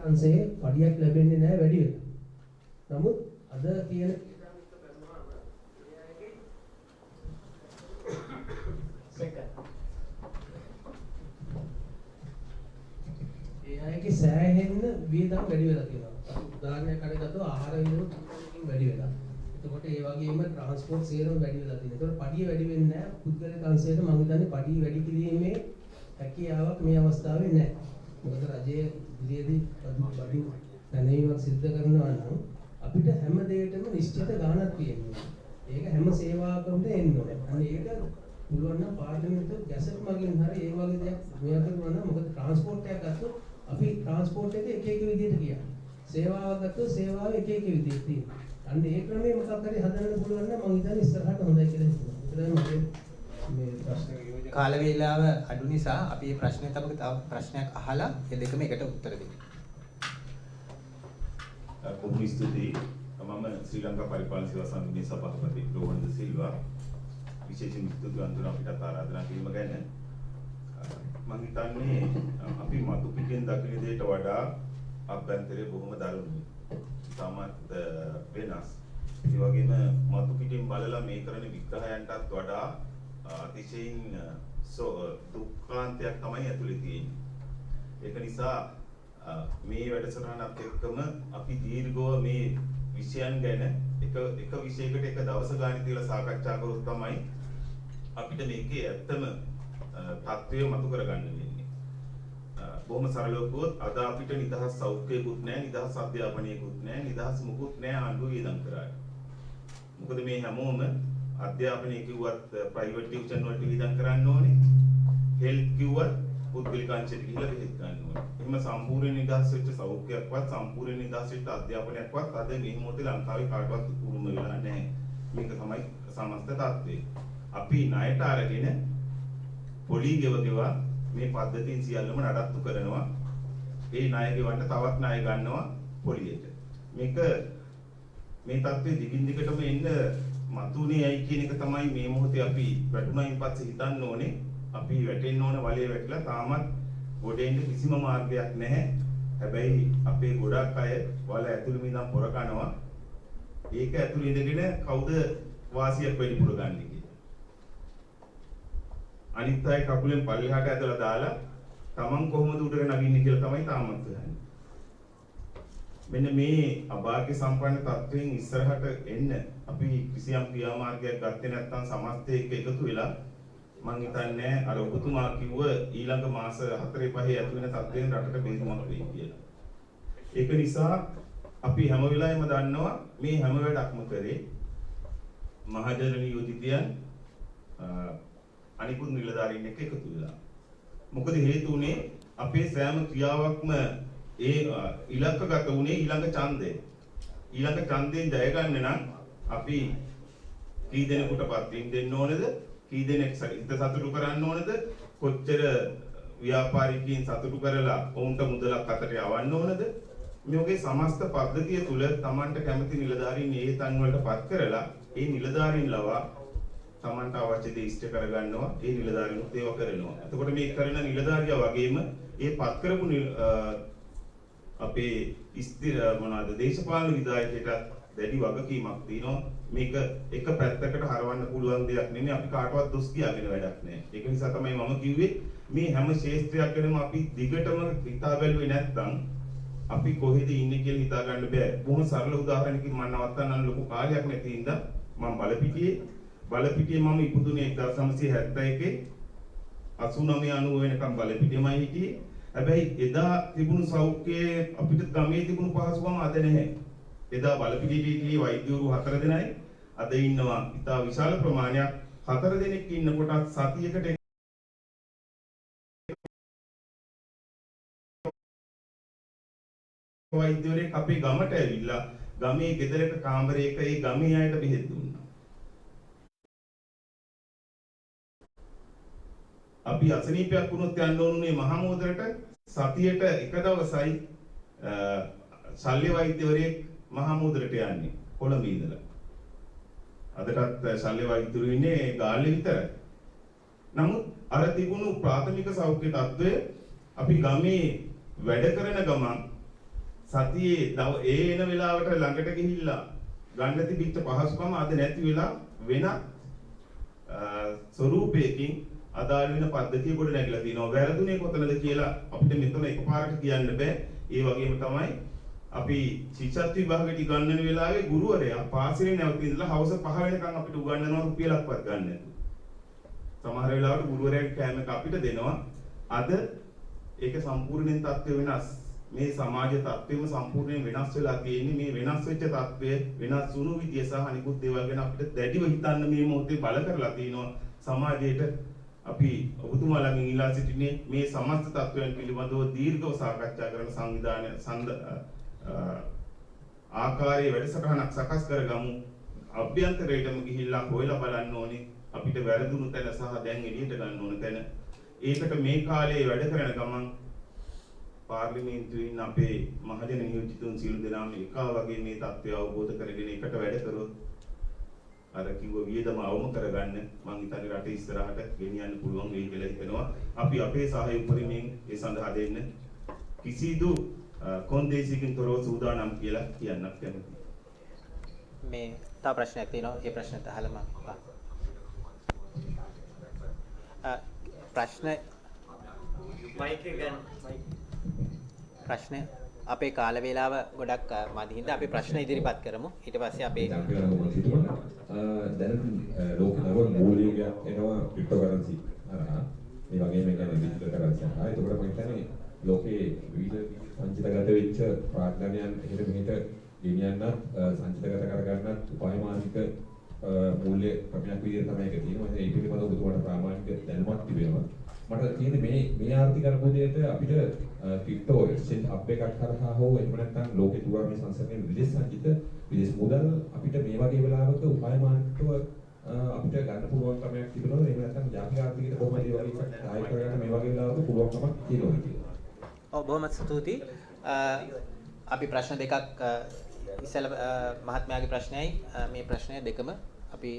අංශයේ පඩියක් ලැබෙන්නේ නැහැ වැඩි වෙලා. නමුත් අද කියන ඒ අයගේ සෑහෙන්න වියදම් වැඩි වෙලා තියෙනවා. උදාහරණයක් අරගෙන ගත්තොත් ආහාර වියදම් වැඩි වෙලා. එතකොට ඒ වගේම ට්‍රාන්ස්පෝර්ට් සේරම වැඩි වෙලා තියෙනවා. ඒතකොට පඩිය වැඩි වෙන්නේ නැහැ. පුද්ගලික අංශයට මම හිතන්නේ පඩිය වැඩි කිරීමේ හැකියාවක් මේ අවස්ථාවේ නැහැ. මොකද රජයේ ඉදිරියේදී බඩු දැනීමක් සිදු කරනවා නම් අපිට හැම දෙයකටම නිශ්චිත ගාණක් තියෙනවා. ඒක හැම සේවාවකටම එන්න ඕනේ. අන්න ඒක පුළුවන් නම් පාර්ලිමේන්තුව ගැසට් මගින් හරි ඒ වගේ දෙයක් මෙයා කරනවා නම් මොකද ට්‍රාන්ස්පෝර්ට් එකක් ගත්තොත් අපි ට්‍රාන්ස්පෝර්ට් එක එක විදිහට කියනවා. සේවාවක් ගත්තොත් සේවාව එක විදිහට තියෙනවා. අන්න ඒ ක්‍රමයේ මොකක් හරි හදන්න පුළුවන් නම් මම හිතන්නේ ඉස්සරහට හොඳයි කියලා හිතනවා. මේ ප්‍රශ්න කාල වේලාව අඩු නිසා අපි මේ ප්‍රශ්නේ තව ප්‍රශ්නයක් අහලා ඒ දෙකම එකට උත්තර දෙමු. බොහොම ස්තුතියි. මම ශ්‍රී ලංකා පරිපාලන සේවා සංගමයේ සභාපති රෝහණ ද සිල්වා. විශේෂයෙන් ස්තුති අන්තර අපිට ආරාධනා කිරීම ගැන මම හිතන්නේ අපි මතු පිටින් දකින දෙයට වඩා අභ්‍යන්තරයේ බොහොම දරුණුයි. සමත් වෙනස්. ඒ වගේම මතු පිටින් බලලා මේ කරන විග්‍රහයන්ටත් වඩා අතිශයින් දුක්ඛාන්තයක් තමයි ඇතුලේ තියෙන්නේ. ඒක නිසා මේ වැඩසටහනත් එක්කම අපි දීර්ඝව මේ විෂයන් ගැන එක විෂයකට එක දවස ගානේ තියලා සාකච්ඡා කරොත් තමයි අපිට මේකේ ඇත්තම තත්ත්වය මතු කරගන්න වෙන්නේ. බොහොම සරලව කිව්වොත් අද අපිට නිදහස් සෞඛ්‍යයකුත් නැහැ, නිදහස් අධ්‍යාපනයකුත් නැහැ, නිදහස් මුකුත් නැහැ ආණ්ඩුව වියදම් කරාට. මොකද මේ හැමෝම අධ්‍යාපනය කිව්වත් ප්‍රයිවට් ටියුෂන් වලට වියදම් කරන්න ඕනේ. හෙල්ත් කිව්වත් පුද්ගලික අංශයට ගිහිල්ලා බෙහෙත් ගන්න ඕනේ. එහෙම සම්පූර්ණ නිදහස් වෙච්ච සෞඛ්‍යයක්වත් සම්පූර්ණ නිදහස් වෙච්ච අධ්‍යාපනයක්වත් අද මේ මොහොතේ ලංකාවේ කාටවත් උරුම වෙලා නැහැ. මේක තමයි සමස්ත තත්ත්වය. අපි ණයට අරගෙන පොලි ගෙවගෙවා මේ පද්ධතීන් සියල්ලම නඩත්තු කරනවා. ඒ ණය ගෙවන්න තවත් ණය ගන්නවා පොලියට. මේක මේ තත්ත්වයේ දිගින් දිගටම එන්න මතුනේ ඇයි කියන එක තමයි මේ මොහොතේ අපි වැටුණයින් පස්සේ හිතන්න ඕනේ. අපි වැටෙන්න ඕන වලේ වැටලා තාමත් ගොඩේන්න කිසිම මාර්ගයක් නැහැ. හැබැයි අපේ ගොඩක් අය වල ඇතුළේ ඉඳන් පොර කනවා. ඒක ඇතුළේ ඉඳගෙන කවුද වාසියක් වෙඩි පුර ගන්න කියලා. අනිත් අය කකුලෙන් පල්ලෙහාට ඇදලා දාලා Taman කොහොමද උඩට නගින්නේ කියලා තමයි තාමත් හොයන්නේ. මෙන්න මේ අභාග්‍ය සම්පන්න තත්වයෙන් ඉස්සරහට එන්න අපි කිසියම් ක්‍රියාමාර්ගයක් ගත්තේ නැත්නම් සමස්තය එක්ක එකතු වෙලා මම හිතන්නේ අර ඔබතුමා කිව්ව ඊළඟ මාස 4-5 ඇතුළත වෙන තත්ත්වයෙන් රටට බෙදුමක් වෙයි කියලා. ඒක නිසා අපි හැම වෙලාවෙම දන්නවා මේ හැම වැඩක්ම කරේ මහජන නියෝජිතයන් අනිකුත් නිලධාරීන් එක්ක එකතු වෙලා. මොකද හේතු උනේ අපේ සෑම ක්‍රියාවක්ම ඒ ඉලක්කගත උනේ ඊළඟ ඡන්දේ. ඊළඟ ඡන්දයෙන් ජය ගන්න නම් අපි කී දෙනෙකුටපත් වීම දෙන්න ඕනද? කී දෙනෙක් හිත සතුටු කරන්න ඕනද? කොච්චර ව්‍යාපාරිකයින් සතුටු කරලා ඔවුන්ට මුදලක් අතට යවන්න ඕනද? මේ වගේ සමස්ත පද්ධතිය තුල Tamanට කැමති නිලධාරීන් ඒ තන් වලටපත් කරලා ඒ නිලධාරීන් ලවා Tamanට අවශ්‍ය දේ ඉෂ්ට කරගන්නවා. ඒ නිලධාරීනුත් ඒව කරනවා. එතකොට මේ කරන නිලධාරියා වගේම ඒ පත් කරපු අපේ දේශපාලන විධායකයට දැඩි වගකීමක් තියෙනවා. මේක එක පැත්තකට හරවන්න පුළුවන් දෙයක් නෙමෙයි. අපි කාටවත් දොස් කියාගෙන වැඩක් නැහැ. ඒක නිසා තමයි මම කිව්වේ මේ හැම ක්ෂේත්‍රයක් ගැනම අපි දිගටම හිතා බැලුවේ නැත්නම් අපි කොහෙද ඉන්නේ කියලා හිතා ගන්න බෑ. බොහොම සරල උදාහරණයකින් මම නවත්තන්න ලොකු කාලයක් නැති ඉඳන් මම බලපිටියේ මම ඉපදුනේ 1971 89 90 වෙනකම් බලපිටියමයි හිටියේ. හැබැයි එදා තිබුණු සෞඛ්‍යයේ අපිට ගමේ තිබුණු පහසුකම් අද නැහැ. එදා බලපිටියේ වෛද්‍යවරු 4 දෙනයි අද ඉන්නවා ඉතා විශාල ප්‍රමාණයක්. 4 දෙනෙක් ඉන්නකොට සතියකට වෛද්‍යවරයෙක් අපේ ගමට ඇවිල්ලා ගමේ ගෙදරක කාමරයක ඒ ගමේ අයට බෙහෙත් දුන්නා. අපි අසනීපයක් වුණොත් යන්න ඕනේ මහමෝදරට සතියට එක දවසයි ශල්‍ය වෛද්‍යවරයෙක් මහමෝදරට යන්නේ කොළඹ ඉඳලා. අදටත් ශල්‍ය වෛද්‍යවරු ඉන්නේ ගාල්ලේ විතරයි. නමුත් අර තිබුණු ප්‍රාථමික සෞඛ්‍ය තත්ත්වය අපි ගමේ වැඩ කරන ගමන් සතියේ ඒ එන වෙලාවට ළඟට ගිහිල්ලා ගන්න තිබිච්ච පහසුකම අද නැති වෙලා වෙනත් ස්වරූපයකින් අදාළ වෙන පද්ධතිය කොට නැගලා තියෙනවා. වැරදුනේ කොතනද කියලා අපිට මෙතන එකපාරට කියන්න බෑ. ඒ වගේම තමයි අපි ශිෂ්‍යත්ව විභාගෙට ගන්නන වෙලාවේ ගුරුවරයා පාසලේ නැවත ඉඳලා හවස 5 වෙනකන් අපිට උගන්වනවා රුපියලක්වත් ගන්න නැතුව. සමහර වෙලාවට ගුරුවරයාගේ කෑම එක අපිට දෙනවා. අද ඒක සම්පූර්ණයෙන් තත්ත්වය වෙනස්. මේ සමාජ තත්ත්වෙම සම්පූර්ණයෙන් වෙනස් වෙලා තියෙන්නේ. මේ වෙනස් වෙච්ච තත්ත්වය වෙනස් වුණු විදිය සහ අනිකුත් දේවල් ගැන අපිට දැඩිව හිතන්න මේ මොහොතේ බල කරලා තියෙනවා. සමාජයේට අපි ඔබතුමාලගෙන් ඉල්ලා සිටින්නේ මේ සමස්ත තත්ත්වයන් පිළිබඳව දීර්ඝව සාකච්ඡා කරන සංවිධානය ආකාරයේ වැඩසටහනක් සකස් කරගමු. අභ්‍යන්තරයටම ගිහිල්ලා හොයලා බලන්න ඕනේ අපිට වැරදුණු තැන සහ දැන් එළියට ගන්න ඕන තැන. ඒකට මේ කාලේ වැඩ කරන ගමන් පාර්ලිමේන්තුවේ අපේ මහජන නියෝජිතුන් සියලු දෙනාම එකා වගේ මේ තත්ත්වය අවබෝධ කරගෙන එකට වැඩ කරොත් අර කිව්ව වියදම අවම කරගන්න මම හිතන්නේ රටේ ඉස්සරහට ගෙනියන්න පුළුවන් වෙයි කියලා හිතනවා. අපි අපේ සහාය උපරිමයෙන් ඒ සඳහා දෙන්න කිසිදු කොන්දේසියකින් තොරව සූදානම් කියලා කියන්නත් කැමතියි. මේ තව ප්‍රශ්නයක් තියෙනවා. ඒ ප්‍රශ්නත් අහලම ප්‍රශ්න මයික් එක ගන්න. ප්‍රශ්න අපේ කාල වේලාව ගොඩක් මදි හින්දා අපි ප්‍රශ්න ඉදිරිපත් කරමු. ඊට පස්සේ අපේ දැන් ලෝකේ නව මූලිකයක් එනවා ක්‍රිප්ටෝකරන්සි හරහා මේ වගේ මේක ඩිජිටල් කරන්සි හරහා. ඒකට මම හිතන්නේ ලෝකේ විවිධ සංචිතගත වෙච්ච ප්‍රාග්ධනයන් එහෙට මෙහෙට ගෙනියන්නත් සංචිතගත කරගන්නත් උපාය මාර්ගික මූල්‍ය ක්‍රමයක් විදිහට තමයි ඒක තියෙනවා. ඒ පිළිබඳව ඔබතුමාට ප්‍රාමාණික දැනුමක් තිබෙනවා. මට තියෙන්නේ මේ ආර්ථික අර්බුදයට අපිට ක්‍රිප්ටෝ එක්ස්චේන්ජ් හබ් එකක් කරහා හෝ එහෙම නැත්නම් ලෝකේ තුරා මේ සංසර්ගයේ විදේශ සංචිත විදේශ මුදල් අපිට මේ වගේ වෙලාවක උපාය මාර්ගිකව අපිට ගන්න පුළුවන් ක්‍රමයක් තිබෙනවා. එහෙම නැත්නම් ජාතික ආර්ථිකයට කොහොමද මේ වගේ එකක් ආයෙ කරගන්න මේ වගේ වෙලාවක පුළුවන් කමක් තියෙනවා කියලා. ඔව් බොහොම ස්තුතියි. අපි ප්‍රශ්න දෙකක් ඉස්සෙල්ල මහත්මයාගේ ප්‍රශ්නයයි මේ ප්‍රශ්නය දෙකම අපි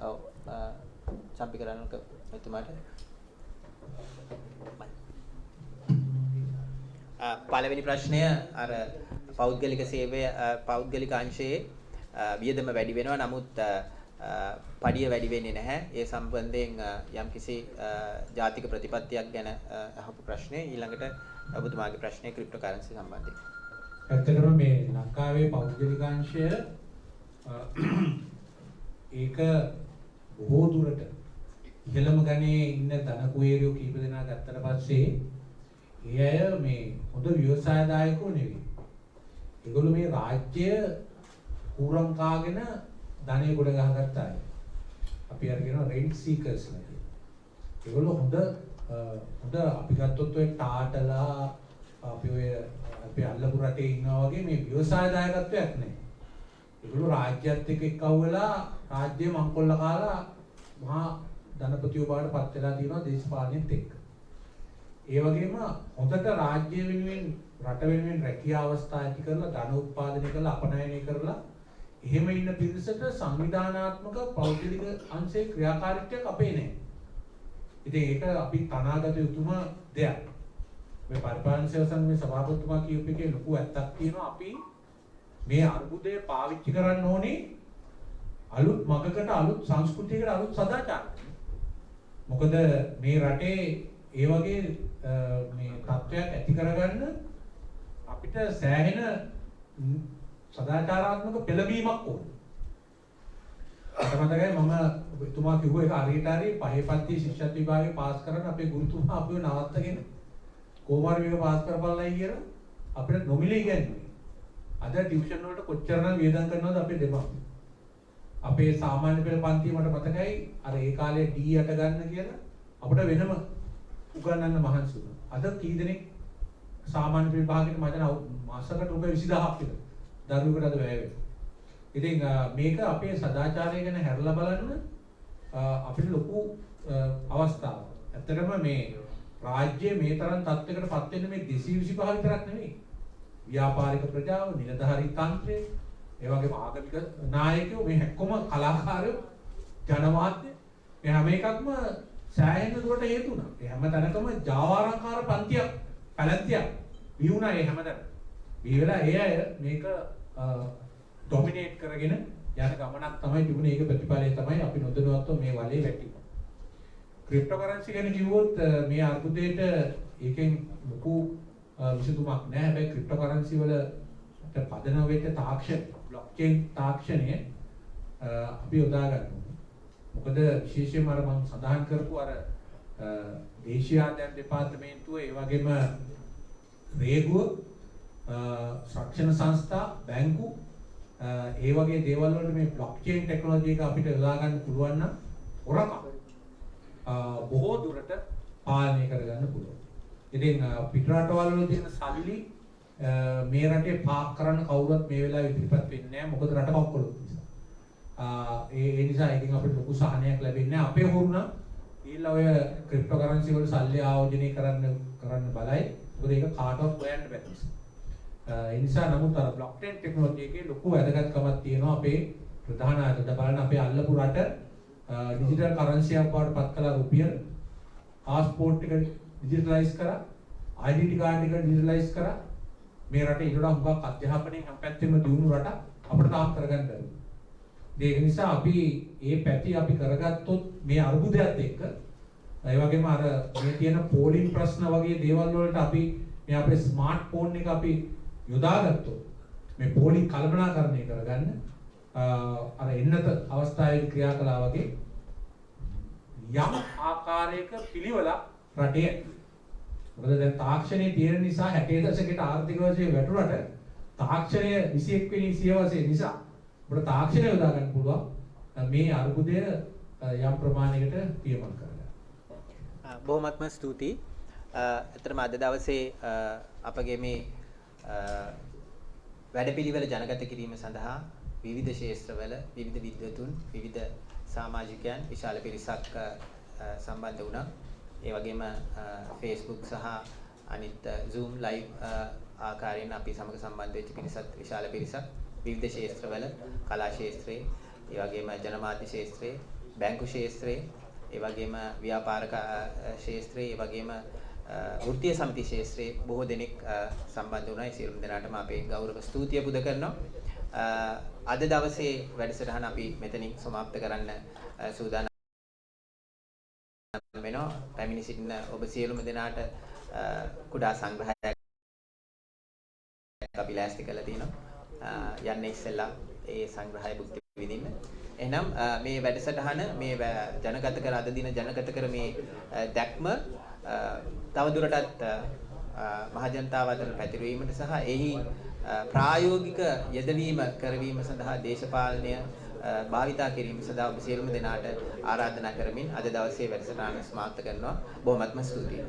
ඔව් සම්පි කරන්නක එතුමාට පළවෙනි ප්‍රශ්නය අර පෞද්ගලික සේවය පෞද්ගලික අංශයේ වියදම වැඩි වෙනවා. නමුත් පඩිය වැඩි වෙන්නේ නැහැ. ඒ සම්බන්ධයෙන් යම්කිසි ජාතික ප්‍රතිපත්තියක් ගැන අහපු ප්‍රශ්නේ. ඊළඟට ඔබතුමාගේ ප්‍රශ්නේ ක්‍රිප්ටෝකරන්සි සම්බන්ධයෙන්. ඇත්තටම මේ ලංකාවේ පෞද්ගලික අංශය ඒක බොහෝ දුරට ඉහළම ගණේ ඉන්න ධන කුවේරියෝ කීප දෙනා ගත්තට පස්සේ ඒ අය මේ හොඳ ව්‍යවසායදායකෝ නෙවෙයි. ඒගොල්ලෝ මේ රාජ්‍ය කූරම් කාගෙන ධනෙ ගොඩ ගහගත්ත අය. අපි අර කියනවා රෙන්ට් සීකර්ස් නේ. ඒගොල්ලෝ හොඳ අපි ගත්තොත් ඔය ටාටලා අපි අල්ලපු රටේ ඉන්නවා වගේ මේ ව්‍යවසායදායකත්වයක් නැහැ. ඒගොල්ලෝ රාජ්‍යයත් එක්ක එක්කව වෙලා රාජ්‍ය මංකොල්ල කාලා මහා ධනපතියෝ බවට පත් වෙලා තියෙනවා දේශපාලනයත් එක්ක. ඒ වගේම හොඳට රාජ්‍ය වෙනුවෙන් රට වෙනුවෙන් රැකියා අවස්ථා ඇති කරලා ධන උත්පාදනය කරලා අපනයනය කරලා එහෙම ඉන්න පිරිසට සංවිධානාත්මක පෞද්ගලික අංශයේ ක්‍රියාකාරීත්වයක් අපේ නැහැ. ඉතින් ඒක අපි තනාගත යුතුම දෙයක්. මේ පරිපාලන සේවා සංගමේ සභාපතිතුමා කියපු එකේ ලොකු ඇත්තක් තියෙනවා. අපි මේ අර්බුදය පාවිච්චි කරන්න ඕනේ අලුත් මගකට අලුත් සංස්කෘතියකට අලුත් සදාචාරයකට. මොකද මේ රටේ ඒ වගේ මේ තත්ත්වයක් ඇති කරගන්න අපිට සෑහෙන සදාචාරාත්මක පෙළඹීමක් ඕනේ. මතකයි මම ඔබතුමා කිව්ව එක හරියට හරි පහේ පන්ති ශිෂ්‍යත්ව විභාගේ පාස් කරන්න අපේ ගුරුතුමා අපිව නවත්තගෙන කොමාර මේක පාස් කරපළයි කියලා අපිට නොමිලේ ඉගෙනුවේ. අද ටියුෂන් වලට කොච්චරනම් වියදම් කරනවද අපේ දෙමාපියෝ. අපේ සාමාන්‍ය පෙළ පන්ති මට මතකයි අර ඒ කාලේ D8 ගන්න කියලා අපිට වෙනම උගන්වන්න මහන්සි වුණා. අද කී දෙනෙක් සාමාන්‍ය විභාගෙට මම හිතනවා මාසකට රුපියල් 20000ක් විතර දරුවෙකුට අද වැය වෙනවා. ඉතින් මේක අපේ සදාචාරය ගැන හැරලා බලන්න අපිට ලොකු අවස්ථාවක්. ඇත්තටම මේ රාජ්‍යයේ මේ තරම් තත්ත්වයකට පත් වෙන්න මේ 225 විතරක් නෙමෙයි. ව්‍යාපාරික ප්‍රජාව, නිලධාරී තන්ත්‍රය, ඒ වගේම ආගමික නායකයෝ, මේ හැක්කම කලාකාරයෝ, ජනමාධ්‍ය මේ හැම එකක්ම සෑහෙන දුරට හේතු වුණා. ඒ හැම තැනකම ජාවාරංකාර පන්තියක්, පැලැන්තියක් විවුණා ඒ හැමතැන. මේ වෙලාව ඒ අය මේක ඩොමිනේට් කරගෙන යන ගමනක් තමයි තිබුණේ. ඒක ප්‍රතිඵලය තමයි අපි නොදැනුවත්ව මේ වලේ වැටෙන්නේ. ක්‍රිප්ටෝකරන්සි ගැන කිව්වොත් මේ අර්බුදයට ඒකෙන් ලොකු විසඳුමක් නැහැ. හැබැයි ක්‍රිප්ටෝකරන්සි වලට පදනම වෙච්ච තාක්ෂණ, බ්ලොක්චේන් තාක්ෂණය අපි යොදා ගන්නවා. මොකද විශේෂයෙන්ම අර මම සඳහන් කරපු අර දේශීය ආදායම් දෙපාර්තමේන්තුව, ඒ වගේම රේගුව, ශික්ෂණ සංස්ථා, බැංකු, ඒ වගේ දේවල් වලට මේ බ්ලොක්චේන් ටෙක්නොලොජි එක අපිට යොදා ගන්න පුළුවන් නම් හොරකම් බොහෝ දුරට පාලනය කරගන්න පුළුවන්. ඉතින් පිටරටවල වල තියෙන සල්ලි මේ රටේ පාක් කරන්න කවුරුත් මේ වෙලාවේ ඉදිරිපත් වෙන්නේ නැහැ. මොකද රට කවුරුත් නිසා. ඒ නිසා එකකින් අපිට ලොකු සහනයක් ලැබෙන්නේ නැහැ. අපේ හොරුණ ඊළඟ ඔය ක්‍රිප්ටෝකරන්සි වල සල්ලි ආයෝජනය කරන්න බලයි. මොකද ඒක කාටවත් හොයන්න බැහැ නිසා. ඒ නිසා නමුත් අර බ්ලොක්චේන් ටෙක්නොලොජි එකේ ලොකු වැදගත්කමක් තියෙනවා. අපේ ප්‍රධාන ආයතන බලන්න අපේ අල්ලපු රට ඩිජිටල් කරන්සියක් බවට පත් කළා. රුපියල් පාස්පෝර්ට් එක ඩිජිටලයිස් කරා, ඩෙන්ටිටි කාඩ් එක ඩිජිටලයිස් කරා. මේ රටේ ඊට වඩා හුඟක් අධ්‍යාපනයෙන් හැම පැත්තෙම දියුණු රටක් අපිට තාම කරගන්න බැහැ. ඒක නිසා අපි මේ පැති අපි කරගත්තොත් මේ අර්බුදයත් එක්ක ඒ වගේම අර මේ තියෙන පෝලිං ප්‍රශ්න වගේ දේවල් වලට අපි මේ අපේ ස්මාර්ට් ෆෝන් එක අපි යොදාගත්තොත් මේ පෝලිං කල්පනාකරණය කරගන්න අර එන්නත අවස්ථාවේදී ක්‍රියා කළා වගේ යම් ආකාරයක පිළිවෙලක් රටේ ඇති. මොකද දැන් තාක්ෂණයේ තියෙන නිසා 60 දශකයට ආර්ථික වශයෙන් වැටුණට තාක්ෂණය 21 වෙනි සියවසේ නිසා අපිට තාක්ෂණය යොදා ගන්න පුළුවන් මේ අර්බුදය යම් ප්‍රමාණයකට පියමන් කරගන්න. බොහොමත්ම ස්තුතියි. අතරම අද දවසේ අපගේ මේ වැඩපිළිවෙල ජනගත කිරීම සඳහා විවිධ ක්ෂේත්‍රවල විවිධ විද්වතුන්, විවිධ සමාජිකයන් විශාල පිරිසක් සම්බන්ධ වුණා. ඒ වගේම Facebook සහ අනිත් Zoom live ආකාරයෙන් අපි සමග සම්බන්ධ වෙච්ච පිරිසත් විශාල පිරිසක් විවිධ ක්ෂේත්‍රවල, කලා ක්ෂේත්‍රයේ, ඒ වගේම ජනමාධ්‍ය ක්ෂේත්‍රයේ, බැංකු ක්ෂේත්‍රයේ, ඒ වගේම ව්‍යාපාරික ක්ෂේත්‍රයේ, ඒ වගේම වෘත්තීය සමිති ක්ෂේත්‍රයේ බොහෝ දෙනෙක් සම්බන්ධ වුණා. ඒ සියලුම දෙනාටම අපේ ගෞරව ස්තුතිය පුද කරනවා. අද දවසේ වැඩසටහන අපි මෙතනින් සමාප්ත කරන්න සූදානම් වෙනවා. පැමිණි සිටින ඔබ සියලුම දෙනාට කුඩා සංග්‍රහයක් අපි ලෑස්ති කරලා තිනවා. යන්නේ ඉස්සෙල්ලා ඒ සංග්‍රහය භුක්ති විඳින්න. එහෙනම් මේ වැඩසටහන මේ ජනගත කර අද දින ජනගත කර මේ දැක්ම තවදුරටත් මහජනතාව අතර පැතිරවීමට සහ එහි ප්‍රායෝගික යෙදවීම කරවීම සඳහා දේශපාලනය භාවිතා කිරීම සඳහා ඔබ සියලුම දෙනාට ආරාධනා කරමින් අද දවසේ වැඩසටහන සමාප්ත කරනවා. බොහොමත්ම ස්තුතියි.